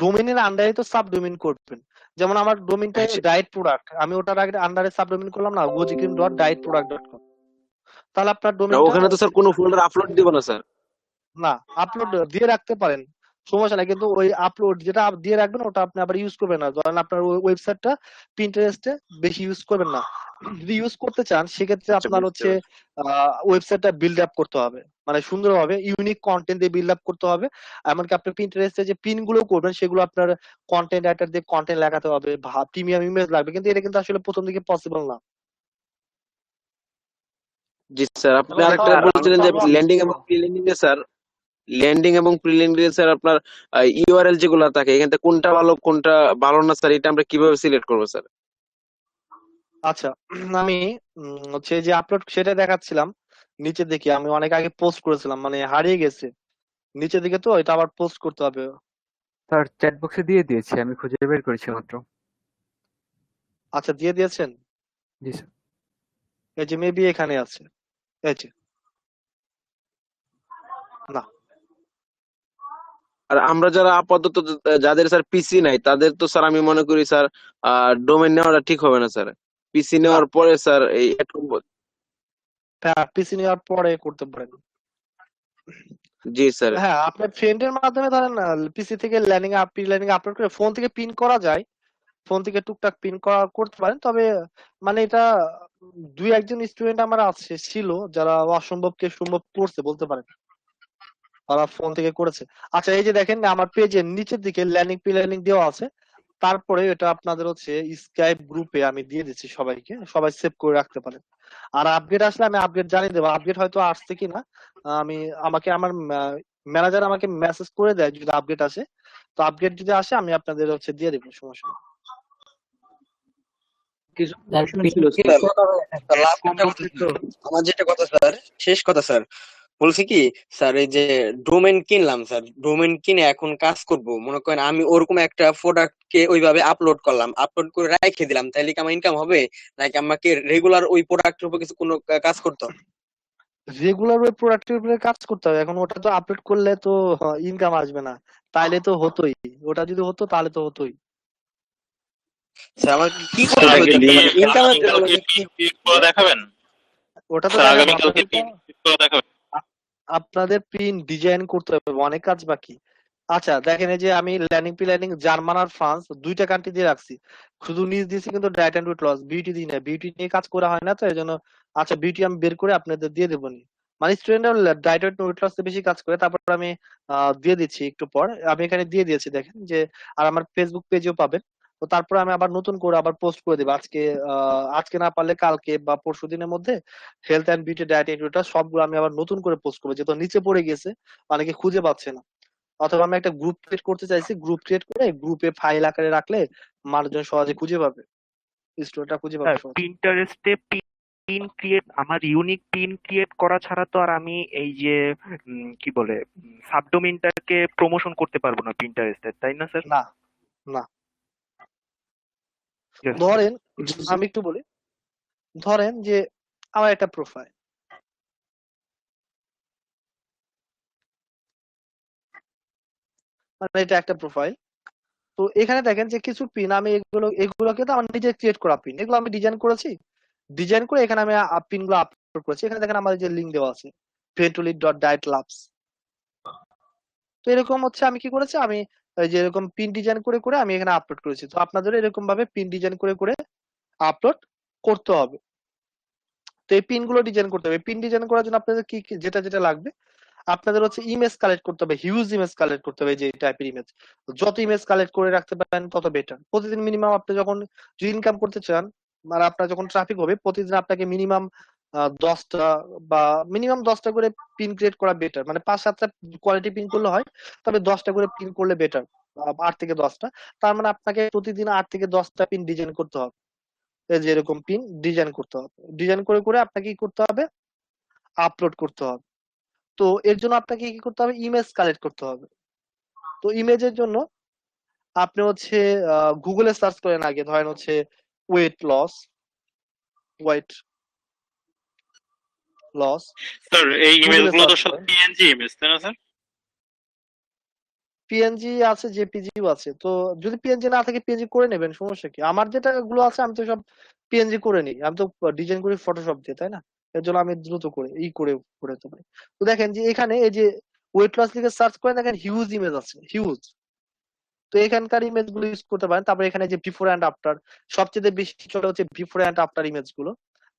ডোমেইনের আন্ডারে তো সাবডোমেইন করবেন। যেমন আমার ডোমেইনটা ডায়েট প্রোডাক্ট, আমি ওটার আগে আন্ডারে সাবডোমেইন করলাম না, gojikrim.dietproduct.com, তাহলে আপনার ডোমেইনটা, ওখানে তো স্যার কোনো ফোল্ডার আপলোড দিব না স্যার। না আপলোড দিয়ে রাখতে পারেন, সমস্যা নাই। কিন্তু ওই আপলোড যেটা দিয়ে রাখবেন ওটা আপনি আবার ইউজ করবেন না। ধরেন আপনার ওয়েবসাইটটা পিন্টারেস্টে বেশি ইউজ করবেন না, যদি ইউজ করতে চান সেক্ষেত্রে আচ্ছা আপনার বুঝতে হচ্ছে পারছি। ওয়েবসাইটটা বিল্ড আপ করতে হবে, মানে সুন্দরভাবে ইউনিক কন্টেন্ট দিয়ে বিল্ড আপ করতে হবে। এমনকি আপনি পিন্টারেস্টে যে পিন গুলো করবেন সেগুলো আপনার কন্টেন্ট রাইটার দিয়ে কন্টেন্ট লেখাতে হবে, প্রিমিয়াম ইমেজ লাগবে, কিন্তু এটা কিন্তু আসলে প্রথম দিকে পসিবল না। জি স্যার, আপনি আরেকটা বলছিলেন যে ল্যান্ডিং এবং প্রি ল্যান্ডিং এ স্যার, আপনার ইউআরএল যেগুলো থাকে এখান থেকে কোনটা ভালো কোনটা ভালো না স্যার, এটা আমরা কিভাবে সিলেক্ট করবো স্যার? আচ্ছা, আমি হচ্ছে যে আপলোড সেটা দেখাচ্ছিলাম, নিচে দেখি আমি অনেক আগে পোস্ট করেছিলাম, মানে হারিয়ে গেছে নিচের দিকে, তো এটা আবার পোস্ট করতে হবে। স্যার চ্যাট বক্সে দিয়ে দিয়েছি, আমি খুঁজে বের করেছি মাত্র। আচ্ছা, দিয়ে দিয়েছেন? জি স্যার। এই যে মেবি এখানে আছে, এই যে না। আর আমরা যারা আপাতত যাদের স্যার পিসি নাই তাদের তো স্যার আমি মনে করি স্যার ডোমেন নেওয়াটা ঠিক হবে না স্যার। পিসি না, নেওয়ার পরে স্যার এই হ্যাঁ পিসি নেওয়ার পরে করতে পারেন। জি স্যার। হ্যাঁ আপনার ফ্রেন্ডের মাধ্যমে ধরেন পিসি থেকে ল্যান্ডিং আপলোড করে ফোন থেকে পিন করা যায়, ফোন থেকে টুকটাক পিন করা করতে পারেন। তবে মানে এটা দুই একজন স্টুডেন্ট আমার আছে ছিল যারা অসম্ভবকে সম্ভব করছে বলতে পারেন, তারা ফোন থেকে করেছে। আচ্ছা এই যে দেখেন আমার পেজের নিচের দিকে ল্যান্ডিং দেওয়া আছে, তারপরে এটা আপনাদের হচ্ছে স্কাইপ গ্রুপে আমি দিয়ে দিচ্ছি সবাইকে, সবাই সেভ করে রাখতে পারেন। আর আপডেট আসলে আমি আপডেট জানিয়ে দেবো, আপডেট হয়তো আসছে কিনা। আমি আমাকে আমার ম্যানেজার আমাকে মেসেজ করে দেয় যদি আপডেট আসে, তো আপডেট যদি আসে আমি আপনাদের হচ্ছে দিয়ে দেবো, সমস্যা নেই। কিছু স্যার, প্রশ্ন ছিল স্যার। last একটা কথা স্যার। আমার যেটা কথা স্যার, শেষ কথা স্যার, বলছি কি স্যার, এই যে ডোমেন কিনলাম স্যার, ডোমেন কিনে এখন কাজ করব, মনে করেন আমি ওরকম একটা প্রোডাক্ট কে ওইভাবে আপলোড করলাম, আপলোড করে রেখে দিলাম, তাইলে কি আমার ইনকাম হবে, নাকি আমাকে রেগুলার ওই প্রোডাক্টের উপর কিছু কোনো কাজ করতে হবে? রেগুলার ওই প্রোডাক্টের উপরে কাজ করতে হবে। এখন ওটা তো আপলোড করলে তো ইনকাম আসবে না, তাইলে তো হতোই, ওটা যদি হতো তাহলে তো হতোই। স্যার আমার কি স্যার করতে হবে, আগামীকালকে মানে ইনকামের জন্য আগামীকালকে কি? পিন ক্রিয়েট করে দেখাবেন? ওটা তো স্যার দেখাবো, আগামীকালকে পিন ক্রিয়েট করে দেখাবেন? আপনাদের প্রিন্ট ডিজাইন করতে হবে, অনেক কাজ বাকি। আচ্ছা দেখেন এই যে আমি ল্যান্ডিং জার্মান আর ফ্রান্স দুইটা কান্ট্রি দিয়ে রাখছি, শুধু নিজ দিয়েছি কিন্তু diet and weight loss, beauty দিই না, বিউটি নিয়ে কাজ করা হয় না তো এই জন্য। আচ্ছা বিউটি আমি বের করে আপনাদের দিয়ে দেবো নি, মানে স্টুডেন্টরা ডায়েট অ্যান্ড ওয়েট লস বেশি কাজ করে। তারপর আমি দিয়ে দিচ্ছি একটু পর, আমি এখানে দিয়ে দিয়েছি দেখেন যে, আর আমার ফেসবুক পেজেও পাবেন। তো তারপর আমি আবার নতুন করে আবার পোস্ট করে দেবো আজকে, আজকে না পারলে কালকে বা পরশু দিনের মধ্যে health and beauty diet and weight loss সবগুলো আমি আবার নতুন করে পোস্ট করবো, যেহেতু নিচে পড়ে গেছে অনেকে খুঁজে পাচ্ছে না। অথবা আমি একটা গ্রুপ ক্রিয়েট করতে চাইছি, গ্রুপ ক্রিয়েট করে গ্রুপে ফাইল আকারে রাখলে মানুষজন সহজে খুঁজে পাবে, স্টোরটা খুঁজে পাবে স্যার সহজে। পিন্টারেস্টে পিন ক্রিয়েট, আমার ইউনিক পিন ক্রিয়েট করা ছাড়া তো আর আমি এই যে কি বলে সাবডোমেইনটাকে প্রমোশন করতে পারবো না পিন্টারেস্টে, তাই না স্যার? না না, ধরেন আমি একটু বলি, ধরেন যে আমার একটা প্রোফাইল, মানে এটা একটা প্রোফাইল। তো এখানে দেখেন যে কিছু পিন আমি এগুলোকে তো আমার নিজে ক্রিয়েট করা পিন, এগুলো আমি ডিজাইন করেছি, ডিজাইন করে এখানে আমি পিন গুলো আপলোড করেছি। এখানে দেখেন আমার যে লিঙ্ক দেওয়া আছে friendly.diet labs। তো এরকম হচ্ছে আমি কি করেছি, আমি এই যে এরকম পিন ডিজাইন করে করে আমি এখানে আপলোড করেছি। তো আপনাদের এরকম ভাবে পিন ডিজাইন করে করে আপলোড করতে হবে। তো এই পিন গুলো ডিজাইন করতে হবে, পিন ডিজাইন করার জন্য আপনাদের কি কি যেটা যেটা লাগবে, আপনাদের হচ্ছে ইমেজ কালেক্ট করতে হবে, হিউজ ইমেজ কালেক্ট করতে হবে, যে টাইপের ইমেজ যত ইমেজ কালেক্ট করে রাখতে পারেন তত বেটার। প্রতিদিন মিনিমাম আপনি যখন ইনকাম করতে চান, মানে আপনার যখন ট্রাফিক হবে প্রতিদিন আপনাকে মিনিমাম 10টা বা মিনিমাম 10টা করে পিন ক্রিয়েট করা বেটার, মানে 5-7টা কোয়ালিটি পিন করলে হয়, তবে 10টা করে পিন করলে বেটার, 8 থেকে 10টা। তার মানে আপনাকে প্রতিদিন 8 থেকে 10টা পিন ডিজাইন করতে হবে, এই যে এরকম পিন ডিজাইন করতে হবে, ডিজাইন করে করে আপনাকে কি করতে হবে, আপলোড করতে হবে। তো এর জন্য আপনাকে কি করতে হবে, ইমেজ কালেক্ট করতে হবে। তো ইমেজের জন্য আপনি হচ্ছে গুগলে সার্চ করেন, আগে ধরেন হচ্ছে weight loss, weight loss, sir এই গুগলে ইমেজগুলো তো সার্চ সব করেন। পিএনজি ইমেজ, তাই না স্যার? পিএনজি আছে, জেপিজিও আছে। তো যদি পিএনজি না থাকে পিএনজি করে নেবেন, সমস্যা কি, আমার যেটা গুলো আছে আমি তো সব পিএনজি করে নিই, আমি তো ডিজাইন করি ফটোশপ দিয়ে, তাই না? এর জন্য আমি দ্রুত করে করে করে তো পারি। তো দেখেন যে এখানে এই যে ওয়েট লস লিখে সার্চ করেন, দেখেন হিউজ ইমেজ আছে, হিউজ। তো এখানকার ইমেজ গুলো ইউজ করতে পারেন। তারপরে এখানে যে বিফোর অ্যান্ড আফটার, সবচেয়ে বেশি চলে হচ্ছে বিফোর অ্যান্ড আফটার ইমেজ গুলো,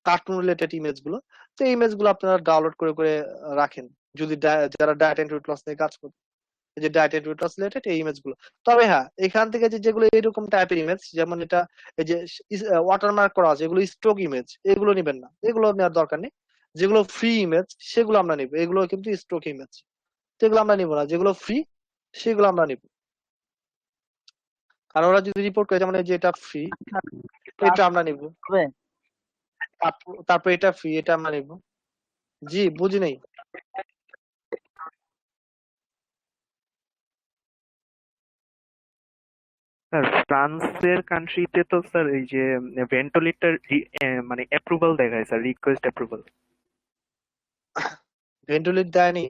কার্টুন রিলেটেড ইমেজ গুলো। তো এই ইমেজ গুলো আপনারা ডাউনলোড করে করে রাখেন, যদি যারা ডায়েট এন্ড ওয়েট লস নিয়ে কাজ করে, এই যে diet and weight loss related এই ইমেজ গুলো। তবে হ্যাঁ এখান থেকে যে যেগুলো এইরকম টাইপের ইমেজ, যেমন এটা এই যে ওয়াটারমার্ক করা আছে, এগুলো স্টক ইমেজ, এগুলো নেবেন না, এগুলো নেওয়ার দরকার নেই। যেগুলো ফ্রি ইমেজ সেগুলো আমরা নিবো, এগুলো কিন্তু স্টক ইমেজ, তো এগুলো আমরা নিবো না, যেগুলো ফ্রি সেগুলো আমরা নিবো। কারণ ওরা যদি রিপোর্ট করে যেমন এই যে এটা ফ্রি, এটা আমরা নিব, তারপর এটা ফ্রি, এটা আমরা নিব। জি বুঝি নাই। স্যার ফ্রান্সের কান্ট্রিতে তো স্যার এই যে ভেন্টিলেটর মানে অ্যাপ্রুভাল দেখায় স্যার, রিকোয়েস্ট অ্যাপ্রুভাল। ভেন্টুলেট দেয়নি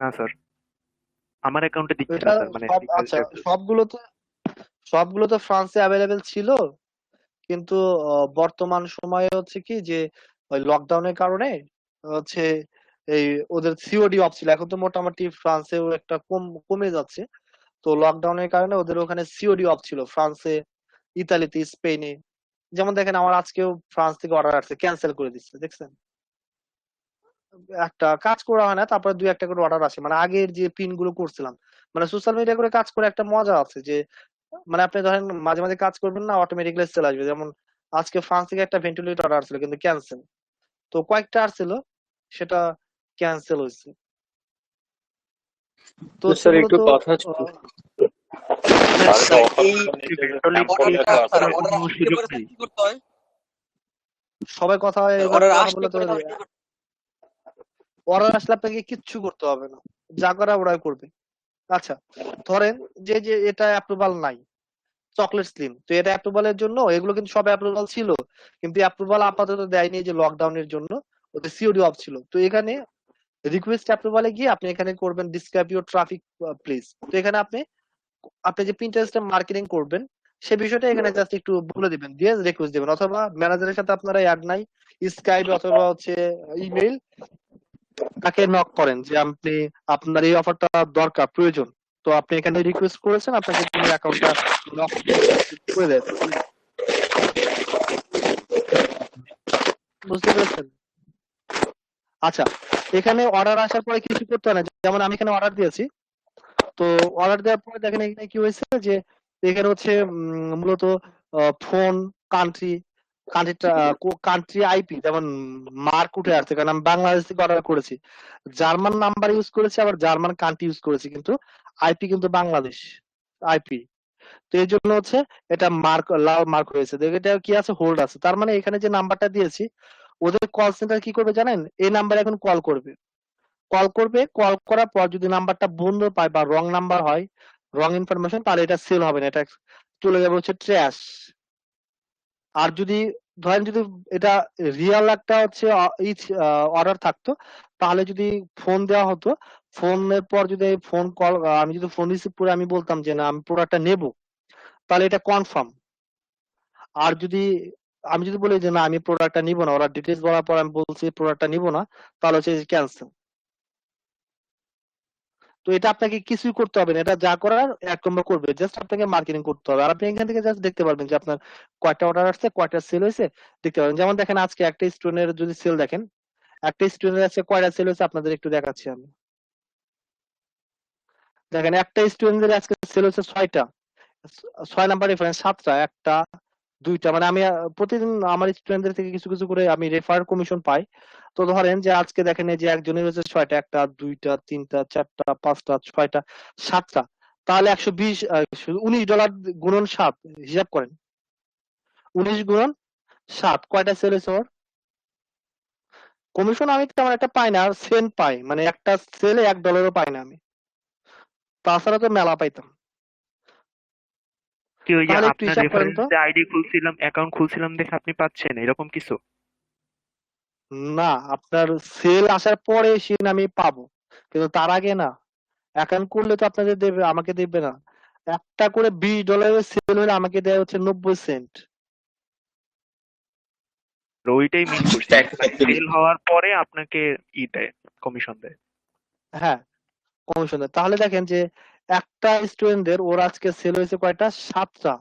না স্যার, আমার অ্যাকাউন্টে দিচ্ছে এটা না স্যার, মানে সব। রিকোয়েস্ট আচ্ছা, সবগুলো তো ফ্রান্সে অ্যাভেলেবেল ছিল, কিন্তু বর্তমান সময়ে হচ্ছে কি যে ওই লকডাউনের কারণে হচ্ছে এই ওদের সিওডি অফ ছিল। এখন তো মোটামুটি ফ্রান্সেও একটা কমে যাচ্ছে। তো লকডাউনের কারণে ওদের ওখানে সিওডি অফ ছিল ফ্রান্সে, ইতালিতে, স্পেনে। যেমন দেখেন আমার আজকেও ফ্রান্স থেকে অর্ডার আসছে, ক্যান্সেল করে দিচ্ছে, দেখছেন? একটা কাজ করা হয় না, তারপরে দুই একটা করে অর্ডার আসে। মানে আগের যে পিন গুলো করছিলাম, মানে সোশ্যাল মিডিয়া করে কাজ করে একটা মজা আছে যে মানে আপনি ধরেন মাঝে মাঝে কাজ করবেন না, অটোমেটিক্যালি চলে আসবে। যেমন আজকে ফ্রান্স থেকে একটা ভেন্টিলেটর অর্ডার ছিল কিন্তু ক্যান্সেল। তো কয়েকটা আসছিল, সেটা ক্যান্সেল হয়েছে। তো হচ্ছে স্যার একটু মূলত কথা ছিল। স্যার এই অ্যাপ্রুভাল অর্ডারটা স্যার করার অর্ডার কোনো আসলে সুযোগ পরে স্যার নেই। কি করতে হয়? সবাই কথা হয়, এভাবে অর্ডার কথা আসলে বলে তো পরে তাহলে কি করতে হয়? অর্ডার আসলে আপনাকে কিচ্ছু করতে হবে না, যা করা ওরাই করবে। আচ্ছা, ধরেন যে যে এটা অ্যাপ্রুভাল নাই, চকলেট স্লিম, তো এটা অ্যাপ্রুভালের জন্য, এগুলো কিন্তু সব অ্যাপ্রুভাল ছিল, কিন্তু অ্যাপ্রুভাল আপাতত দেয়নি যে লকডাউনের জন্য, ওদের সিওডি অফ ছিল। তো এখানে রিকোয়েস্ট অ্যাপ্রুভালে গিয়ে আপনি এখানে করবেন ডিসক্রাইব ইউর ট্রাফিক প্লিজ। তো এখানে আপনি আপনি যে পিন্টারেস্টে মার্কেটিং করবেন সে বিষয়টা এখানে জাস্ট একটু বলে দিবেন, দিয়ে রিকোয়েস্ট দিবেন, অথবা ম্যানেজারের সাথে আপনারা অ্যাড নাই, স্কাইপ অথবা হচ্ছে ইমেইল, তাকে নক করেন যে আপনি আপনার এই অফারটা দরকার, প্রয়োজন। তো আপনি এখানে রিকোয়েস্ট করেছেন, আপনাকে তিনি অ্যাকাউন্টটা লক করে দেয়। বুঝতে পেরেছেন? আচ্ছা, এখানে অর্ডার আসার পরে কিছু করতে হয় না। যেমন আমি এখানে অর্ডার দিয়েছি, তো অর্ডার দেওয়ার পরে দেখেন এখানে কি হয়েছে যে এখানে হচ্ছে মূলত ফোন, কান্ট্রি, কান্ট্রি আইপি যেমন মার্ক উঠে আসছে, কারণ আমি বাংলাদেশ থেকে অর্ডার করেছি, জার্মান নাম্বার ইউজ করেছি, আবার জার্মান কান্ট্রি ইউজ করেছি, কিন্তু আইপি কিন্তু বাংলাদেশ আইপি। তো এই জন্য হচ্ছে এটা মার্ক, লাল মার্ক হয়েছে। দেখো এটা কি আছে, হোল্ড আছে। তার মানে এখানে যে নাম্বারটা দিয়েছি, ওদের কল সেন্টার কি করবে জানেন? এই নাম্বারে এখন কল করবে, কল করার পর যদি নাম্বারটা বন্ধ পায় বা রং নাম্বার হয়, রং ইনফরমেশন, তাহলে এটা সেল হবে না, এটা চলে যাবে হচ্ছে ট্র্যাশ। আর যদি ধরেন যদি এটা রিয়েল একটা হচ্ছে অর্ডার থাকতো, তাহলে যদি ফোন দেওয়া হতো, ফোনের পর যদি ফোন কল, আমি যদি ফোন রিসিভ করে আমি বলতাম যে না আমি প্রোডাক্টটা নেব, তাহলে এটা কনফার্ম। আর যদি আমি যদি বলি যে না আমি প্রোডাক্টটা নিব না, ওরা ডিটেলস বলার পর আমি বলছি প্রোডাক্টটা নিব না, তাহলে হচ্ছে ক্যান্সেল। তো এটা আপনাকে কিছুই করতে হবে না, এটা যা করার এক নম্বর করবে, জাস্ট আপনাকে মার্কেটিং করতে হবে। আর আপনি এখান থেকে জাস্ট দেখতে পারবেন যে আপনার কয়টা অর্ডার আসছে, কয়টা সেল হয়েছে, দেখতে পারবেন। যেমন দেখেন আজকে একটা স্টুডেন্টের যদি সেল দেখেন, একটা স্টুডেন্টের আছে কয়টা সেল হয়েছে আপনাদের একটু দেখাচ্ছি আমি। দেখেন একটা স্টুডেন্টের আজকে সেল হয়েছে 6টা, 6 নাম্বার রেফারেন্স 7টা, একটা, 2টা। মানে আমি প্রতিদিন আমার স্টুডেন্টদের থেকে কিছু কিছু করে আমি রেফার কমিশন পাই। তো ধরেন যে আজকে দেখেন এই যে একজনের হচ্ছে 6টা, একটা, 2টা, 3টা, 4টা, 5টা, 6টা, 7টা, তাহলে 120, $19 গুণন 7, হিসাব করেন। 19 গুণন 7, কয়টা সেল হয়েছে ওর? কমিশন আমি তেমন একটা পাই না, আর সেন্ট পাই, মানে একটা সেলে $1 পাই না আমি, তাছাড়া তো মেলা পাইতাম। কি ওই যে তাহলে একটু আপনার হিসাব করেন তো। রেফারেন্সে আইডি খুলছিলাম, অ্যাকাউন্ট খুলছিলাম দেখে আপনি পাচ্ছেন এরকম কিছু? না, আপনার সেল আসার পরে সে আমি পাবো, কিন্তু তার আগে না। অ্যাকাউন্ট করলে তো আপনাদের দেবে, আমাকে দেবে না। একটা করে $20 সেল হলে আমাকে দেয় হচ্ছে 90 সেন্ট। ওইটাই মিন করছি, সেল হওয়ার পরে আপনাকে দেয়, কমিশন দেয়। হ্যাঁ, কমিশন দেয়। তাহলে দেখেন যে একটা স্টুডেন্টদের ওর আজকে সেল হয়েছে কয়টা, 7টা।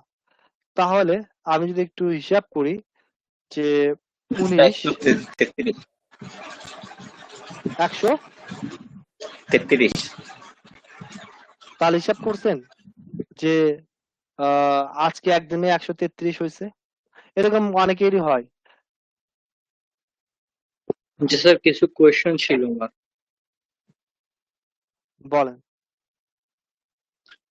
তাহলে আমি যদি একটু হিসাব করি যে 19, 133, তাহলে হিসাব করছেন যে আজকে একদিনে 133 হয়েছে। এরকম অনেকেরই হয়। জি স্যার, কিছু কোয়েশ্চেন ছিল আমার। বলেন।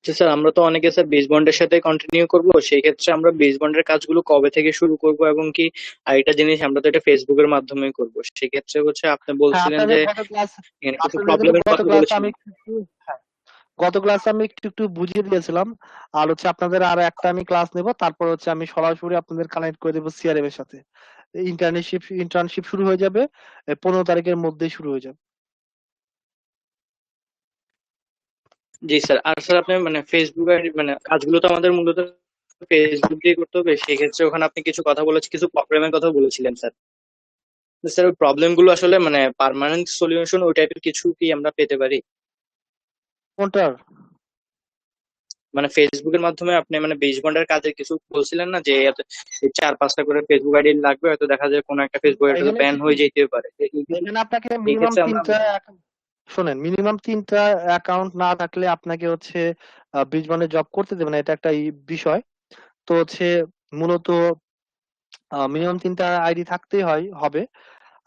জি স্যার, আমরা তো অনেকে স্যার বেস বন্ডের সাথে কন্টিনিউ করব, সেই ক্ষেত্রে আমরা বেস বন্ডের কাজগুলো কবে থেকে শুরু করব, এবং কি আরেকটা জিনিস, আমরা তো এটা ফেসবুকের মাধ্যমে করব, সেই ক্ষেত্রে হচ্ছে আপনি হ্যাঁ, বলছিলেন যে এখানে কিছু আপনাদের প্রবলেমের গত কথা ক্লাসে বলেছিলেন। আমি হ্যাঁ, গত ক্লাসে আমি একটু একটু বুঝিয়ে দিয়েছিলাম। আর হচ্ছে আপনাদের আরো একটা আমি ক্লাস নেব, তারপর হচ্ছে আমি সরাসরি আপনাদের কানেক্ট করে দেবো সিআরএম এর সাথে। ইন্টার্নশিপ শুরু হয়ে যাবে 15 তারিখের মধ্যেই শুরু হয়ে যাবে। জি স্যার। আর স্যার আপনি মানে ফেসবুক মানে কাজগুলো তো আমাদের মূলত ফেসবুক দিয়ে করতে হবে, সেক্ষেত্রে ওখানে আপনি কিছু কথা বলেছেন, কিছু প্রবলেমের কথা বলেছিলেন স্যার। তো স্যার ওই প্রবলেম গুলো আসলে মানে পার্মানেন্ট সলিউশন ওই টাইপের কিছু কি আমরা পেতে পারি? কোনটার? মানে ফেসবুকের মাধ্যমে আপনি মানে বেস বন্ডের কাজে কিছু বলছিলেন না যে এই 4-5টা করে ফেসবুক আইডি লাগবে, হয়তো দেখা যায় কোনো একটা ফেসবুক আইডি এখানে ব্যান হচ্ছে কি, হয়ে যেতে পারে। এখানে আপনাকে এই মিনিমাম ক্ষেত্রে আমরা 3টা শোনেন, মিনিমাম 3টা অ্যাকাউন্ট না থাকলে আপনাকে হচ্ছে ব্রিজবন্ডে জব করতে দেবে না, এটা একটা বিষয়। তো হচ্ছে মূলত মিনিমাম 3টা আইডি থাকতেই হবে।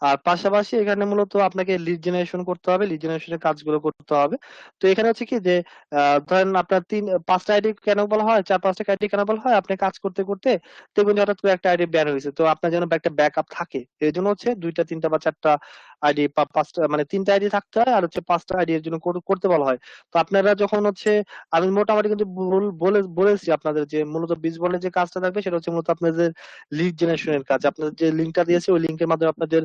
আর পাশাপাশি এখানে মূলত আপনাকে লিড জেনারেশন করতে হবে, লিড জেনারেশনের কাজগুলো করতে হবে। তো এখানে হচ্ছে কি যে ধরেন আপনার 5টা আইডি কেন বলা হয়, 4-5টা আইডি কেন বলা হয়, আপনি কাজ করতে করতে দেখবেন যে হঠাৎ করে একটা আইডি ব্যান হয়েছে, তো আপনার যেন একটা ব্যাকআপ থাকে, এই জন্য হচ্ছে 2টা 3টা বা 4টা আইডি বা 5টা, মানে 3টা আইডি থাকতে হয়, আর হচ্ছে 5টা আইডি এর জন্য করতে বলা হয়। তো আপনারা যখন হচ্ছে, আমি মোটামুটি কিন্তু বলেছি আপনাদের যে মূলত বিজবনের যে কাজটা থাকবে সেটা হচ্ছে মূলত আপনাদের লিড জেনারেশনের কাজ। আপনাদের যে লিঙ্কটা দিয়েছে ওই লিঙ্কের মাধ্যমে আপনাদের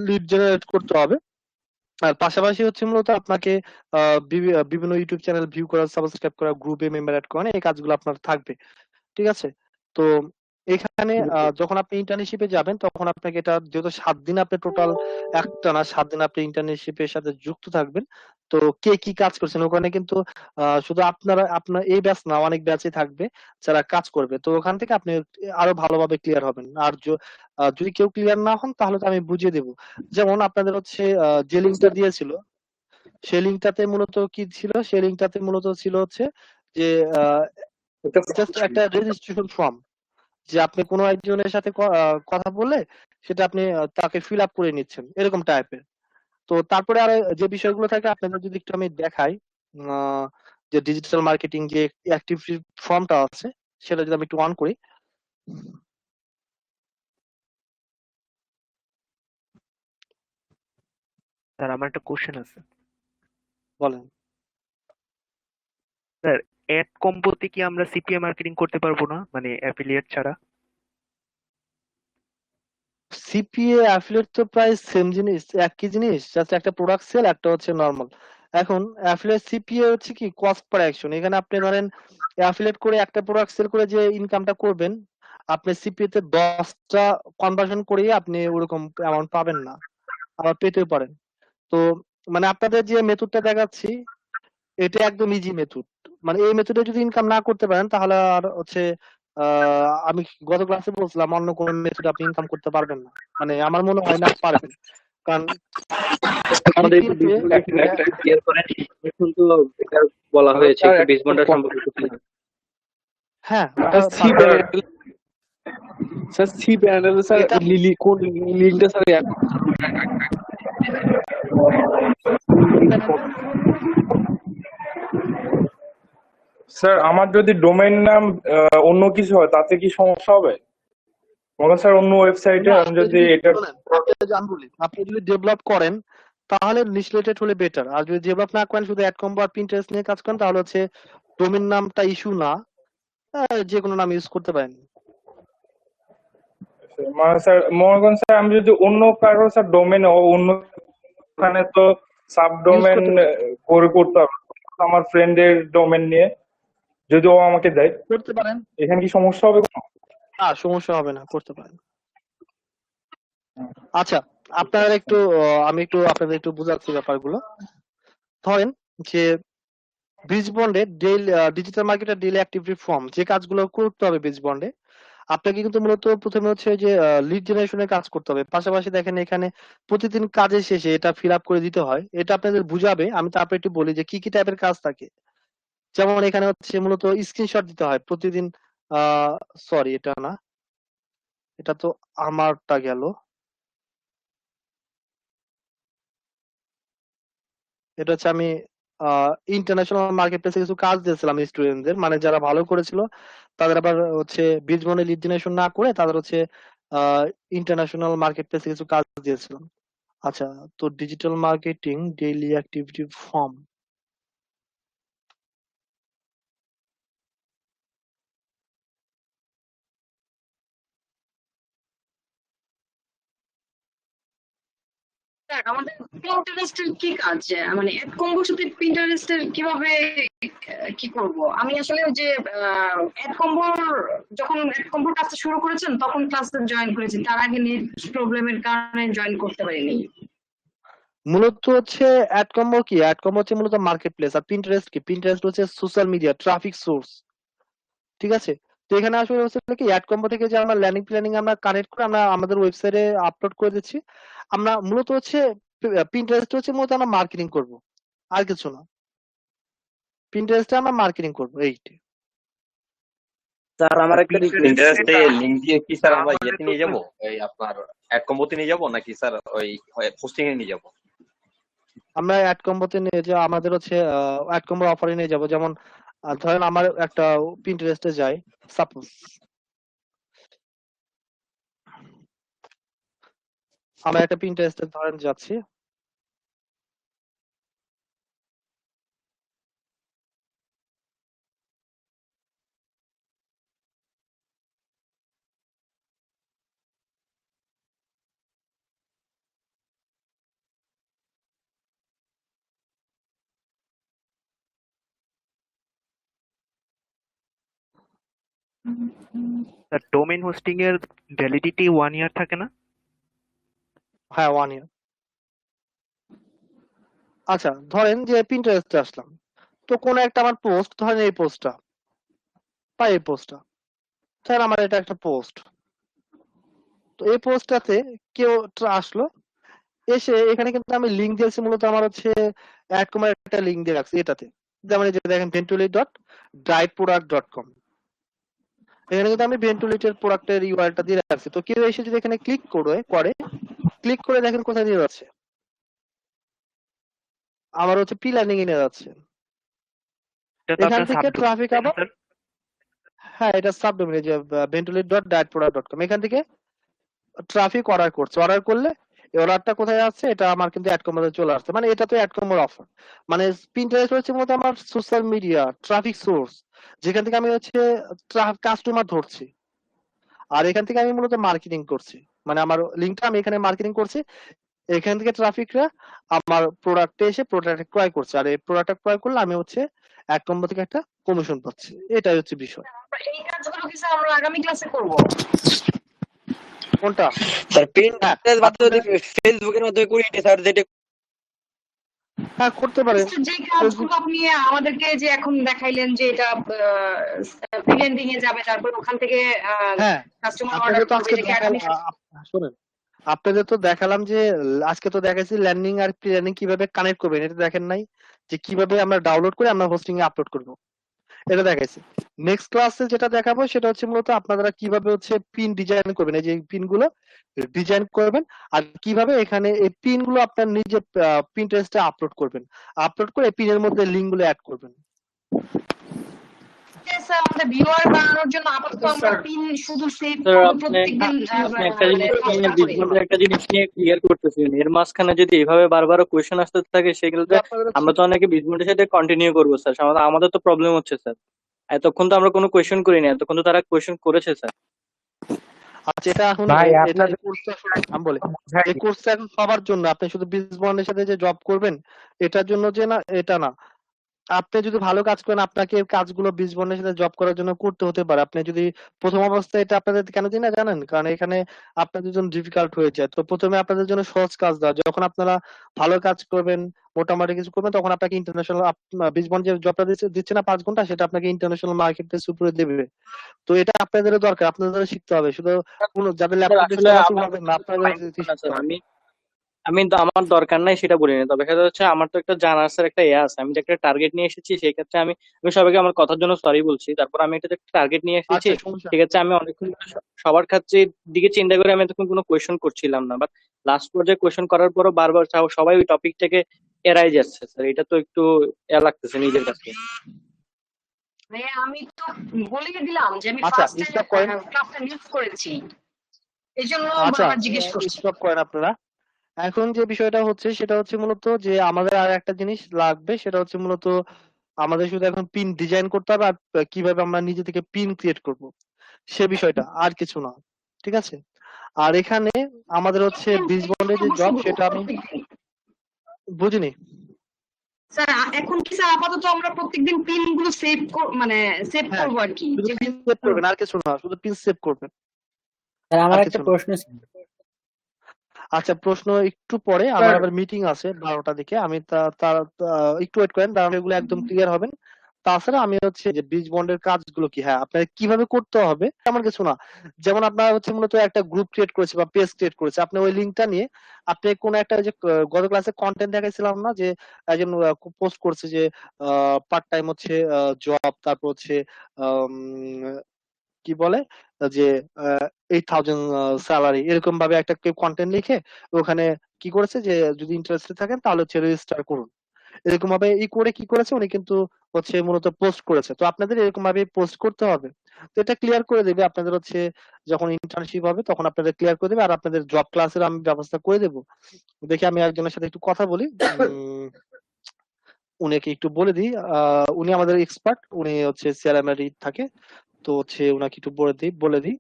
লিড জেনারেট করতে হবে। আর পাশাপাশি হচ্ছে মূলত আপনাকে বিভিন্ন ইউটিউব চ্যানেল ভিউ করা, সাবস্ক্রাইব করা, গ্রুপে মেম্বার অ্যাড করা, এই কাজগুলো আপনার থাকবে। ঠিক আছে? তো এখানে যখন আপনি ইন্টার্নশিপে যাবেন তখন আপনাকে এটা, যেহেতু 7 দিন আপনি টোটাল, একটা না 7 দিন আপনি ইন্টার্নশিপের সাথে যুক্ত থাকবেন। তো কে কি কাজ করছেন ওখানে কিন্তু শুধু আপনার এই ব্যাচ না, অনেক ব্যাচই থাকবে যারা কাজ করবে। তো ওখান থেকে আপনি আরো ভালোভাবে ক্লিয়ার হবেন। আর যদি কেউ ক্লিয়ার না হন তাহলে তো আমি বুঝিয়ে দেবো। যেমন আপনাদের হচ্ছে যে লিঙ্কটা দিয়েছিল, সেই লিঙ্কটাতে মূলত কি ছিল, সেই লিঙ্কটাতে মূলত ছিল হচ্ছে যে জাস্ট একটা রেজিস্ট্রেশন ফর্ম, যে আপনি কোনো একজনের সাথে কথা বললে সেটা আপনি তাকে ফিল আপ করে নিচ্ছেন, এরকম টাইপের। তো তারপরে আর যে বিষয়গুলো থাকে আপনাদের যদি একটু আমি দেখাই, আহ, যে ডিজিটাল মার্কেটিং যে অ্যাক্টিভ ফর্মটা আছে সেটা যদি আমি একটু অন করি। স্যার আমার একটা কোশ্চেন আছে। বলেন। স্যার অ্যাড কম্বোতে কি আমরা সিপিএ মার্কেটিং করতে পারবো না, মানে অ্যাফিলিয়েট ছাড়া? সিপিএ অ্যাফিলিয়েট তো প্রায় সেম জিনিস, একই জিনিস, জাস্ট একটা প্রোডাক্ট সেল, একটা হচ্ছে নর্মাল। এখন অ্যাফিলিয়েট সিপিএ হচ্ছে কি কস্ট পার অ্যাকশন। এখানে আপনি ধরেন অ্যাফিলিয়েট করে একটা প্রোডাক্ট সেল করে যে ইনকামটা করবেন, আপনি সিপিএ তে 10টা কনভার্সন করিয়ে আপনি ওরকম অ্যামাউন্ট পাবেন না, আবার পেতেও পারেন। তো মানে আপনাদের যে মেথডটা দেখাচ্ছি এটা একদম ইজি মেথড। মানে এই মেথডে যদি ইনকাম না করতে পারেন তাহলে আর হচ্ছে আমি গত ক্লাসে বলছিলাম অন্য কোন মেথডে আপনি ইনকাম করতে পারবেন না, মানে আমার মনে হয় না পারবেন। কারণ আমাদের একটু বেস বন্ডের একটা ক্লিয়ার করেন, এখন তো এটা বলা হয়েছে একটু বেস বন্ডের সম্পর্কে একটু clear। হ্যাঁ স্যার সি প্যানেল স্যার লিলি কোন লিঙ্কটা স্যার স্যার আমার যদি ডোমেইন নাম অন্য কিছু হয় তাতে কি সমস্যা হবে? মনে স্যার অন্য ওয়েবসাইটে আমি যদি এটা, আপনি যদি ডেভেলপ করেন তাহলে লিস্টেড হলে বেটার। আর যদি ডেভেলপ না করেন, শুধু অ্যাড কম্বো আর পিন্টারেস্ট নিয়ে কাজ করেন, তাহলে হচ্ছে ডোমেইন নামটা ইস্যু না, যে কোনো নাম ইউজ করতে পারেন। মানে স্যার মনে করেন স্যার আমি যদি অন্য কারো স্যার ডোমেইন অন্য, ওখানে তো সাব ডোমেইন করে করতে হবে আমার ফ্রেন্ডের ডোমেইন নিয়ে, যদি ও আমাকে দেয় করতে পারেন। এখানে কি সমস্যা হবে? না, সমস্যা হবে না, করতে পারেন। আচ্ছা, আপনারা একটু আমি একটু আপনাদের একটু বোঝাচ্ছি ব্যাপারগুলো। ধরেন যে ব্রিজ বন্ডে ডিজিটাল মার্কেটের ডেইলি অ্যাক্টিভিটি ফর্ম, যে কাজগুলো করতে হবে ব্রিজ বন্ডে, আপনাকে কিন্তু মূলত প্রথমে হচ্ছে যে লিড জেনারেশনের কাজ করতে হবে। পাশাপাশি দেখেন এখানে প্রতিদিন কাজের শেষে এটা ফিল আপ করে দিতে হয়, এটা আপনাদের বুঝাবে। আমি তারপরে একটু বলি যে কি কি টাইপের কাজ থাকে। যেমন এখানে হচ্ছে মূলত স্ক্রিনশট দিতে হয় প্রতিদিন। সরি, এটা না, এটা তো আমারটা গেল। এটা হচ্ছে আমি ইন্টারন্যাশনাল মার্কেট প্লেসে কিছু কাজ দিয়েছিলাম স্টুডেন্টদের, মানে যারা ভালো করেছিল তাদের আবার হচ্ছে বীজবনে লিড জেনারেশন না করে তাদের হচ্ছে ইন্টারন্যাশনাল মার্কেট প্লেসে কিছু কাজ দিয়েছিলাম। আচ্ছা, তো digital marketing daily activity form দেখ, আমাদের পিন্টারেস্টের কি কাজ, মানে এক কম্বোর সাথে পিন্টারেস্টের কিভাবে কি করব? আমি আসলে ওই যে এক কম্বোর যখন এক কম্বোর কাজটা শুরু করেছেন তখন ক্লাসে জয়েন করেছি, তার আগে নেট প্রবলেমের কারণে জয়েন করতে পারিনি। মূলত হচ্ছে অ্যাড কম্বো কি, অ্যাড কম্বো হচ্ছে মূলত মার্কেট প্লেস, আর পিন্টারেস্ট কি, পিন্টারেস্ট হচ্ছে সোশ্যাল মিডিয়া ট্রাফিক সোর্স। ঠিক আছে, তো এখানে আসলে হচ্ছে কি অ্যাড কম্বো থেকে যে আমরা ল্যান্ডিং প্ল্যানিং আমরা কানেক্ট করে আমরা আমাদের ওয়েবসাইটে আপলোড করে দিচ্ছি। আমরা মূলত হচ্ছে পিন্টারেস্ট হচ্ছে মূলত আমরা মার্কেটিং করব, আর কিছু না। পিন্টারেস্টে আমরা মার্কেটিং করব এইটি। স্যার আমার একটা পিন্টারেস্টে ইন্টারেস্টে লিংক দিয়ে কি স্যার আমরা ইয়েতে নিয়ে যাবো, এই আপনার অ্যাড কম্বোতে নিয়ে যাবো নাকি স্যার ওই হোস্টিং এ নিয়ে যাবো? আমরা অ্যাড কম্বোতে নিয়ে যে আমাদের হচ্ছে অ্যাড কম্বো অফারে নিয়ে যাব। যেমন ধরেন আমার একটা পিন্টারেস্টে যাই, সাপোজ আমরা একটা পিন্টারেস্টে ধরেন যাচ্ছি, স্যার ডোমেইন হোস্টিং এর ভ্যালিডিটি 1 ইয়ার থাকে না? হ্যাঁ 1 ইয়ার। আচ্ছা ধরেন যে পিন্টারেস্টে আসলাম, তো কোনো একটা আমার পোস্ট, ধরেন এই পোস্টটা বা এই পোস্টটা, ধরেন আমার এটা একটা পোস্ট, তো এই পোস্টটাতে কেউ আসলো, এসে এখানে কিন্তু আমি লিঙ্ক দিয়েছি, মূলত আমার হচ্ছে অ্যাড কমার একটা লিঙ্ক দিয়ে রাখছি এটাতে। যেমন এই যে দেখেন ventuli.dietproduct.com, এখানে কিন্তু আমি ভেন্টুলিটের প্রোডাক্টের ইউআরএলটা দিয়ে রাখছি। তো কেউ এসে যদি এখানে ক্লিক ক্লিক করে দেখেন কোথায় নিয়ে যাচ্ছে, আমার হচ্ছে পি লার্নিং এ নিয়ে যাচ্ছে। এটা তো এখান আপনার থেকে সাবডোমেইন, ট্রাফিক তাই না আবার, স্যার? হ্যাঁ এটা সাবডোমেইন, যে ventuli.dietproduct.com, এখান থেকে ট্রাফিক অর্ডার করছে, অর্ডার করলে এই অর্ডারটা কোথায় যাচ্ছে, এটা আমার কিন্তু অ্যাড কম্বোতে চলে আসছে। মানে এটা তো অ্যাড কম্বোর অফার। মানে পিন্টারেস্ট হচ্ছে মূলত আমার সোশ্যাল মিডিয়া ট্রাফিক সোর্স, যেখান থেকে আমি হচ্ছে কাস্টমার ধরছি, আর এখান থেকে আমি মূলত মার্কেটিং করছি। মানে আমার লিঙ্কটা আমি এখানে মার্কেটিং করছি, এখান থেকে ট্রাফিকরা আমার প্রোডাক্টে এসে প্রোডাক্ট ক্রয় করছে, আর এই প্রোডাক্টটা ক্রয় করলে আমি হচ্ছে এক কম্বো থেকে একটা কমিশন পাচ্ছি। এটাই হচ্ছে বিষয়। এই কাজগুলো কি স্যার আমরা আগামী ক্লাসে করব? কোনটা? স্যার পিন্টারেস্ট বাদ দিয়ে ফেসবুকের মাধ্যমে করি স্যার, যেটা হ্যাঁ করতে পারেন। যে কাজগুলো আপনি আমাদেরকে যে এখন দেখাইলেন যে এটা প্রিভেন্ডিং এ যাবে, তারপর ওখান থেকে হ্যাঁ কাস্টমার আপনাদের অর্ডার তো করবে, আজকে এটাকে আগামী শোনেন, আপনাদের তো দেখালাম যে আজকে তো দেখাইছি ল্যান্ডিং আর প্রি ল্যান্ডিং কিভাবে কানেক্ট করবেন, এটা দেখেন নাই যে কিভাবে আমরা ডাউনলোড করে আমরা হোস্টিং এ আপলোড করব, এটা দেখাইছি। নেক্সট ক্লাসে যেটা দেখাবো সেটা হচ্ছে মূলত আপনারা কিভাবে হচ্ছে পিন ডিজাইন করবেন, এই যে পিন গুলো ডিজাইন করবেন, আর কিভাবে এখানে এই পিন গুলো আপনার নিজে পিন্টারেস্টে আপলোড করবেন, আপলোড করে পিনের মধ্যে লিংক গুলো অ্যাড করবেন। স্যার আমাদের ভিউয়ার বাড়ানোর জন্য আপাতত আমরা পিন শুধু সেভ স্যার করব আপনি প্রত্যেকদিন, আপনি একটা জিনিস নিয়ে কাজটা করি। বিজনেসের একটা জিনিস নিয়ে ক্লিয়ার করতেছেন, এর মাঝখানে যদি এইভাবে বারবার কোয়েশ্চেন আসতে থাকে সেগুলোতে আমরা তো অনেকে বিজনেসের সাথে কন্টিনিউ করবো স্যার, আমাদের তো প্রবলেম হচ্ছে স্যার। এতক্ষণ তো আমরা কোনো কোয়েশ্চেন করিনি, এতক্ষণ তো তারা কোয়েশ্চেন করেছে স্যার। আচ্ছা এটা এখন ভাই এটা আপনাদের কোর্সটা আমি বলি, এই কোর্সটা এখন সবার জন্য। আপনি শুধু বিজনেস বন্ডের সাথে যে জব করবেন এটার জন্য যে না, এটা না। আপনি যদি ভালো কাজ করেন আপনাকে এই কাজগুলো বন্ডের সাথে জব করার জন্য করতে হতে পারে। আপনি যদি প্রথম অবস্থায়, এটা আপনাদের কেন দিই না জানেন, কারণ এখানে আপনাদের জন্য ডিফিকাল্ট হয়ে যায়। তো প্রথমে আপনাদের জন্য সহজ কাজ দেওয়া, যখন আপনারা ভালো কাজ করবেন, মোটামুটি কিছু করবেন, তখন আপনাকে ইন্টারন্যাশনাল বন্ড যে জবটা দিচ্ছে না 5 ঘন্টা, সেটা আপনাকে ইন্টারন্যাশনাল মার্কেট প্লেস উপরে দেবে। তো এটা আপনাদের দরকার, আপনাদের শিখতে হবে। শুধু কোনো যাদের স্যার ল্যাপটপ আসলে ডিসকাস আমার হবে না, আপনাদের শিখতে হবে। আমি তো আমার দরকার নাই সেটা বলিনি, তবে দেখা যাচ্ছে আমার তো একটা জানার স্যার একটা আছে, আমি যে একটা টার্গেট নিয়ে এসেছি, সেই ক্ষেত্রে আমি আমি সবাইকে আমার কথার জন্য সরি বলছি। তারপর আমি একটা টার্গেট নিয়ে এসেছি, আচ্ছা সমস্যা নেই। সেক্ষেত্রে আমি অনেকক্ষণ সবার কাছে দিকে চিন্তা করে আমি এতক্ষণ কোনো কোয়েশ্চেন করছিলাম না, বাট লাস্ট পর্যায়ে কোয়েশ্চেন করার পরও বারবার সবাই ওই টপিকটাকে এড়াই যাচ্ছে স্যার, এটা তো একটু লাগতেছে নিজের কাছে। আমি তো বলে দিলাম যে আমি আচ্ছা ফার্স্টে স্টপ করেন, ক্লাসটা মিস করেছি, এইজন্য আচ্ছা বারবার জিজ্ঞেস করছি। স্টপ করেন আপনারা। এখন যে বিষয়টা হচ্ছে সেটা হচ্ছে মূলত যে আমাদের আর একটা জিনিস লাগবে, সেটা হচ্ছে মূলত আমাদের শুধু এখন পিন ডিজাইন করতে হবে, আর কিভাবে আমরা নিজে থেকে পিন ক্রিয়েট করব সে বিষয়টা, আর কিছু না। ঠিক আছে, আর এখানে আমাদের হচ্ছে বীজ বন্ডের যে জব সেটা আমি বুঝিনি। স্যার এখন কি স্যার আপাতত আমরা প্রত্যেকদিন পিন গুলো সেভ মানে সেভ হ্যাঁ করবো আর কি, শুধু পিন সেভ করবেন, আর কিছু না, শুধু পিন সেভ করবেন, আমার আর একটা কিছু না। প্রশ্ন ছিল। আচ্ছা প্রশ্ন একটু পরে, আমার আবার মিটিং আছে 12টা দিকে, আমি একটু ওয়েট করেন, তাহলে এগুলো একদম ক্লিয়ার হবেন। তাছাড়া আমি হচ্ছে যে বীজ বন্ডের কাজগুলো কি, হ্যাঁ আপনার কিভাবে করতে হবে তেমন কিছু না। যেমন আপনার হচ্ছে মূলত একটা গ্রুপ ক্রিয়েট করেছে বা পেজ ক্রিয়েট করেছে, আপনি ওই লিঙ্কটা নিয়ে আপনি কোন একটা যে গত ক্লাসে কন্টেন্ট দেখাইছিলাম না যে একজন পোস্ট করছে যে পার্ট টাইম হচ্ছে জব, তারপর হচ্ছে আম, কি বলে যে 8,000 স্যালারি, এরকম ভাবে একটা কেউ কন্টেন্ট লিখে ওখানে কি করেছে যে যদি ইন্টারেস্টেড থাকেন তাহলে হচ্ছে রেজিস্টার করুন, এরকম ভাবে করে কি করেছে উনি কিন্তু হচ্ছে মূলত পোস্ট করেছে। তো আপনাদের এরকম ভাবে পোস্ট করতে হবে। তো এটা ক্লিয়ার করে দেবে আপনাদের হচ্ছে যখন ইন্টার্নশিপ হবে তখন আপনাদের ক্লিয়ার করে দেবে, আর আপনাদের জব ক্লাসের আমি ব্যবস্থা করে দেবো। দেখি আমি একজনের সাথে একটু কথা বলি, উনাকে একটু বলে দিই। উনি আমাদের এক্সপার্ট, উনি হচ্ছে সিআরএম থাকে, তো হচ্ছে উনাকে একটু বলে দিই।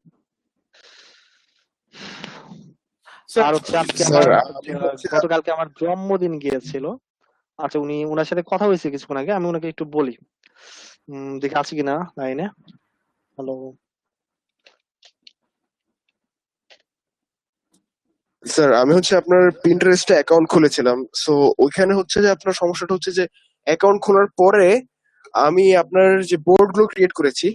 আর হচ্ছে আজকে আমার গতকালকে আমার জন্মদিন গিয়েছিল। আচ্ছা উনার সাথে কথা হয়েছে কিছুক্ষণ আগে, আমি উনাকে একটু বলি, দেখি আছে কিনা লাইনে। হ্যালো স্যার, আমি হচ্ছে আপনার পিন্টারেস্টে অ্যাকাউন্ট খুলেছিলাম। সো ওইখানে হচ্ছে যে আপনার সমস্যাটা হচ্ছে যে অ্যাকাউন্ট খোলার পরে আমি আপনার যে বোর্ড গুলো ক্রিয়েট করেছি,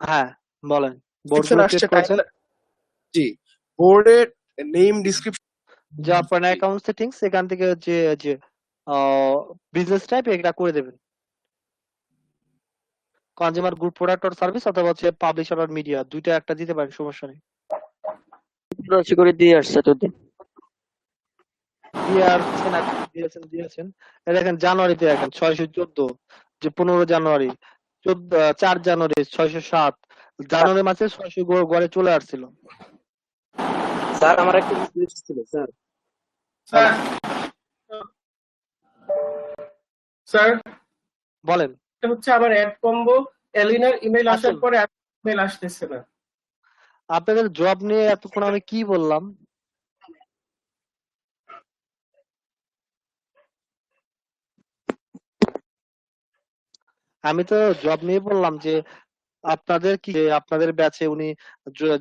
হ্যাঁ বলেন বোর্ড description গুলো আসছে ক্রিয়েট করেছেন, জি বোর্ডের নেম ডিসক্রিপশন যে আপনার অ্যাকাউন্ট সেটিংস এখান থেকে যে যে বিজনেস টাইপ এটা করে দেবেন, consumer good product or service অথবা হচ্ছে পাবলিশার অর মিডিয়া, দুইটা একটা দিতে পারেন, সমস্যা নেই। করে দিয়ে আসছে তো দিয়েছেন এই দেখেন জানুয়ারিতে দেখেন 614, যে 15 জানুয়ারি 4 জানুয়ারি 607, জানুয়ারি মাসে 600 গড়ে চলে আসছিল। স্যার আমার একটা রিকোয়েস্ট ছিল স্যার। স্যার বলেন। এটা হচ্ছে আমার অ্যাড কম্বো এলিনার ইমেল আসার পরে ইমেল আসতেছে না। আপনাদের জব নিয়ে এতক্ষণ আমি কি বললাম? আমি তো জব নিয়ে বললাম যে আপনাদের কি আপনাদের ব্যাচে উনি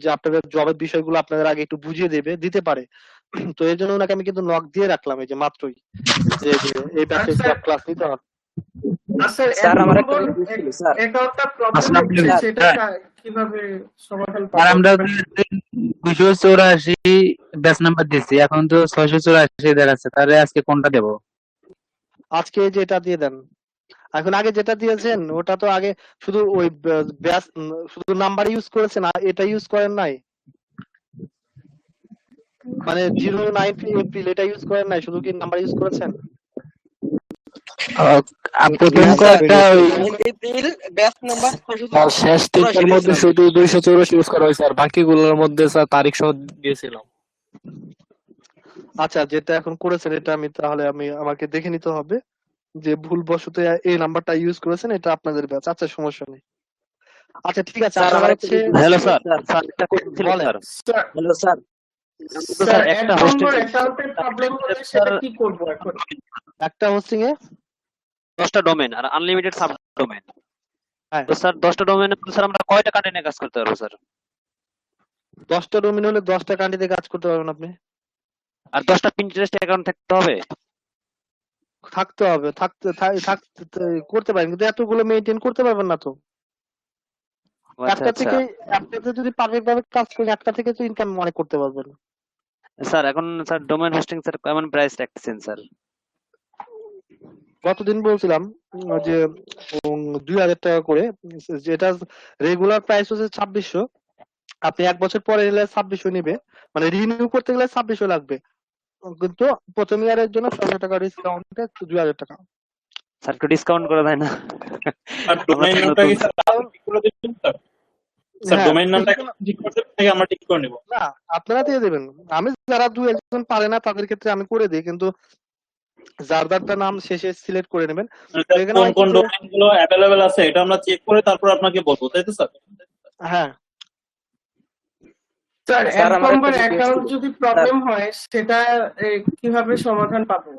যে আপনাদের জবের বিষয়গুলো আপনাদের আগে একটু বুঝিয়ে দিতে পারে, তো এর জন্য ওনাকে আমি কিন্তু নক দিয়ে রাখলাম এই যে মাত্রই, যে এই ব্যাচে জব ক্লাস নিতে হবে। স্যার আমার একটা রিকোয়েস্ট ছিল স্যার, অ্যাকাউন্টটা প্রবলেম হচ্ছে, সেটা কিভাবে সমাধান পাবো? আমরা 284 ব্যাচ নাম্বার দিচ্ছি, এখন তো 684 দেখাচ্ছে, তাহলে আজকে কোনটা দেবো? আজকে যেটা দিয়ে দেন। এখন আগে যেটা দিয়েছেন ওটা তো আগে শুধু ওই ব্যাচ শুধু নাম্বার ইউজ করেছেন, এটা ইউজ করেন নাই, মানে 09 এপ্রিল এটা ইউজ করেন নাই, শুধু কি নাম্বার ইউজ করেছেন? শেষ তিনটার মধ্যে শুধু 284 ইউজ করা হয়েছে, আর বাকিগুলোর মধ্যে স্যার তারিখ সহ দিয়েছিলাম। আচ্ছা যেটা এখন করেছেন এটা আমাকে দেখে নিতে হবে যে ভুলবশত এই নাম্বারটা ইউজ করেছেন, এটা আপনাদের ব্যাচ। আচ্ছা সমস্যা নেই। আচ্ছা ঠিক আছে, আপনারা হচ্ছে হ্যালো স্যার, স্যার একটা কোশ্চেন ছিল স্যার। হ্যালো স্যার, স্যার একটা হোস্টিং অ্যাকাউন্টের প্রবলেম হলে সেটা কি করব এখন? একটা হোস্টিং এ 10টা ডোমেন আর আনলিমিটেড সাব ডোমেন। তো স্যার 10টা ডোমেনে স্যার আমরা কয়টা কান্ট্রি কাজ করতে পারবো স্যার? 10টা ডোমেন হলে 10টা কান্ট্রিতে কাজ করতে পারবেন আপনি। আর 10টা পিন্টারেস্ট অ্যাকাউন্ট থাকতে হবে? থাকতে করতে পারেন, কিন্তু এতগুলো মেইনটেইন করতে পারবেন না তো। একটাতে যদি পারফেক্ট ভাবে কাজ করেন একটা থেকে তো ইনকাম অনেক করতে পারবেন। স্যার এখন স্যার ডোমেন হোস্টিং স্যার কেমন প্রাইস রাখছেন স্যার? গতদিন বলছিলাম যে 2000 টাকা করে, যেটা রেগুলার প্রাইস হচ্ছে 2600, আপনি 1 বছর পরে নিলে 2600 নিবে, মানে রিনিউ করতে গেলে 2600 লাগবে, কিন্তু প্রথম ইয়ারের জন্য 600 টাকা ডিসকাউন্টে 2000 টাকা। স্যার একটু ডিসকাউন্ট করে দেয় না? আর ডোমেইন নামটা কি স্যার ঠিক করে দিবেন স্যার? স্যার ডোমেইন নামটা ঠিক করতে থেকে আমরা ঠিক করে নেব। না আপনারা দিয়ে দেবেন, আমি যারা 2-1 পারে না তাদের ক্ষেত্রে আমি করে দিই, কিন্তু যার নাম শেষে সিলেক্ট করে নেবেন। কোন কোন ডোমেইন গুলো अवेलेबल আছে এটা আমরা চেক করে তারপর আপনাকে বলবো, তাই তো স্যার? হ্যাঁ স্যার স্যার আমার একটা অ্যাডকম্বার রিকোয়েস্ট অ্যাকাউন্ট ছিল যদি স্যার। প্রবলেম হয় সেটা কিভাবে সমাধান পাবো?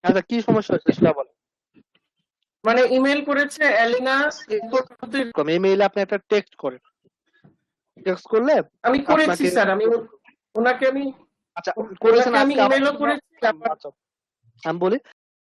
আচ্ছা কি সমস্যা হচ্ছে সেটা বলেন। মানে ইমেল করেছে এলিনা, ইমেইলে আপনি একটা টেক্সট করেন, টেক্সট করলে আমি করেছি আপনাকে স্যার, আমি ওনাকে আমি আচ্ছা করেছেন ওনাকে আমি আজকে ইমেলও করেছি। আমি বলি